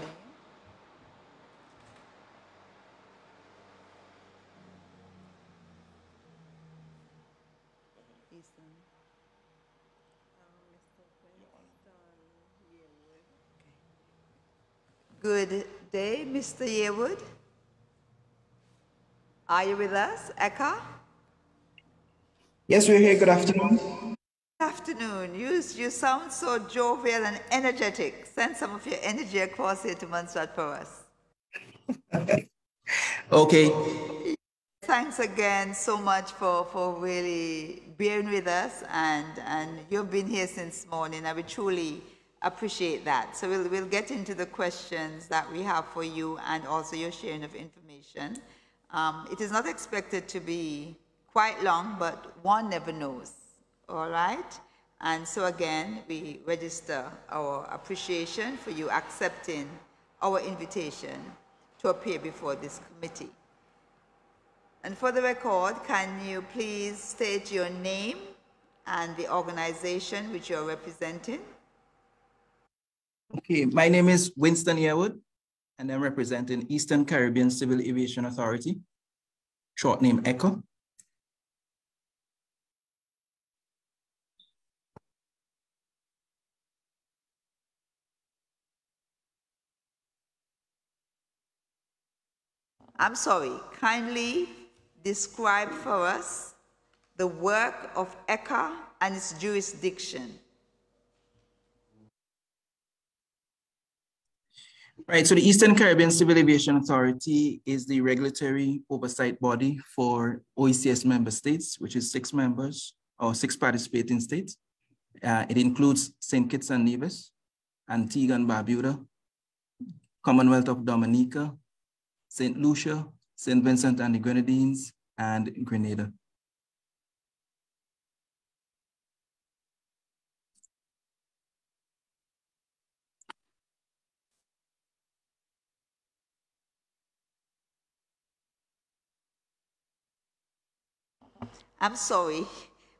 Easton. Mr. Winston Yearwood. Good day, Mr. Yearwood. Are you with us, Eka? Yes, we're here. Good afternoon. Good afternoon. You sound so jovial and energetic. Send some of your energy across here to Montserrat for us. Okay. Thanks again so much for really bearing with us, and you've been here since morning. I would truly appreciate that. So we'll get into the questions that we have for you and also your sharing of information. It is not expected to be quite long, but one never knows. All right? And so again, we register our appreciation for you accepting our invitation to appear before this committee. And for the record, can you please state your name and the organization which you're representing? Okay, my name is Winston Yearwood, and I'm representing Eastern Caribbean Civil Aviation Authority, short name ECHO. I'm sorry, kindly describe for us the work of ECHA and its jurisdiction. Right, so the Eastern Caribbean Civil Aviation Authority is the regulatory oversight body for OECS member states, which is 6 members or 6 participating states. It includes St. Kitts and Nevis, Antigua and Barbuda, Commonwealth of Dominica, St. Lucia, St. Vincent and the Grenadines, and Grenada. I'm sorry,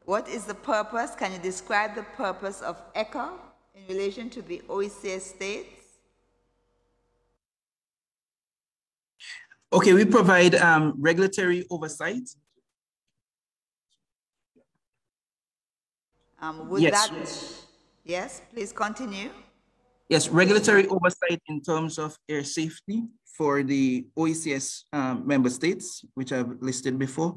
what is the purpose? Can you describe the purpose of ECHA in relation to the OECS states? Okay, we provide regulatory oversight. Yes, please continue. Yes, regulatory oversight in terms of air safety for the OECS member states, which I've listed before.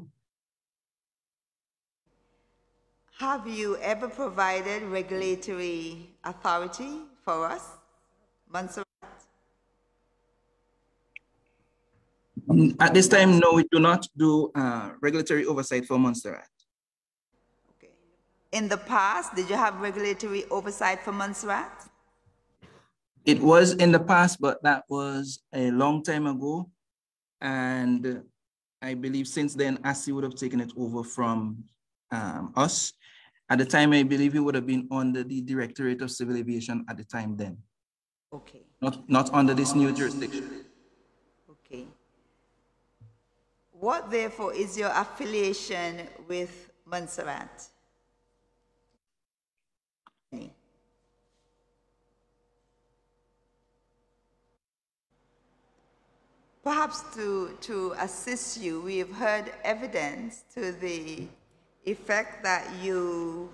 Have you ever provided regulatory authority for us, Montserrat? At this time, no, we do not do regulatory oversight for Montserrat. Okay. In the past, did you have regulatory oversight for Montserrat? It was in the past, but that was a long time ago. And I believe since then, ASI would have taken it over from us. At the time, I believe it would have been under the Directorate of Civil Aviation at the time then. Okay. Not under this new jurisdiction. Okay. What, therefore, is your affiliation with Montserrat? Perhaps to assist you, we have heard evidence to the effect that you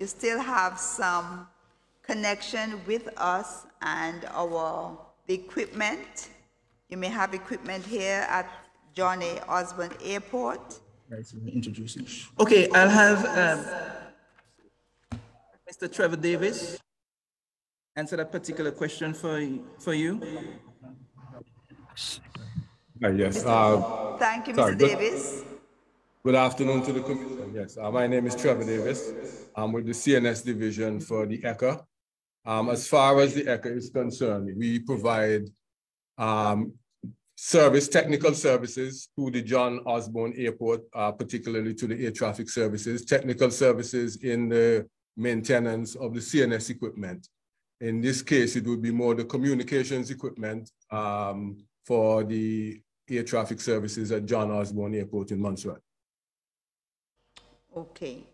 still have some connection with us and the equipment. You may have equipment here at John A. Osborne Airport. Right, so introducing. Okay, I'll have Mr. Trevor Davis answer that particular question for you. Yes. Thank you, Mr. Davis. Good afternoon to the commission. Yes, my name is Trevor Davis. I'm with the CNS division for the ECHA. As far as the ECHA is concerned, we provide technical services to the John Osborne Airport, particularly to the air traffic services, technical services in the maintenance of the CNS equipment. In this case, it would be more the communications equipment for the air traffic services at John Osborne Airport in Montserrat. Okay.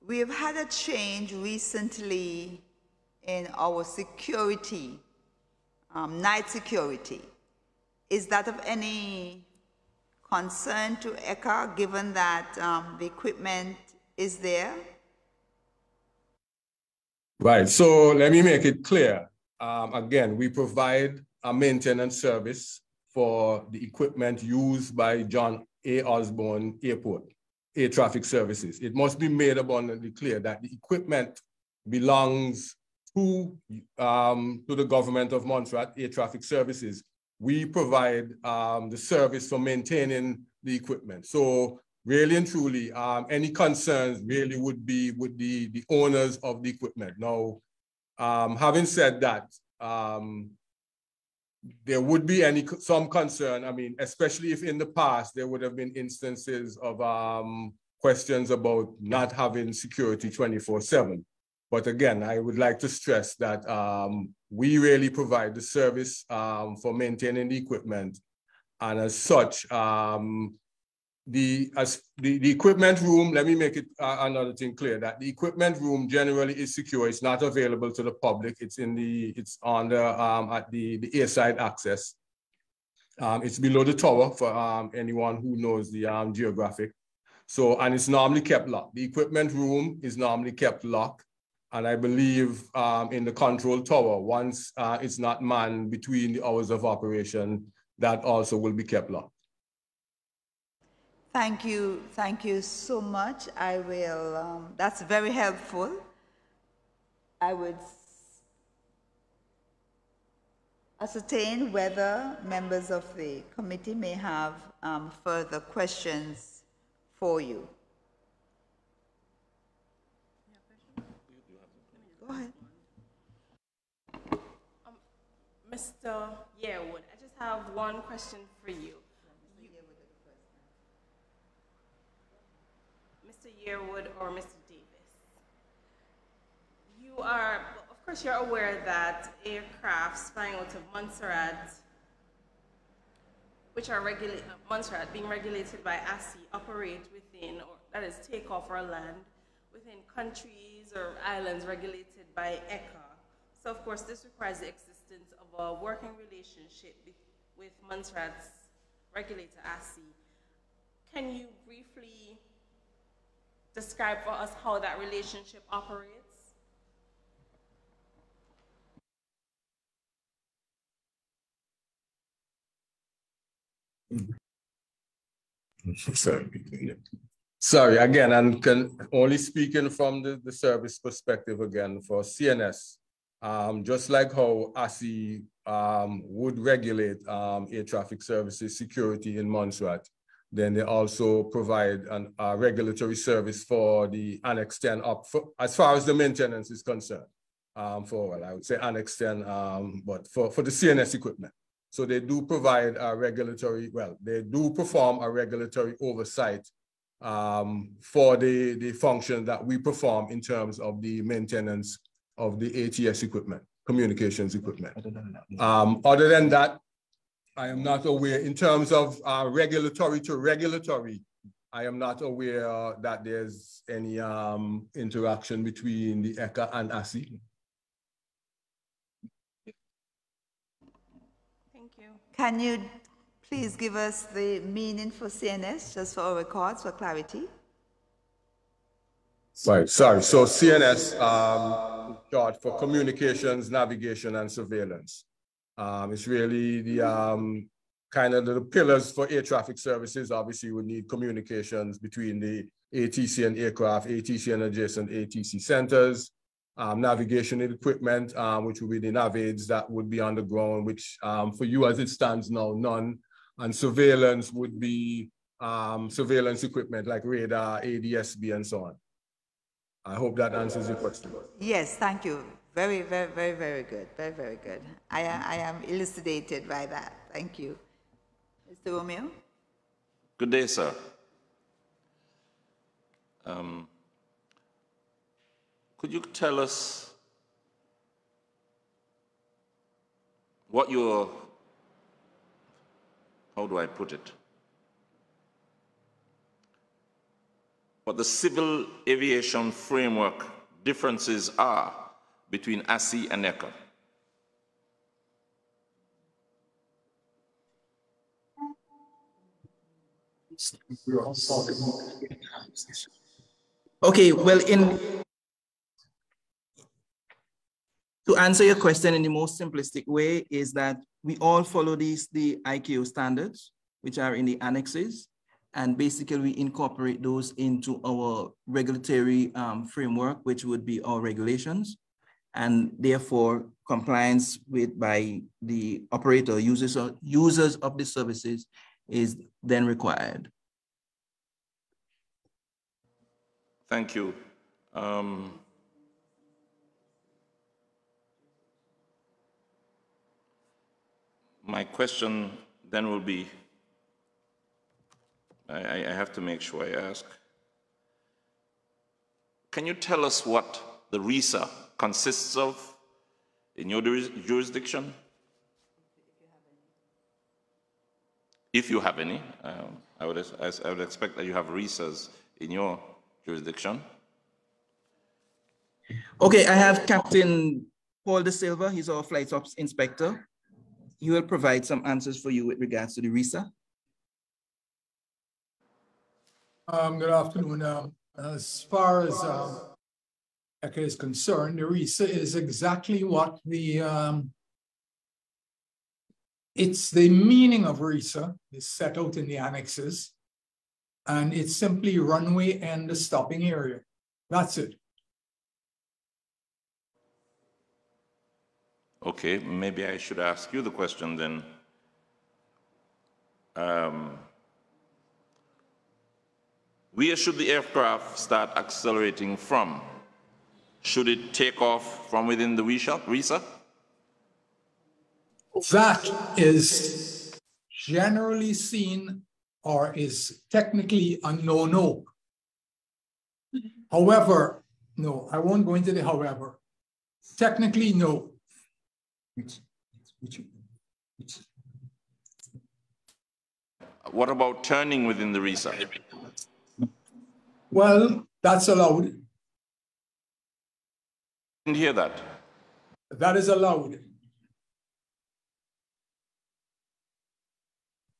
We have had a change recently in our security night security. Is that of any concern to ECHA, given that the equipment is there? Right, so let me make it clear. Again, we provide a maintenance service for the equipment used by John A. Osborne Airport, Air Traffic Services. It must be made abundantly clear that the equipment belongs to the government of Montserrat, Air Traffic Services. We provide the service for maintaining the equipment. So really and truly, any concerns really would be with the owners of the equipment. Now, having said that, there would be some concern. I mean, especially if in the past there would have been instances of questions about not having security 24/7. But again, I would like to stress that we really provide the service for maintaining the equipment, and as such, the equipment room, let me make it another thing clear, that the equipment room generally is secure. It's not available to the public. It's on the at the airside access. It's below the tower for anyone who knows the geographic. So, and it's normally kept locked. The equipment room is normally kept locked. And I believe in the control tower, once it's not manned between the hours of operation, that also will be kept locked. Thank you so much. I will, that's very helpful. I would ascertain whether members of the committee may have further questions for you. Go ahead. Mr. Yearwood, I just have one question for you. Mr. Yearwood or Mr. Davis, you are, of course, you're aware that aircrafts flying out of Montserrat, which are Montserrat being regulated by ASI, operate within, or that is take off or land, within countries or islands regulated by ECHA. So of course this requires the existence of a working relationship with Montserrat's regulator ASI. Can you briefly describe for us how that relationship operates? Sorry, again, I'm only speaking from the service perspective again for CNS. Just like how ASI would regulate air traffic services security in Montserrat, then they also provide a regulatory service for the Annex 10 as far as the maintenance is concerned. I would say Annex 10, but for the CNS equipment. So they do provide a regulatory, they do perform a regulatory oversight for the function that we perform in terms of the maintenance of the ATS equipment, communications equipment. Other than that, I am not aware, in terms of regulatory to regulatory, I am not aware that there's any interaction between the ECHA and ASI. Thank you. Can you please give us the meaning for CNS, just for our records, for clarity? Right, sorry. So CNS, short for communications, navigation, and surveillance. It's really the kind of the pillars for air traffic services. Obviously, we need communications between the ATC and aircraft, ATC and adjacent ATC centers, navigation equipment, which will be the navaids that would be on the ground, which for you as it stands now, none. And surveillance would be surveillance equipment like radar, ADSB, and so on. I hope that answers your question. Yes, thank you. Very, very, very, very good. Very, very good. I am elucidated by that. Thank you. Mr. Romeo? Good day, sir. Could you tell us what your, how do I put it? What the civil aviation framework differences are between ASI and ECHA? Okay, well, to answer your question in the most simplistic way is that we all follow the ICAO standards, which are in the annexes, and basically we incorporate those into our regulatory framework, which would be our regulations, and therefore compliance by the operator, users of the services is then required. Thank you. My question then will be, I have to make sure I ask. Can you tell us what the RISA consists of in your jurisdiction? If you have any. I would expect that you have RISAs in your jurisdiction. Okay, I have Captain Paul De Silva. He's our flight ops inspector. He will provide some answers for you with regards to the RISA. Good afternoon. As far as ECA is concerned, the RISA is exactly what it's the meaning of RISA is set out in the annexes, and it's simply runway and the stopping area. That's it. Okay, maybe I should ask you the question then. Where should the aircraft start accelerating from? Should it take off from within the RISA? That is generally seen or is technically a no-no. However, no, I won't go into the however. Technically, no. What about turning within the RISA? Well, that's allowed. Didn't hear that. That is allowed.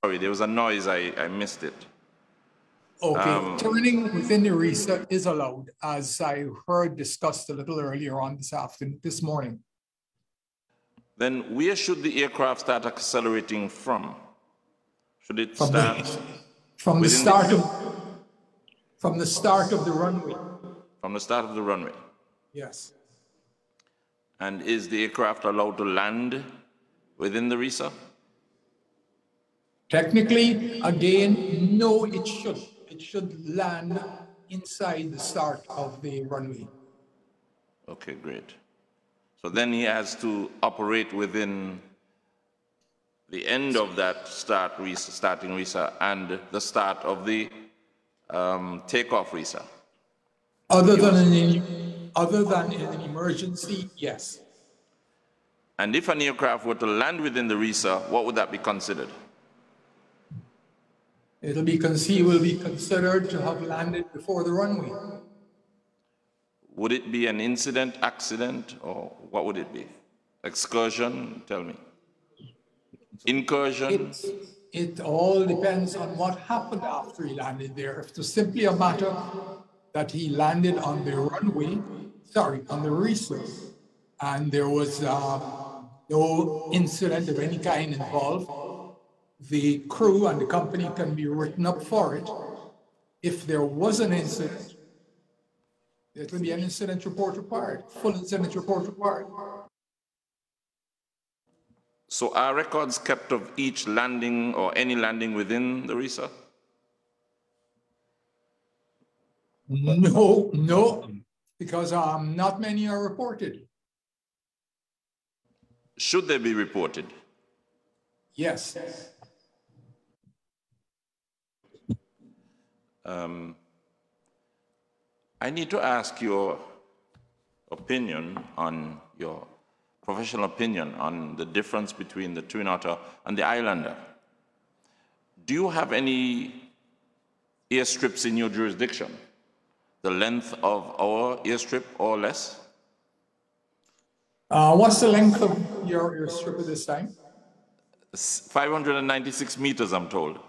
Sorry, there was a noise, I missed it. Okay, turning within the RISA is allowed, as I heard discussed a little earlier on this morning. Then where should the aircraft start accelerating from? Should it start from the start of the runway? From the start of the runway. Yes. And is the aircraft allowed to land within the RISA? Technically, again, no, it should. It should land inside the start of the runway. Okay, great. So then he has to operate within the end of that starting RISA and the start of the takeoff RISA. Other than in an emergency, yes. And if an aircraft were to land within the RISA, what would that be considered? He will be considered to have landed before the runway. Would it be an incident, accident, or what would it be? Excursion, tell me. Incursion? It all depends on what happened after he landed there. If it was simply a matter that he landed on the runway, on the RISA, and there was no incident of any kind involved, the crew and the company can be written up for it. If there was an incident, it will be an incident report required, full incident report required. So are records kept of each landing or any landing within the RISA? No, because not many are reported. Should they be reported? Yes. I need to ask your opinion on your professional opinion on the difference between the Twin Otter and the Islander. Do you have any airstrips in your jurisdiction? The length of our airstrip or less? What's the length of your airstrip at this time? 596 meters, I'm told.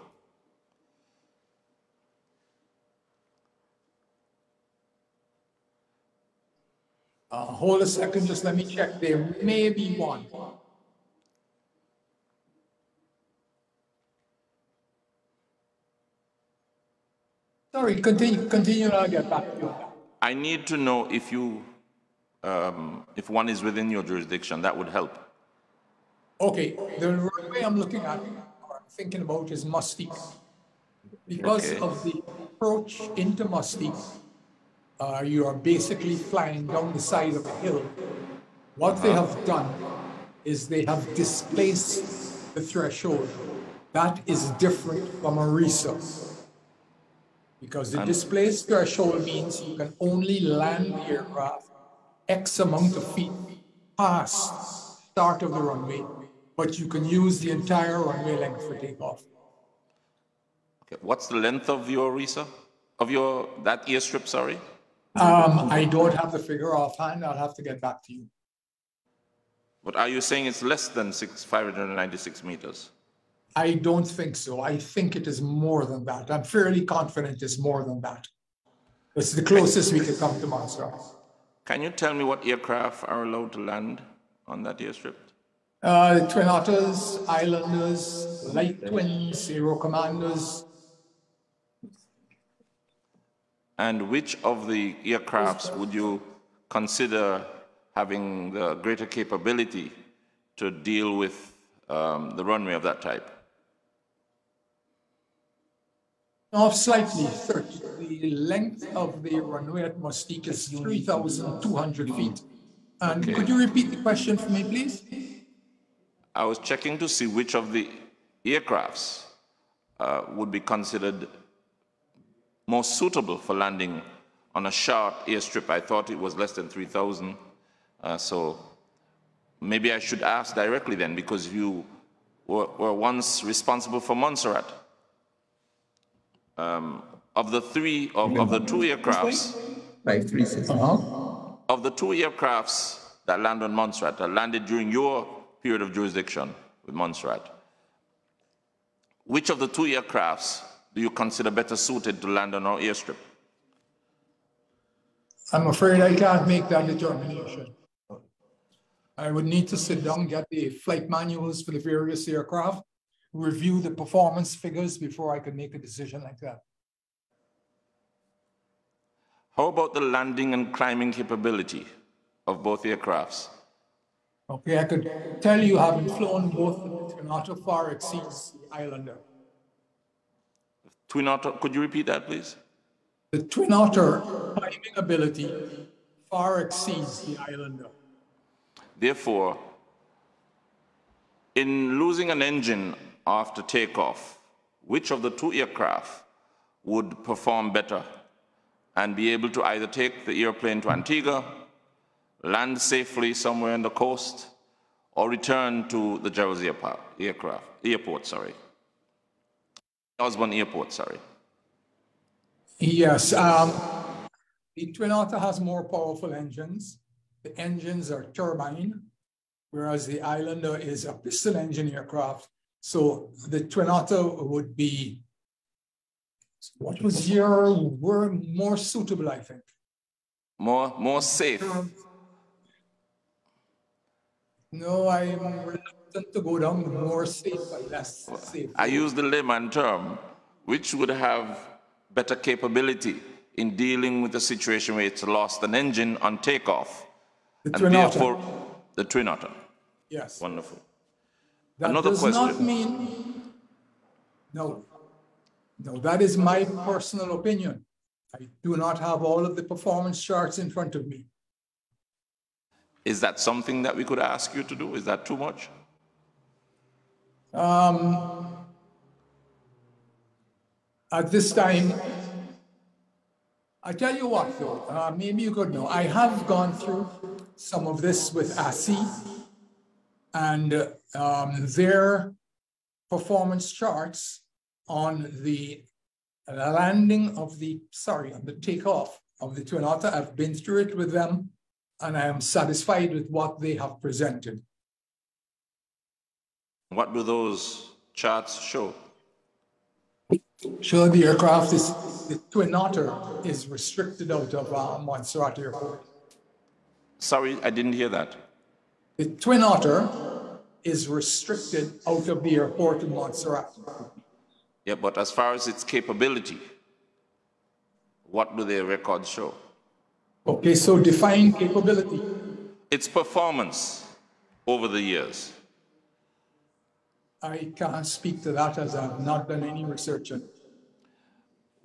Hold a second, just let me check. There may be one. Sorry, continue, and I'll get back to you. I need to know if you, if one is within your jurisdiction. That would help. Okay, the runway I'm looking at, or I'm thinking about, is Mustique. Because of the approach into Mustique, you are basically flying down the side of a hill. What they have done is they have displaced the threshold. That is different from a resource. Because the displaced threshold means you can only land the aircraft X amount of feet past start of the runway, but you can use the entire runway length for takeoff. Okay. What's the length of your RISA? Of your, that airstrip, sorry? I don't have the figure offhand. I'll have to get back to you. But are you saying it's less than 596 meters? I don't think so. I think it is more than that. I'm fairly confident it's more than that. It's the closest we could come to Montserrat. Can you tell me what aircraft are allowed to land on that airstrip? Twin Otters, Islanders, Light Twins, Aero Commanders. And which of the aircrafts would you consider having the greater capability to deal with the runway of that type? Off slightly, 30. The length of the runway at Mustique is 3,200 feet. And could you repeat the question for me, please? I was checking to see which of the aircrafts would be considered most suitable for landing on a short airstrip. I thought it was less than 3,000. So maybe I should ask directly then, because you were once responsible for Montserrat. Of the two aircrafts, of the two aircrafts that land on Montserrat, that landed during your period of jurisdiction with Montserrat, which of the two aircrafts do you consider better suited to land on our airstrip? I'm afraid I can't make that determination. I would need to sit down, get the flight manuals for the various aircraft, review the performance figures before I could make a decision like that. How about the landing and climbing capability of both aircrafts? Okay, I could tell you, having flown both, the Twin Otter far exceeds the Islander. Twin Otter, could you repeat that, please? The Twin Otter climbing ability far exceeds the Islander. Therefore, in losing an engine after takeoff, which of the two aircraft would perform better and be able to either take the airplane to Antigua, land safely somewhere on the coast, or return to the Gerald's Osborne Airport, sorry. Yes, the Twin Otter has more powerful engines. The engines are turbine, whereas the Islander is a piston engine aircraft. So the Twin Otter would be, what was your word, more suitable, I think. More safe. No, I'm reluctant to go down the more safe but less safe. I use the layman term, which would have better capability in dealing with a situation where it's lost an engine on takeoff. The and Twin therefore, Otter. The Twin Otter. Yes. Wonderful. That Another does question. not mean, no, that is my personal opinion. I do not have all of the performance charts in front of me. Is that something that we could ask you to do? Is that too much? At this time, I tell you what though, maybe you could know, I have gone through some of this with ASI, and their performance charts on the landing of the, on the takeoff of the Twin Otter. I've been through it with them, and I am satisfied with what they have presented. What do those charts show? Show the aircraft is, the Twin Otter is restricted out of Montserrat Airport. Sorry, I didn't hear that. The Twin Otter is restricted out of the airport in Montserrat. Yeah, but as far as its capability, what do their records show? Okay, so define capability. Its performance over the years. I can't speak to that as I've not done any research on it.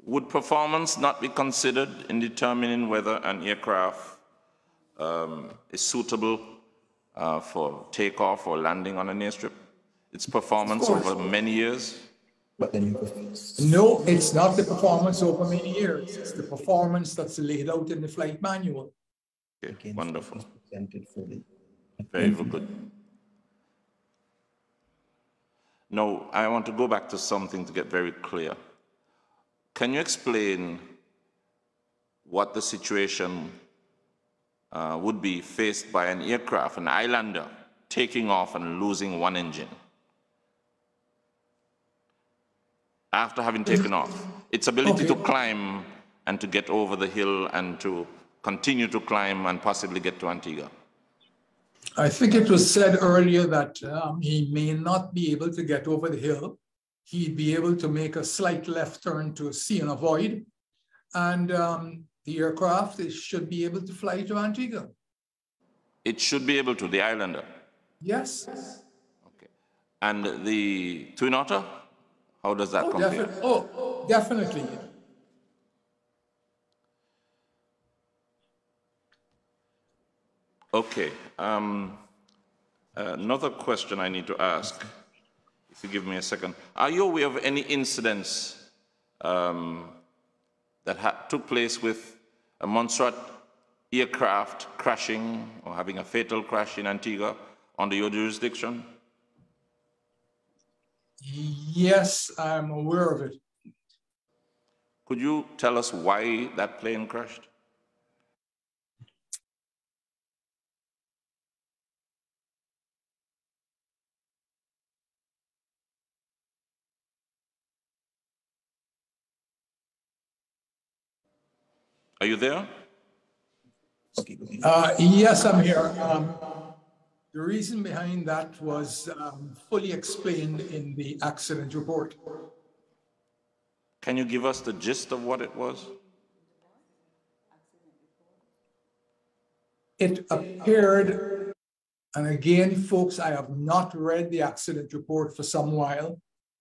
Would performance not be considered in determining whether an aircraft is suitable for takeoff or landing on an airstrip? Its performance over many years? No, it's not the performance over many years. It's the performance that's laid out in the flight manual. Okay, wonderful. Very good. Now, I want to go back to something to get very clear. Can you explain what the situation would be faced by an aircraft, an islander, taking off and losing one engine? After having taken off, its ability to climb and to get over the hill and to continue to climb and possibly get to Antigua? I think it was said earlier that he may not be able to get over the hill. He'd be able to make a slight left turn to see and avoid. And the aircraft should be able to fly to Antigua. It should be able to, the islander? Yes. Okay. And the Twin Otter? How does that compare? Definitely. Okay. Another question I need to ask, if you give me a second. Are you aware of any incidents that took place with a Montserrat aircraft crashing or having a fatal crash in Antigua under your jurisdiction? Yes, I'm aware of it. Could you tell us why that plane crashed? Are you there? Yes, I'm here. The reason behind that was fully explained in the accident report. Can you give us the gist of what it was? It appeared, and again, folks, I have not read the accident report for some while,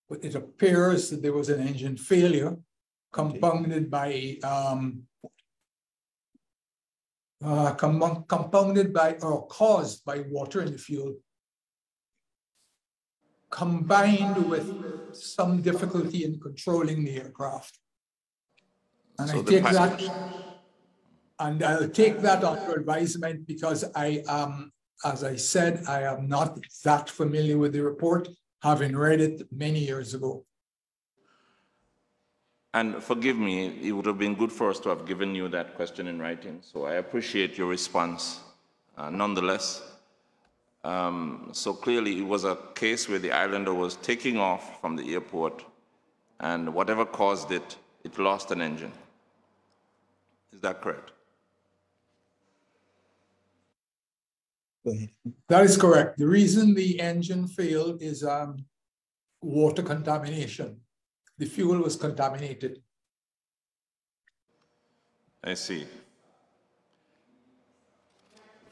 but it appears that there was an engine failure compounded by or caused by water in the fuel, combined with some difficulty in controlling the aircraft. And so I'll take that under advisement because I am, as I said, I am not that familiar with the report, having read it many years ago. And forgive me, it would have been good for us to have given you that question in writing, so I appreciate your response nonetheless. So clearly it was a case where the islander was taking off from the airport and whatever caused it, it lost an engine. Is that correct? Go ahead. That is correct. The reason the engine failed is water contamination. The fuel was contaminated. I see.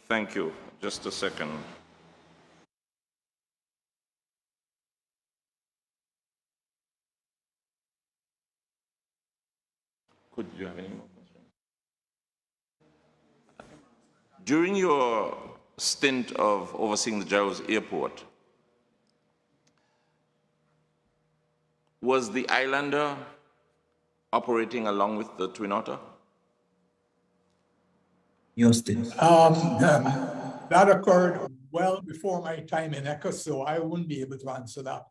Thank you. Just a second. Could you have any more questions? During your stint of overseeing the Giles Airport, was the islander operating along with the Twin Otter? That occurred well before my time in ECHO, so I wouldn't be able to answer that.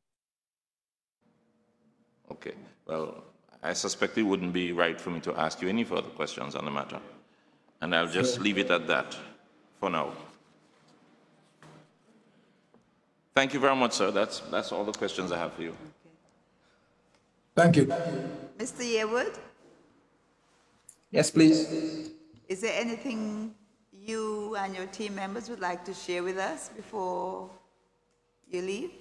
Okay, well, I suspect it wouldn't be right for me to ask you any further questions on the matter, and I'll just leave it at that for now. Thank you very much, sir. That's all the questions I have for you. Thank you. Mr. Yearwood? Yes, please. Is there anything you and your team members would like to share with us before you leave?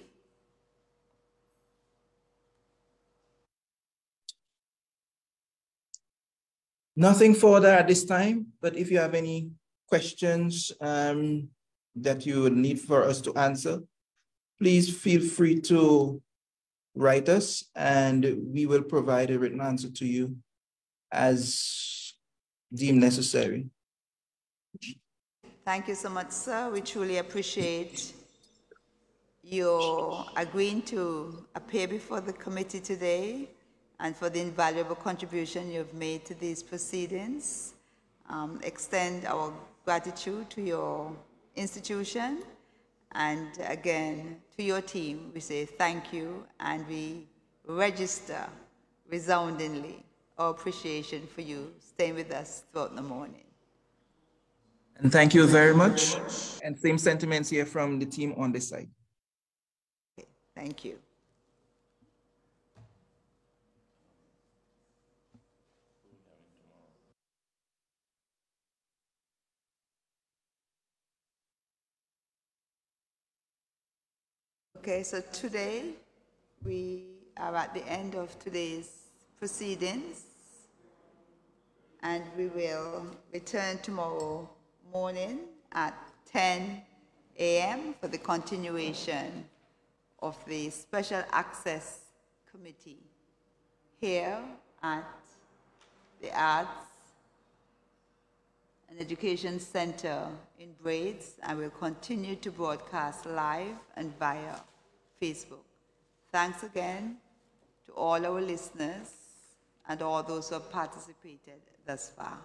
Nothing further at this time, but if you have any questions that you would need for us to answer, please feel free to write us and we will provide a written answer to you as deemed necessary. Thank you so much, sir. We truly appreciate your agreeing to appear before the committee today and for the invaluable contribution you've made to these proceedings. Extend our gratitude to your institution, and again, to your team, we say thank you, and we register resoundingly our appreciation for you staying with us throughout the morning. And thank you very much. And same sentiments here from the team on this side. Okay, thank you. Okay, so today we are at the end of today's proceedings, and we will return tomorrow morning at 10 a.m. for the continuation of the Special Access Committee here at the Arts and Education Center in Braids, and we'll continue to broadcast live and via Facebook. Thanks again to all our listeners and all those who have participated thus far.